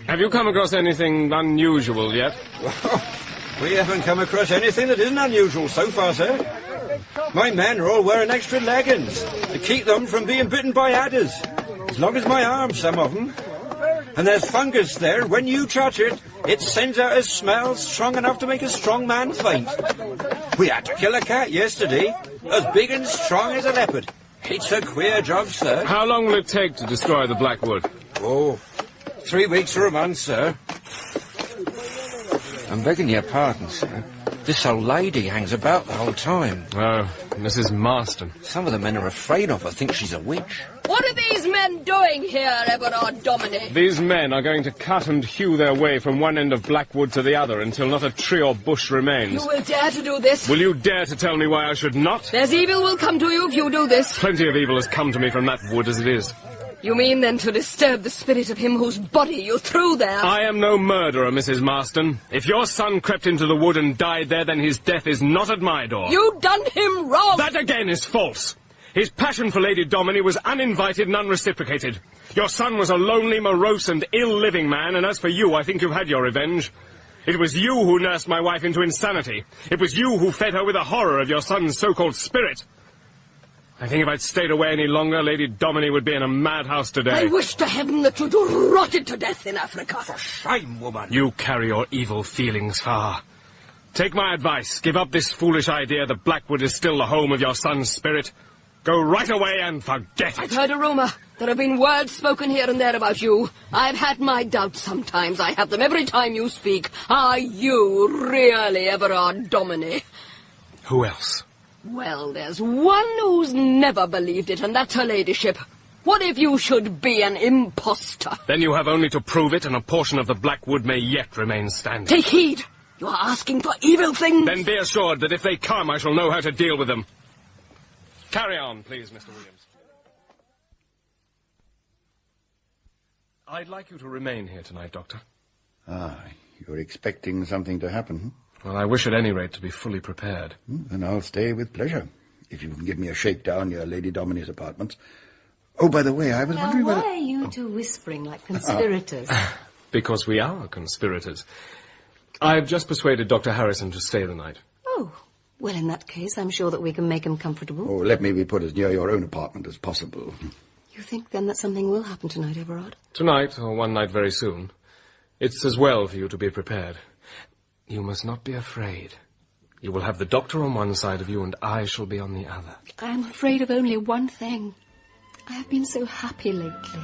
Speaker 1: Have you come across anything unusual yet?
Speaker 15: We haven't come across anything that isn't unusual so far, sir. My men are all wearing extra leggings to keep them from being bitten by adders. As long as my arms, some of them. And there's fungus there, and when you touch it, it sends out a smell strong enough to make a strong man faint. We had to kill a cat yesterday, as big and strong as a leopard. It's a queer job, sir.
Speaker 1: How long will it take to destroy the Blackwood?
Speaker 15: Oh, 3 weeks or a month, sir.
Speaker 22: I'm begging your pardon, sir. This old lady hangs about the whole time.
Speaker 1: Oh, Mrs. Marston.
Speaker 22: Some of the men are afraid of her, think she's a witch.
Speaker 3: What are these men doing here, Everard Domine?
Speaker 1: These men are going to cut and hew their way from one end of Blackwood to the other until not a tree or bush remains.
Speaker 3: You will dare to do this?
Speaker 1: Will you dare to tell me why I should not?
Speaker 3: There's evil will come to you if you do this.
Speaker 1: Plenty of evil has come to me from that wood as it is.
Speaker 3: You mean then to disturb the spirit of him whose body you threw there?
Speaker 1: I am no murderer, Mrs. Marston. If your son crept into the wood and died there, then his death is not at my door.
Speaker 3: You done him wrong!
Speaker 1: That again is false. His passion for Lady Domine was uninvited and unreciprocated. Your son was a lonely, morose and ill-living man, and as for you, I think you've had your revenge. It was you who nursed my wife into insanity. It was you who fed her with a horror of your son's so-called spirit. I think if I'd stayed away any longer, Lady Domine would be in a madhouse today.
Speaker 3: I wish to heaven that you'd rotted to death in Africa.
Speaker 15: For shame, woman!
Speaker 1: You carry your evil feelings far. Take my advice. Give up this foolish idea that Blackwood is still the home of your son's spirit. Go right away and forget it.
Speaker 3: I've heard a rumour. There have been words spoken here and there about you. I've had my doubts sometimes. I have them every time you speak. Are you really Everard Domine?
Speaker 1: Who else?
Speaker 3: Well, there's one who's never believed it, and that's her ladyship. What if you should be an impostor?
Speaker 1: Then you have only to prove it, and a portion of the Blackwood may yet remain standing.
Speaker 3: Take heed. You are asking for evil things.
Speaker 1: Then be assured that if they come, I shall know how to deal with them. Carry on, please, Mr. Williams. I'd like you to remain here tonight, Doctor.
Speaker 4: Ah, you're expecting something to happen?
Speaker 1: Well, I wish at any rate to be fully prepared.
Speaker 4: Then I'll stay with pleasure, if you can give me a shakedown near Lady Dominie's apartments. Oh, by the way, I was wondering whether...
Speaker 3: why are you two whispering like conspirators?
Speaker 1: Because we are conspirators. I've just persuaded Dr. Harrison to stay the night.
Speaker 3: Oh, well, in that case, I'm sure that we can make him comfortable.
Speaker 4: Oh, let me be put as near your own apartment as possible.
Speaker 3: You think, then, that something will happen tonight, Everard?
Speaker 1: Tonight, or one night very soon. It's as well for you to be prepared. You must not be afraid. You will have the doctor on one side of you, and I shall be on the other.
Speaker 3: I am afraid of only one thing. I have been so happy lately.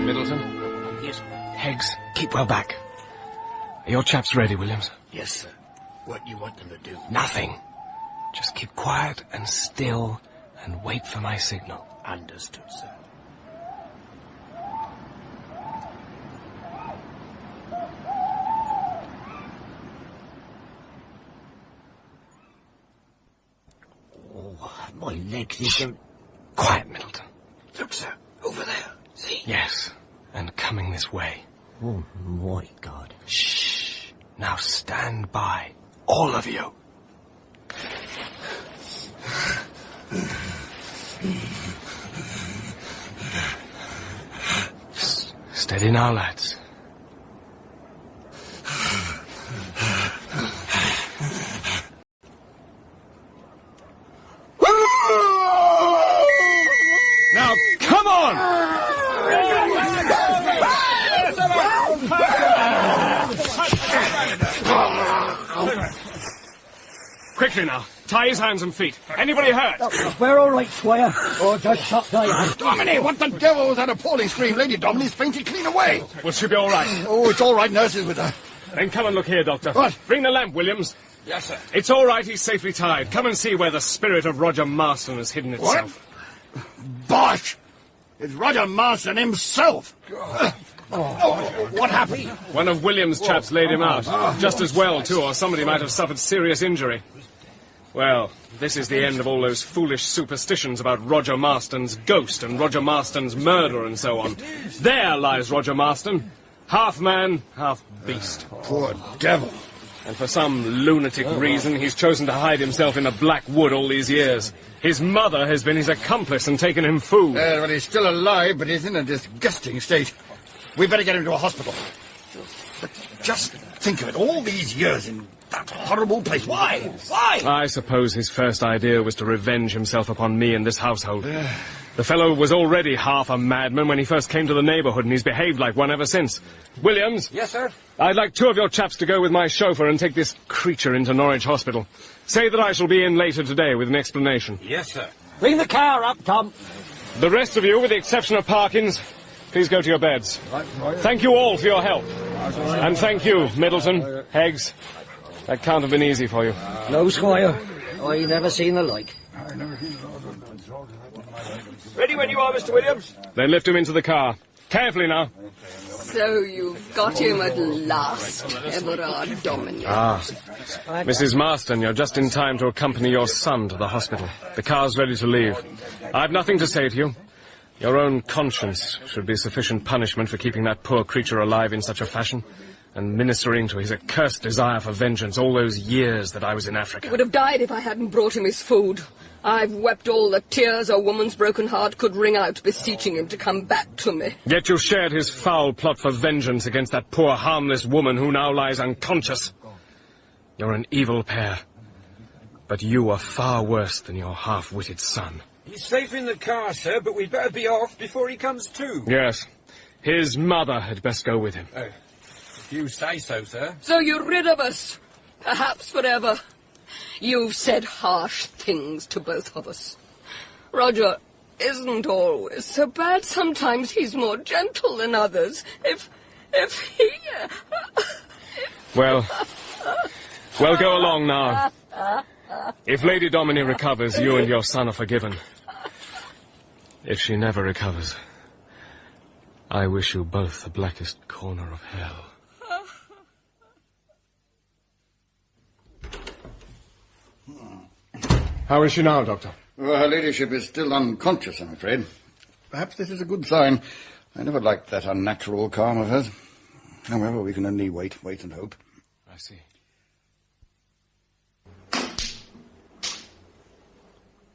Speaker 1: Middleton?
Speaker 22: Yes.
Speaker 1: Heggs, keep well back. Are your chaps ready, Williams?
Speaker 22: Yes, sir. What do you want them to do?
Speaker 1: Nothing. Just keep quiet and still and wait for my signal.
Speaker 22: Understood, sir. Oh,
Speaker 17: My legs is...
Speaker 1: Quiet, Middleton.
Speaker 5: Look, sir, over there. See?
Speaker 1: Yes, and coming this way.
Speaker 17: Oh, my God.
Speaker 1: Shh. Now stand by, all of you. Steady now, lads. Now, come on! Quickly now. Tie his hands and feet. Anybody hurt?
Speaker 17: We're all right, Squire. Oh, just shot Diane.
Speaker 4: Dominie, what the devil was that appalling scream? Lady Dominie's fainted clean away.
Speaker 1: Will she be all right?
Speaker 4: Oh, it's all right. Nurse is with her.
Speaker 1: Then come and look here, Doctor.
Speaker 4: What?
Speaker 1: Bring the lamp, Williams.
Speaker 5: Yes, sir.
Speaker 1: It's all right. He's safely tied. Come and see where the spirit of Roger Marston has hidden itself.
Speaker 4: What? Bosh! It's Roger Marston himself. What happened?
Speaker 1: One of Williams' chaps laid him out. Just as well, too, or somebody might have suffered serious injury. Well, this is the end of all those foolish superstitions about Roger Marston's ghost and Roger Marston's murder and so on. There lies Roger Marston. Half man, half beast.
Speaker 4: Poor devil.
Speaker 1: And for some lunatic reason, he's chosen to hide himself in the Black Wood all these years. His mother has been his accomplice and taken him food.
Speaker 4: Well, he's still alive, but he's in a disgusting state. We better get him to a hospital. But just think of it, all these years in that horrible place. Why? Why?
Speaker 1: I suppose his first idea was to revenge himself upon me and this household. The fellow was already half a madman when he first came to the neighbourhood, and he's behaved like one ever since. Williams?
Speaker 5: Yes, sir?
Speaker 1: I'd like 2 of your chaps to go with my chauffeur and take this creature into Norwich Hospital. Say that I shall be in later today with an explanation.
Speaker 5: Yes, sir.
Speaker 17: Bring the car up, Tom.
Speaker 1: The rest of you, with the exception of Parkins, please go to your beds. Thank you all for your help. And thank you, Middleton, Heggs. That can't have been easy for you.
Speaker 17: No, Squire. I never seen the like.
Speaker 15: Ready when you are, Mr. Williams.
Speaker 1: Then lift him into the car. Carefully now.
Speaker 3: So you've got him at last, Everard Dominie.
Speaker 1: Ah. Mrs. Marston, you're just in time to accompany your son to the hospital. The car's ready to leave. I've nothing to say to you. Your own conscience should be sufficient punishment for keeping that poor creature alive in such a fashion, and ministering to his accursed desire for vengeance all those years that I was in Africa.
Speaker 3: He would have died if I hadn't brought him his food. I've wept all the tears a woman's broken heart could wring out, beseeching him to come back to me.
Speaker 1: Yet you shared his foul plot for vengeance against that poor harmless woman who now lies unconscious. You're an evil pair. But you are far worse than your half-witted son.
Speaker 15: He's safe in the car, sir, but we'd better be off before he comes to.
Speaker 1: Yes. His mother had best go with him.
Speaker 15: If you say so, sir.
Speaker 3: So you're rid of us, perhaps forever. You've said harsh things to both of us. Roger isn't always so bad. Sometimes he's more gentle than others. If he...
Speaker 1: Well, go along now. If Lady Dominie recovers, you and your son are forgiven. If she never recovers, I wish you both the blackest corner of hell. How is she now, Doctor?
Speaker 4: Well, her ladyship is still unconscious, I'm afraid. Perhaps this is a good sign. I never liked that unnatural calm of hers. However, we can only wait and hope.
Speaker 1: I see.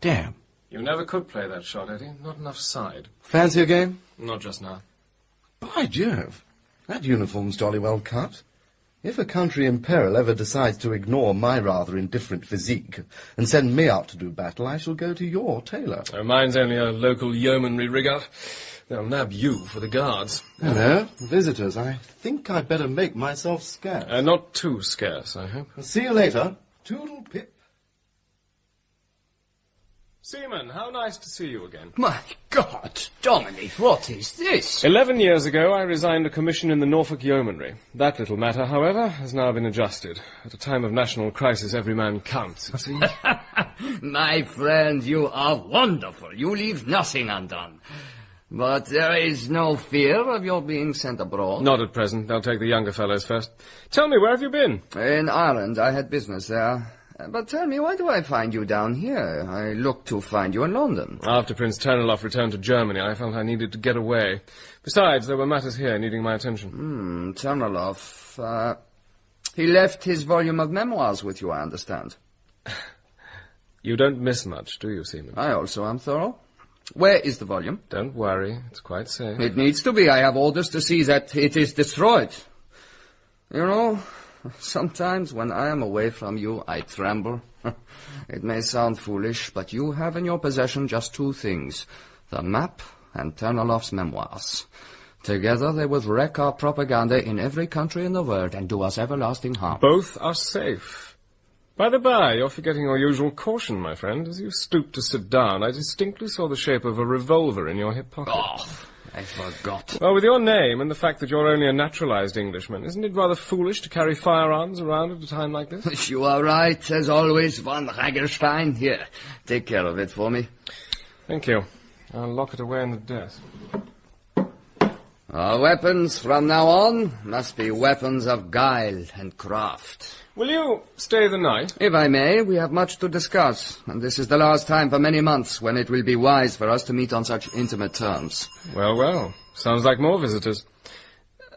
Speaker 11: Damn.
Speaker 1: You never could play that shot, Eddie. Not enough side.
Speaker 11: Fancy a game?
Speaker 1: Not just now.
Speaker 11: By Jove, that uniform's jolly well cut. If a country in peril ever decides to ignore my rather indifferent physique and send me out to do battle, I shall go to your tailor.
Speaker 1: Oh, mine's only a local yeomanry rig-out. They'll nab you for the guards.
Speaker 11: Hello, visitors. I think I'd better make myself scarce.
Speaker 1: Not too scarce, I hope.
Speaker 11: I'll see you later. Toodle pip.
Speaker 1: Seaman, how nice to see you again.
Speaker 14: My God, Dominie, what is this?
Speaker 1: 11 years ago, I resigned a commission in the Norfolk Yeomanry. That little matter, however, has now been adjusted. At a time of national crisis, every man counts, it seems.
Speaker 14: My friend, you are wonderful. You leave nothing undone. But there is no fear of your being sent abroad?
Speaker 1: Not at present. They'll take the younger fellows first. Tell me, where have you been?
Speaker 8: In Ireland. I had business there. But tell me, why do I find you down here? I looked to find you in London.
Speaker 1: After Prince Terniloff returned to Germany, I felt I needed to get away. Besides, there were matters here needing my attention.
Speaker 8: Terniloff, he left his volume of memoirs with you, I understand.
Speaker 1: You don't miss much, do you, Seaman?
Speaker 8: I also am thorough. Where is the volume?
Speaker 1: Don't worry, it's quite safe.
Speaker 8: It needs to be. I have orders to see that it is destroyed. You know, sometimes when I am away from you, I tremble. It may sound foolish, but you have in your possession just two things, the map and Terniloff's memoirs. Together they would wreck our propaganda in every country in the world and do us everlasting harm.
Speaker 1: Both are safe. By the by, you're forgetting your usual caution, my friend. As you stooped to sit down, I distinctly saw the shape of a revolver in your hip pocket.
Speaker 8: Oh, I forgot.
Speaker 1: Well, with your name and the fact that you're only a naturalized Englishman, isn't it rather foolish to carry firearms around at a time like this?
Speaker 8: You are right, as always, von Ragerstein. Here, take care of it for me.
Speaker 1: Thank you. I'll lock it away in the desk.
Speaker 8: Our weapons from now on must be weapons of guile and craft.
Speaker 1: Will you stay the night?
Speaker 8: If I may, we have much to discuss, and this is the last time for many months when it will be wise for us to meet on such intimate terms.
Speaker 1: Well, well. Sounds like more visitors.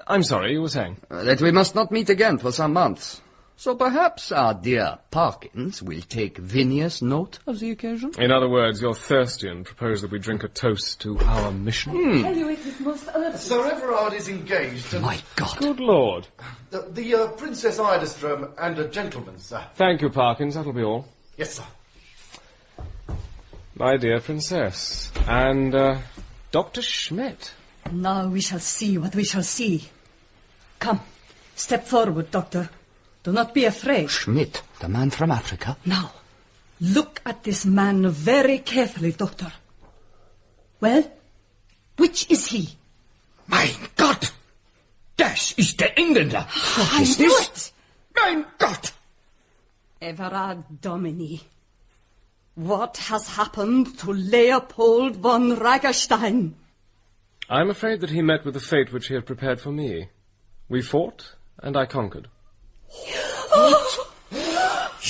Speaker 1: I'm sorry, you were saying?
Speaker 8: That we must not meet again for some months. So perhaps our dear Parkins will take vinous note of the occasion?
Speaker 1: In other words, you're thirsty and propose that we drink a toast to our mission?
Speaker 13: Tell you it is most urgent.
Speaker 16: Sir Everard is engaged.
Speaker 8: My God.
Speaker 1: Good Lord.
Speaker 16: The Princess Idestrom and a gentleman, sir.
Speaker 1: Thank you, Parkins. That'll be all.
Speaker 16: Yes, sir.
Speaker 1: My dear Princess. And, Dr. Schmidt.
Speaker 7: Now we shall see what we shall see. Come, step forward, Doctor. Do not be afraid.
Speaker 8: Schmidt, the man from Africa.
Speaker 7: Now, look at this man very carefully, Doctor. Well, which is he?
Speaker 8: Mein Gott! Das ist der Engländer!
Speaker 7: I knew it!
Speaker 8: Mein Gott!
Speaker 7: Everard Domini. What has happened to Leopold von Ragerstein?
Speaker 1: I'm afraid that he met with the fate which he had prepared for me. We fought, and I conquered.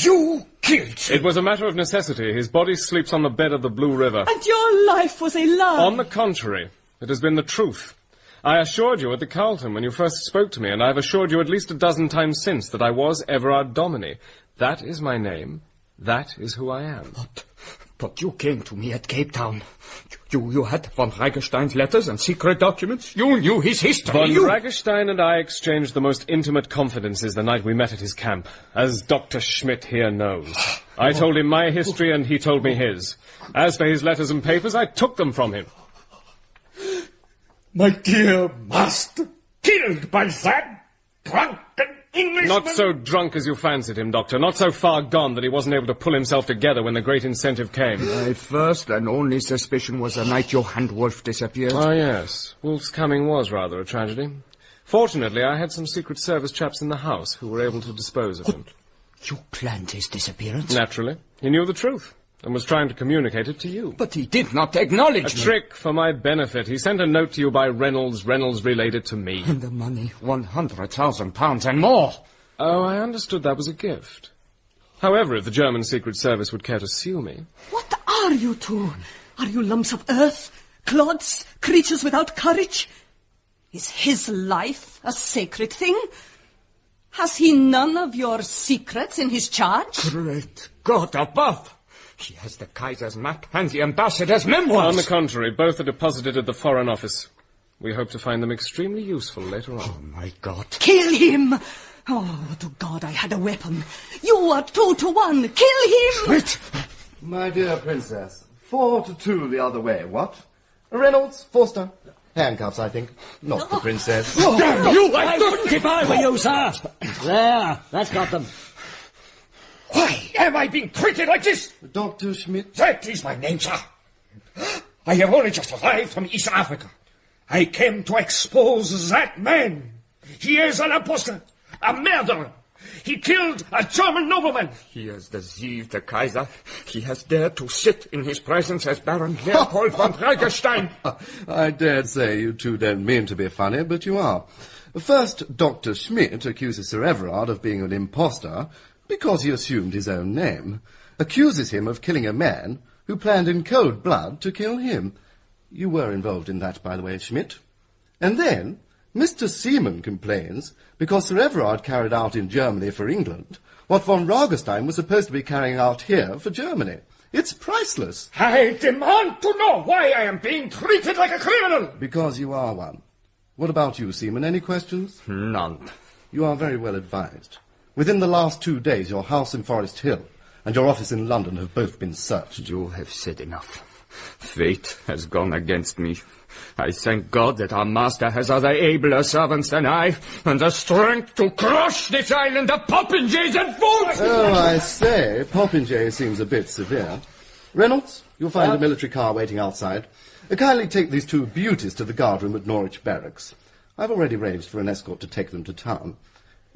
Speaker 8: You killed him!
Speaker 1: It was a matter of necessity. His body sleeps on the bed of the Blue River.
Speaker 7: And your life was a lie!
Speaker 1: On the contrary, it has been the truth. I assured you at the Carlton when you first spoke to me, and I've assured you at least a dozen times since that I was Everard Domini. That is my name. That is who I am.
Speaker 8: But you came to me at Cape Town. You had von Ragerstein's letters and secret documents. You knew his history.
Speaker 1: Von Ragerstein and I exchanged the most intimate confidences the night we met at his camp, as Dr. Schmidt here knows. I told him my history and he told me his. As for his letters and papers, I took them from him.
Speaker 8: My dear master, killed by that drunken Englishman?
Speaker 1: Not so drunk as you fancied him, Doctor. Not so far gone that he wasn't able to pull himself together when the great incentive came.
Speaker 8: My first and only suspicion was the night your handwolf disappeared.
Speaker 1: Oh, yes. Wolf's coming was rather a tragedy. Fortunately, I had some Secret Service chaps in the house who were able to dispose of him.
Speaker 8: You planned his disappearance?
Speaker 1: Naturally. He knew the truth and was trying to communicate it to you.
Speaker 8: But he did not acknowledge me.
Speaker 1: A trick for my benefit. He sent a note to you by Reynolds. Reynolds relayed it to me.
Speaker 8: And the money, £100,000 and more.
Speaker 1: Oh, I understood that was a gift. However, if the German Secret Service would care to sue me...
Speaker 7: What are you two? Are you lumps of earth? Clods? Creatures without courage? Is his life a sacred thing? Has he none of your secrets in his charge?
Speaker 8: Great God above! He has the Kaiser's map and the ambassador's memoirs.
Speaker 1: On the contrary, both are deposited at the Foreign Office. We hope to find them extremely useful later on.
Speaker 8: Oh, my God.
Speaker 7: Kill him! Oh, to God, I had a weapon. You are 2-1. Kill him!
Speaker 8: Wait!
Speaker 16: My dear Princess, 4-2 the other way, what? Reynolds, Forster. Handcuffs, I think. Not the Princess.
Speaker 8: Oh, damn you!
Speaker 17: I wouldn't if I were you, sir. There, that's got them.
Speaker 8: Why am I being treated like this?
Speaker 16: Dr. Schmidt.
Speaker 8: That is my name, sir. I have only just arrived from East Africa. I came to expose that man. He is an impostor, a murderer. He killed a German nobleman. He has deceived the Kaiser. He has dared to sit in his presence as Baron Leopold von Ragerstein.
Speaker 16: I dared say you two don't mean to be funny, but you are. First, Dr. Schmidt accuses Sir Everard of being an impostor, Because he assumed his own name, accuses him of killing a man who planned in cold blood to kill him. You were involved in that, by the way, Schmidt. And then Mr. Seaman complains because Sir Everard carried out in Germany for England what von Ragenstein was supposed to be carrying out here for Germany. It's priceless.
Speaker 1: I demand to know why I am being treated like a criminal!
Speaker 16: Because you are one. What about you, Seaman? Any questions?
Speaker 20: None.
Speaker 16: You are very well advised. Within the last 2 days, your house in Forest Hill and your office in London have both been searched.
Speaker 20: You have said enough. Fate has gone against me. I thank God that our master has other abler servants than I, and the strength to crush this island of popinjays and fools!
Speaker 16: Oh, I say, popinjay seems a bit severe. Reynolds, you'll find a military car waiting outside. Kindly take these two beauties to the guardroom at Norwich Barracks. I've already arranged for an escort to take them to town.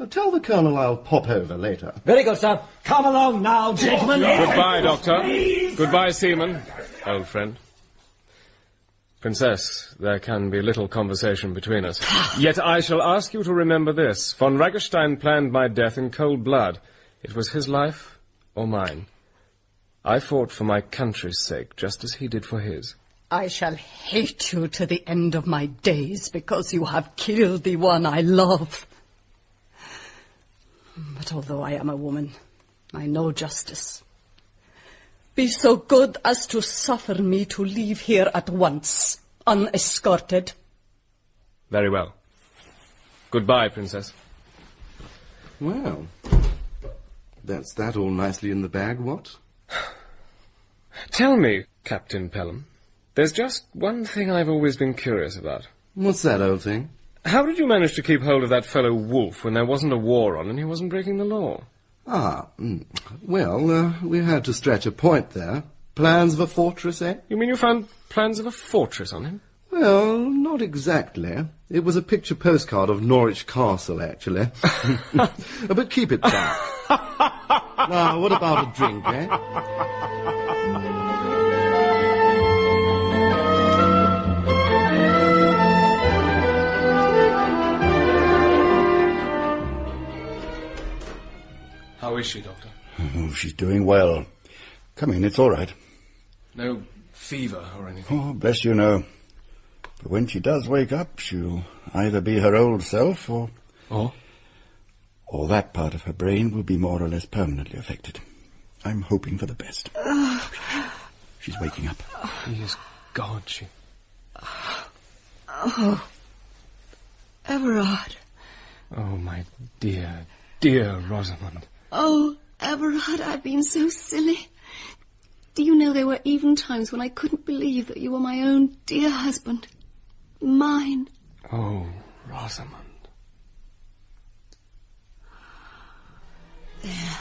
Speaker 16: Tell the Colonel I'll pop over later.
Speaker 17: Very good, sir. Come along now, gentlemen.
Speaker 1: Goodbye, Doctor. Goodbye, Seaman, old friend. Princess, there can be little conversation between us. Yet I shall ask you to remember this. Von Ragenstein planned my death in cold blood. It was his life or mine. I fought for my country's sake, just as he did for his.
Speaker 7: I shall hate you to the end of my days because you have killed the one I love. But although I am a woman, I know justice. Be so good as to suffer me to leave here at once, unescorted.
Speaker 1: Very well. Goodbye, Princess.
Speaker 16: Well, that's that all nicely in the bag, what?
Speaker 1: Tell me, Captain Pelham, there's just one thing I've always been curious about.
Speaker 16: What's that, old thing?
Speaker 1: How did you manage to keep hold of that fellow Wolfe when there wasn't a war on and he wasn't breaking the law?
Speaker 16: Well, we had to stretch a point there. Plans of a fortress, eh?
Speaker 1: You mean you found plans of a fortress on him?
Speaker 16: Well, not exactly. It was a picture postcard of Norwich Castle, actually. But keep it down. Now, what about a drink, eh?
Speaker 1: How is she, Doctor?
Speaker 4: Oh, she's doing well. Come in, it's all right.
Speaker 1: No fever or anything?
Speaker 4: Oh, bless you, no. But when she does wake up, she'll either be her old self or... Or that part of her brain will be more or less permanently affected. I'm hoping for the best. She's waking up.
Speaker 1: He is gone, she...
Speaker 3: Oh, Everard.
Speaker 1: Oh, my dear, dear Rosamond.
Speaker 3: Oh, Everard, I've been so silly. Do you know there were even times when I couldn't believe that you were my own dear husband. Mine.
Speaker 1: Oh, Rosamond.
Speaker 3: There.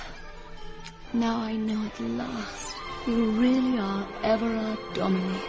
Speaker 3: Now I know at last you really are Everard Domine.